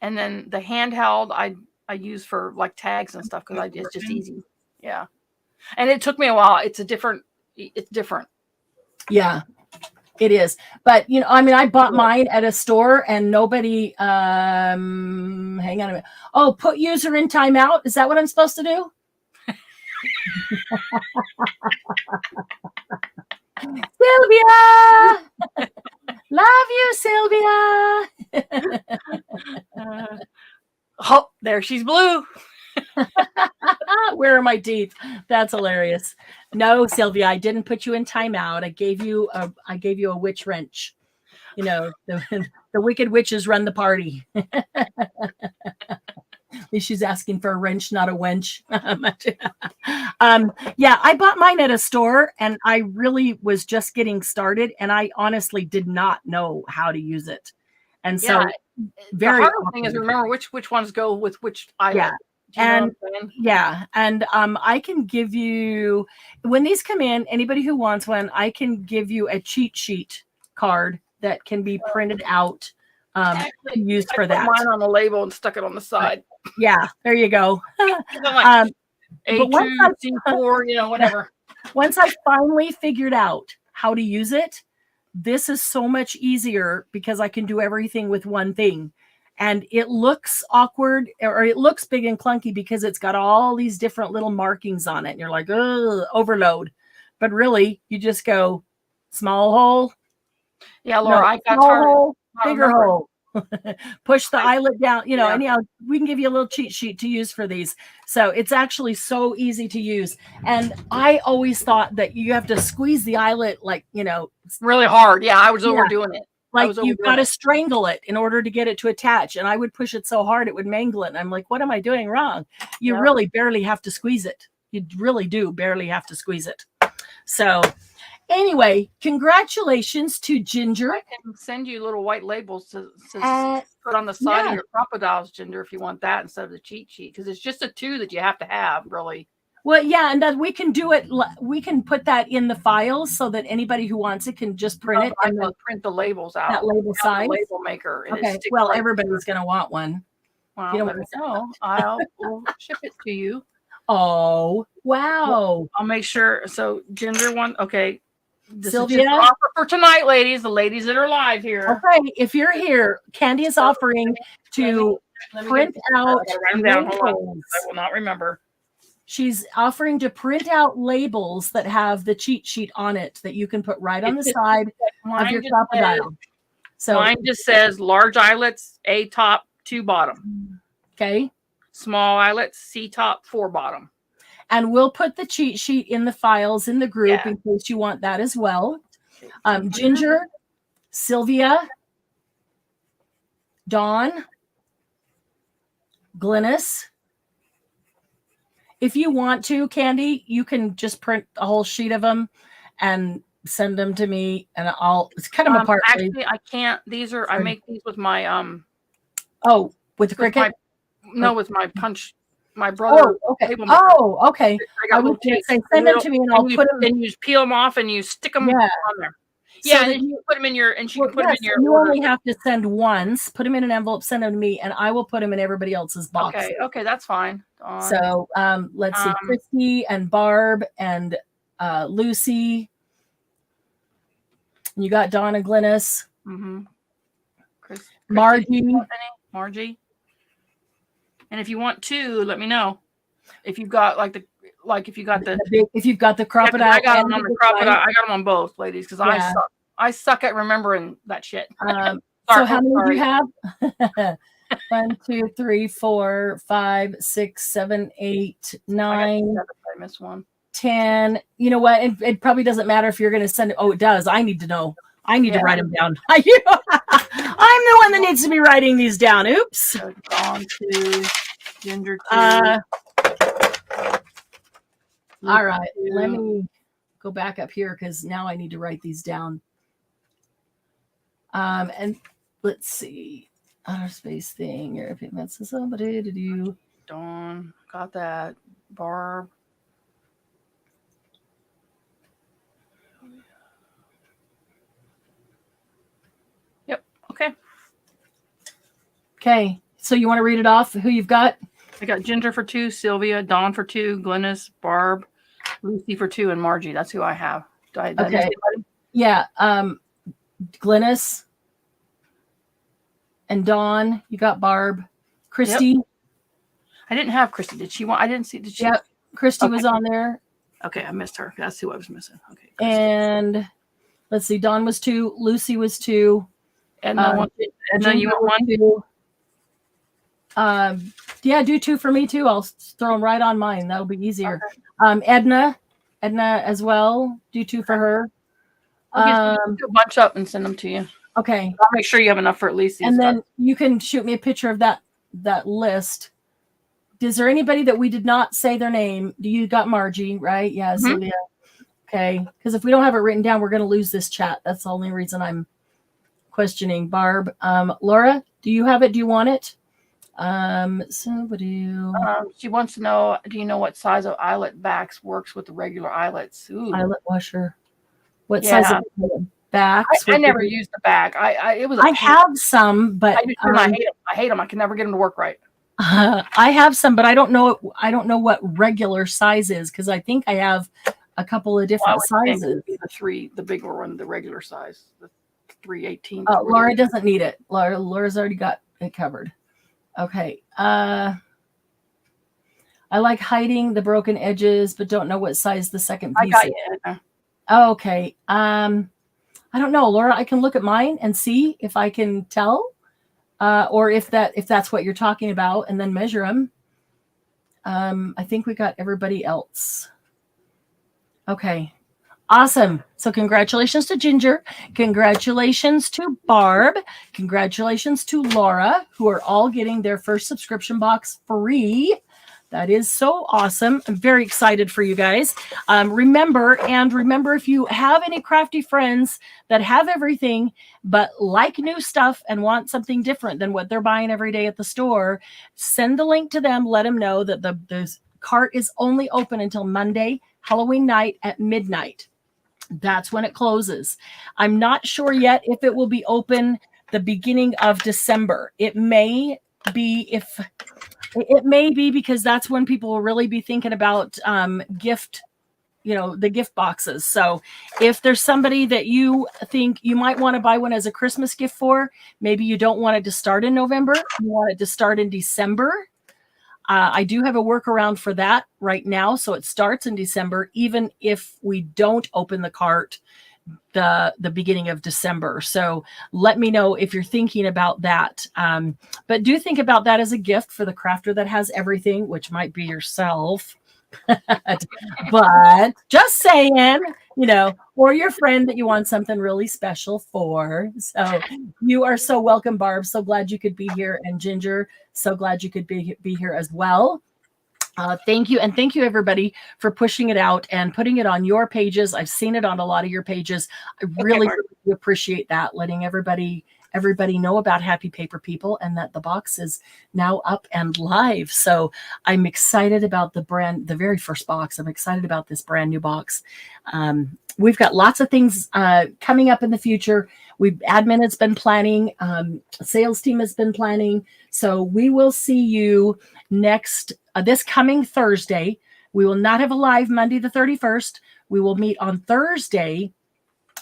And then the handheld I use for like tags and stuff because it's just easy. Yeah. And it took me a while. It's different. Yeah, it is. But you know, I mean, I bought mine at a store and nobody hang on a minute. Oh, put user in timeout. Is that what I'm supposed to do? Sylvia! Love you, Sylvia. Oh, there she's blue. Where are my teeth? That's hilarious. No, Sylvia, I didn't put you in timeout. I gave you a witch wrench. You know, the wicked witches run the party. She's asking for a wrench, not a wench. Yeah, I bought mine at a store and I really was just getting started and I honestly did not know how to use it. And so the hard thing is remember which ones go with which eyelet. Yeah. And I can give you, when these come in, anybody who wants one, I can give you a cheat sheet card that can be printed out used for that. Mine on the label and stuck it on the side. Yeah, there you go. A2, C4, you know, whatever. Once I finally figured out how to use it, this is so much easier because I can do everything with one thing. And it looks awkward or it looks big and clunky because it's got all these different little markings on it. And you're like, oh, overload. But really, you just go small hole. Yeah, Laura, I got hole, bigger hole. Push the eyelet down. You know, anyhow, we can give you a little cheat sheet to use for these. So it's actually so easy to use. And I always thought that you have to squeeze the eyelet like, you know, really hard. Yeah, I was overdoing it. Like you've got to strangle it in order to get it to attach. And I would push it so hard it would mangle it. And I'm like, what am I doing wrong? You really barely have to squeeze it. You really do barely have to squeeze it. So anyway, congratulations to Ginger. I can send you little white labels to put on the side of your crocodiles, Ginger, if you want that instead of the cheat sheet. Because it's just a 2 that you have to have, really. Well, yeah, and then we can do it. We can put that in the files so that anybody who wants it can just print it and then print the labels out. That label size. Label maker. Okay. Well, everybody's going to want one. Well, you know, we'll ship it to you. Oh, wow! Well, I'll make sure. So, Ginger one. Okay. This Sylvia, is just offer for tonight, ladies. The ladies that are live here. Okay, if you're here, Candy is offering to print out. Write them down. Hold on. I will not remember. She's offering to print out labels that have the cheat sheet on it that you can put right on the side of your crocodile. So mine just says large eyelets, A top, 2 bottom. Okay. Small eyelets, C top, 4 bottom. And we'll put the cheat sheet in the files in the group in case you want that as well. Ginger, Sylvia, Dawn, Glynis. If you want to, Candy, you can just print a whole sheet of them and send them to me, and I'll cut them apart. Actually, I can't. These are I make these with my with the Cricut. With my punch. My brother. Oh, okay. Oh, okay. I was going to say send them to me, and I'll put them. And you just peel them off and you stick them on there. Yeah, and you put them in your, and she can put them in your. You only have to send once. Put them in an envelope, send them to me, and I will put them in everybody else's box. Okay, that's fine. So let's see, Christy and Barb and Lucy. You got Dawn and Glynis. Mm-hmm. Margie. And if you want to, let me know. If you've got if you've got the crocodile. I got them on the crocodile. I got them on both, ladies, because I suck at remembering that shit. So how many do you have? 1, 2, 3, 4, 5, 6, 7, 8, 9. I missed one. 10. You know what? It probably doesn't matter if you're going to send it. Oh, it does. I need to know. I need to write them down. I'm the one that needs to be writing these down. Oops. So Dawn 2, Ginger 2. All right. Let me go back up here because now I need to write these down. And let's see. Outer space thing. Your that's somebody to do. Dawn. Got that. Barb. Okay. So you want to read it off? Who you've got? I got Ginger for 2, Sylvia, Dawn for 2, Glynis, Barb, Lucy for 2, and Margie. That's who I have. Okay. Yeah. Glynis and Dawn. You got Barb. Christy. Yep. I didn't have Christy. Did she want? I didn't see. Did she? Yep. Christy was on there. Okay, I missed her. That's who I was missing. Okay. Christy. And let's see. Dawn was 2. Lucy was 2. And then you want 1? 2. Yeah, do 2 for me too. I'll throw them right on mine. That'll be easier. Okay. Edna as well. Do 2 for her. I'll do a bunch up and send them to you. Okay. I'll make sure you have enough for at least these. And then you can shoot me a picture of that list. Is there anybody that we did not say their name? You got Margie, right? Yeah, Sylvia. Okay. Because if we don't have it written down, we're going to lose this chat. That's the only reason I'm questioning. Barb. Laura, do you have it? Do you want it? She wants to know, do you know what size of eyelet backs works with the regular eyelets? Ooh. Eyelet washer. What size of backs? I never used the back. I have some, but I hate them. I can never get them to work right. I have some, but I don't know what regular size is because I think I have a couple of different sizes. The bigger one, the regular size, the 3/18. Oh, Laura doesn't need it. Laura's already got it covered. Okay. I like hiding the broken edges, but don't know what size the second piece is. Okay. I don't know, Laura. I can look at mine and see if I can tell, or if that's what you're talking about, and then measure them. I think we got everybody else. Okay. Awesome. So congratulations to Ginger. Congratulations to Barb. Congratulations to Laura, who are all getting their first subscription box free. That is so awesome. I'm very excited for you guys. Remember, if you have any crafty friends that have everything but like new stuff and want something different than what they're buying every day at the store, send the link to them. Let them know that the cart is only open until Monday, Halloween night at midnight. That's when it closes. I'm not sure yet if it will be open the beginning of December. It may be because that's when people will really be thinking about the gift boxes. So if there's somebody that you think you might want to buy one as a Christmas gift for, maybe you don't want it to start in November, you want it to start in December. I do have a workaround for that right now. So it starts in December, even if we don't open the cart the beginning of December. So let me know if you're thinking about that. But do think about that as a gift for the crafter that has everything, which might be yourself. But just saying, or your friend that you want something really special for. So you are so welcome, Barb. So glad you could be here. And Ginger, so glad you could be here as well. Thank you. And thank you, everybody, for pushing it out and putting it on your pages. I've seen it on a lot of your pages. I really appreciate that, letting everybody know about Happy Paper People and that the box is now up and live. So I'm excited about the very first box. I'm excited about this brand new box. We've got lots of things coming up in the future. Admin has been planning. Sales team has been planning. So we will see you this coming Thursday. We will not have a live Monday the 31st. We will meet on Thursday,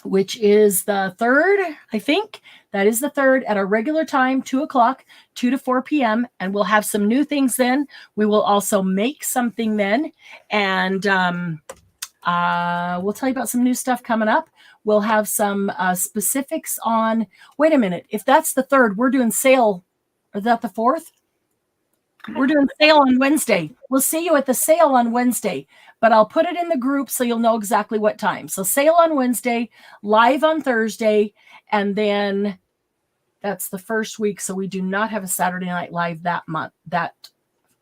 which is the 3rd, I think. That is the 3rd at our regular time, 2 o'clock, 2 to 4 p.m. And we'll have some new things then. We will also make something then. And we'll tell you about some new stuff coming up. We'll have some specifics on, wait a minute, if that's the 3rd, we're doing sale. Is that the 4th? We're doing sale on Wednesday. We'll see you at the sale on Wednesday, but I'll put it in the group so you'll know exactly what time. So sale on Wednesday, live on Thursday, and then that's the first week. So we do not have a Saturday Night Live that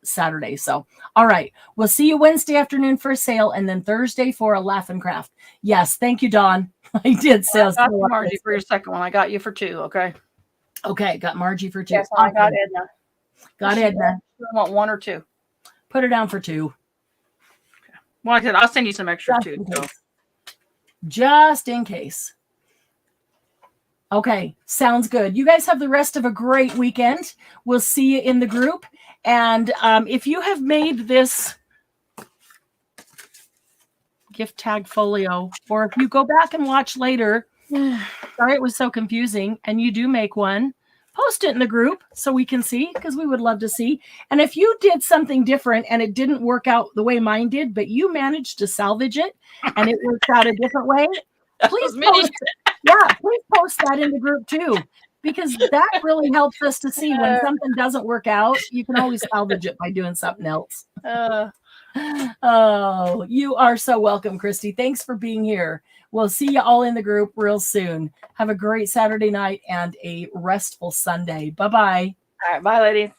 Saturday. So, all right. We'll see you Wednesday afternoon for a sale and then Thursday for a laugh and craft. Yes. Thank you, Dawn. I did sales. I got Margie for your second one. I got you for 2. Okay. Okay. Got Margie for 2. Yes, I got Edna. Got Edna. You want 1 or 2? Put her down for 2. Okay. Well, I said I'll send you some extra too. Just in case. Okay, sounds good. You guys have the rest of a great weekend. We'll see you in the group. And if you have made this gift tag folio, or if you go back and watch later, sorry it was so confusing, and you do make one, post it in the group so we can see, because we would love to see. And if you did something different and it didn't work out the way mine did, but you managed to salvage it and it worked out a different way, please post that in the group too, because that really helps us to see when something doesn't work out. You can always salvage it by doing something else. Oh, you are so welcome, Christy. Thanks for being here. We'll see you all in the group real soon. Have a great Saturday night and a restful Sunday. Bye-bye. All right. Bye, ladies.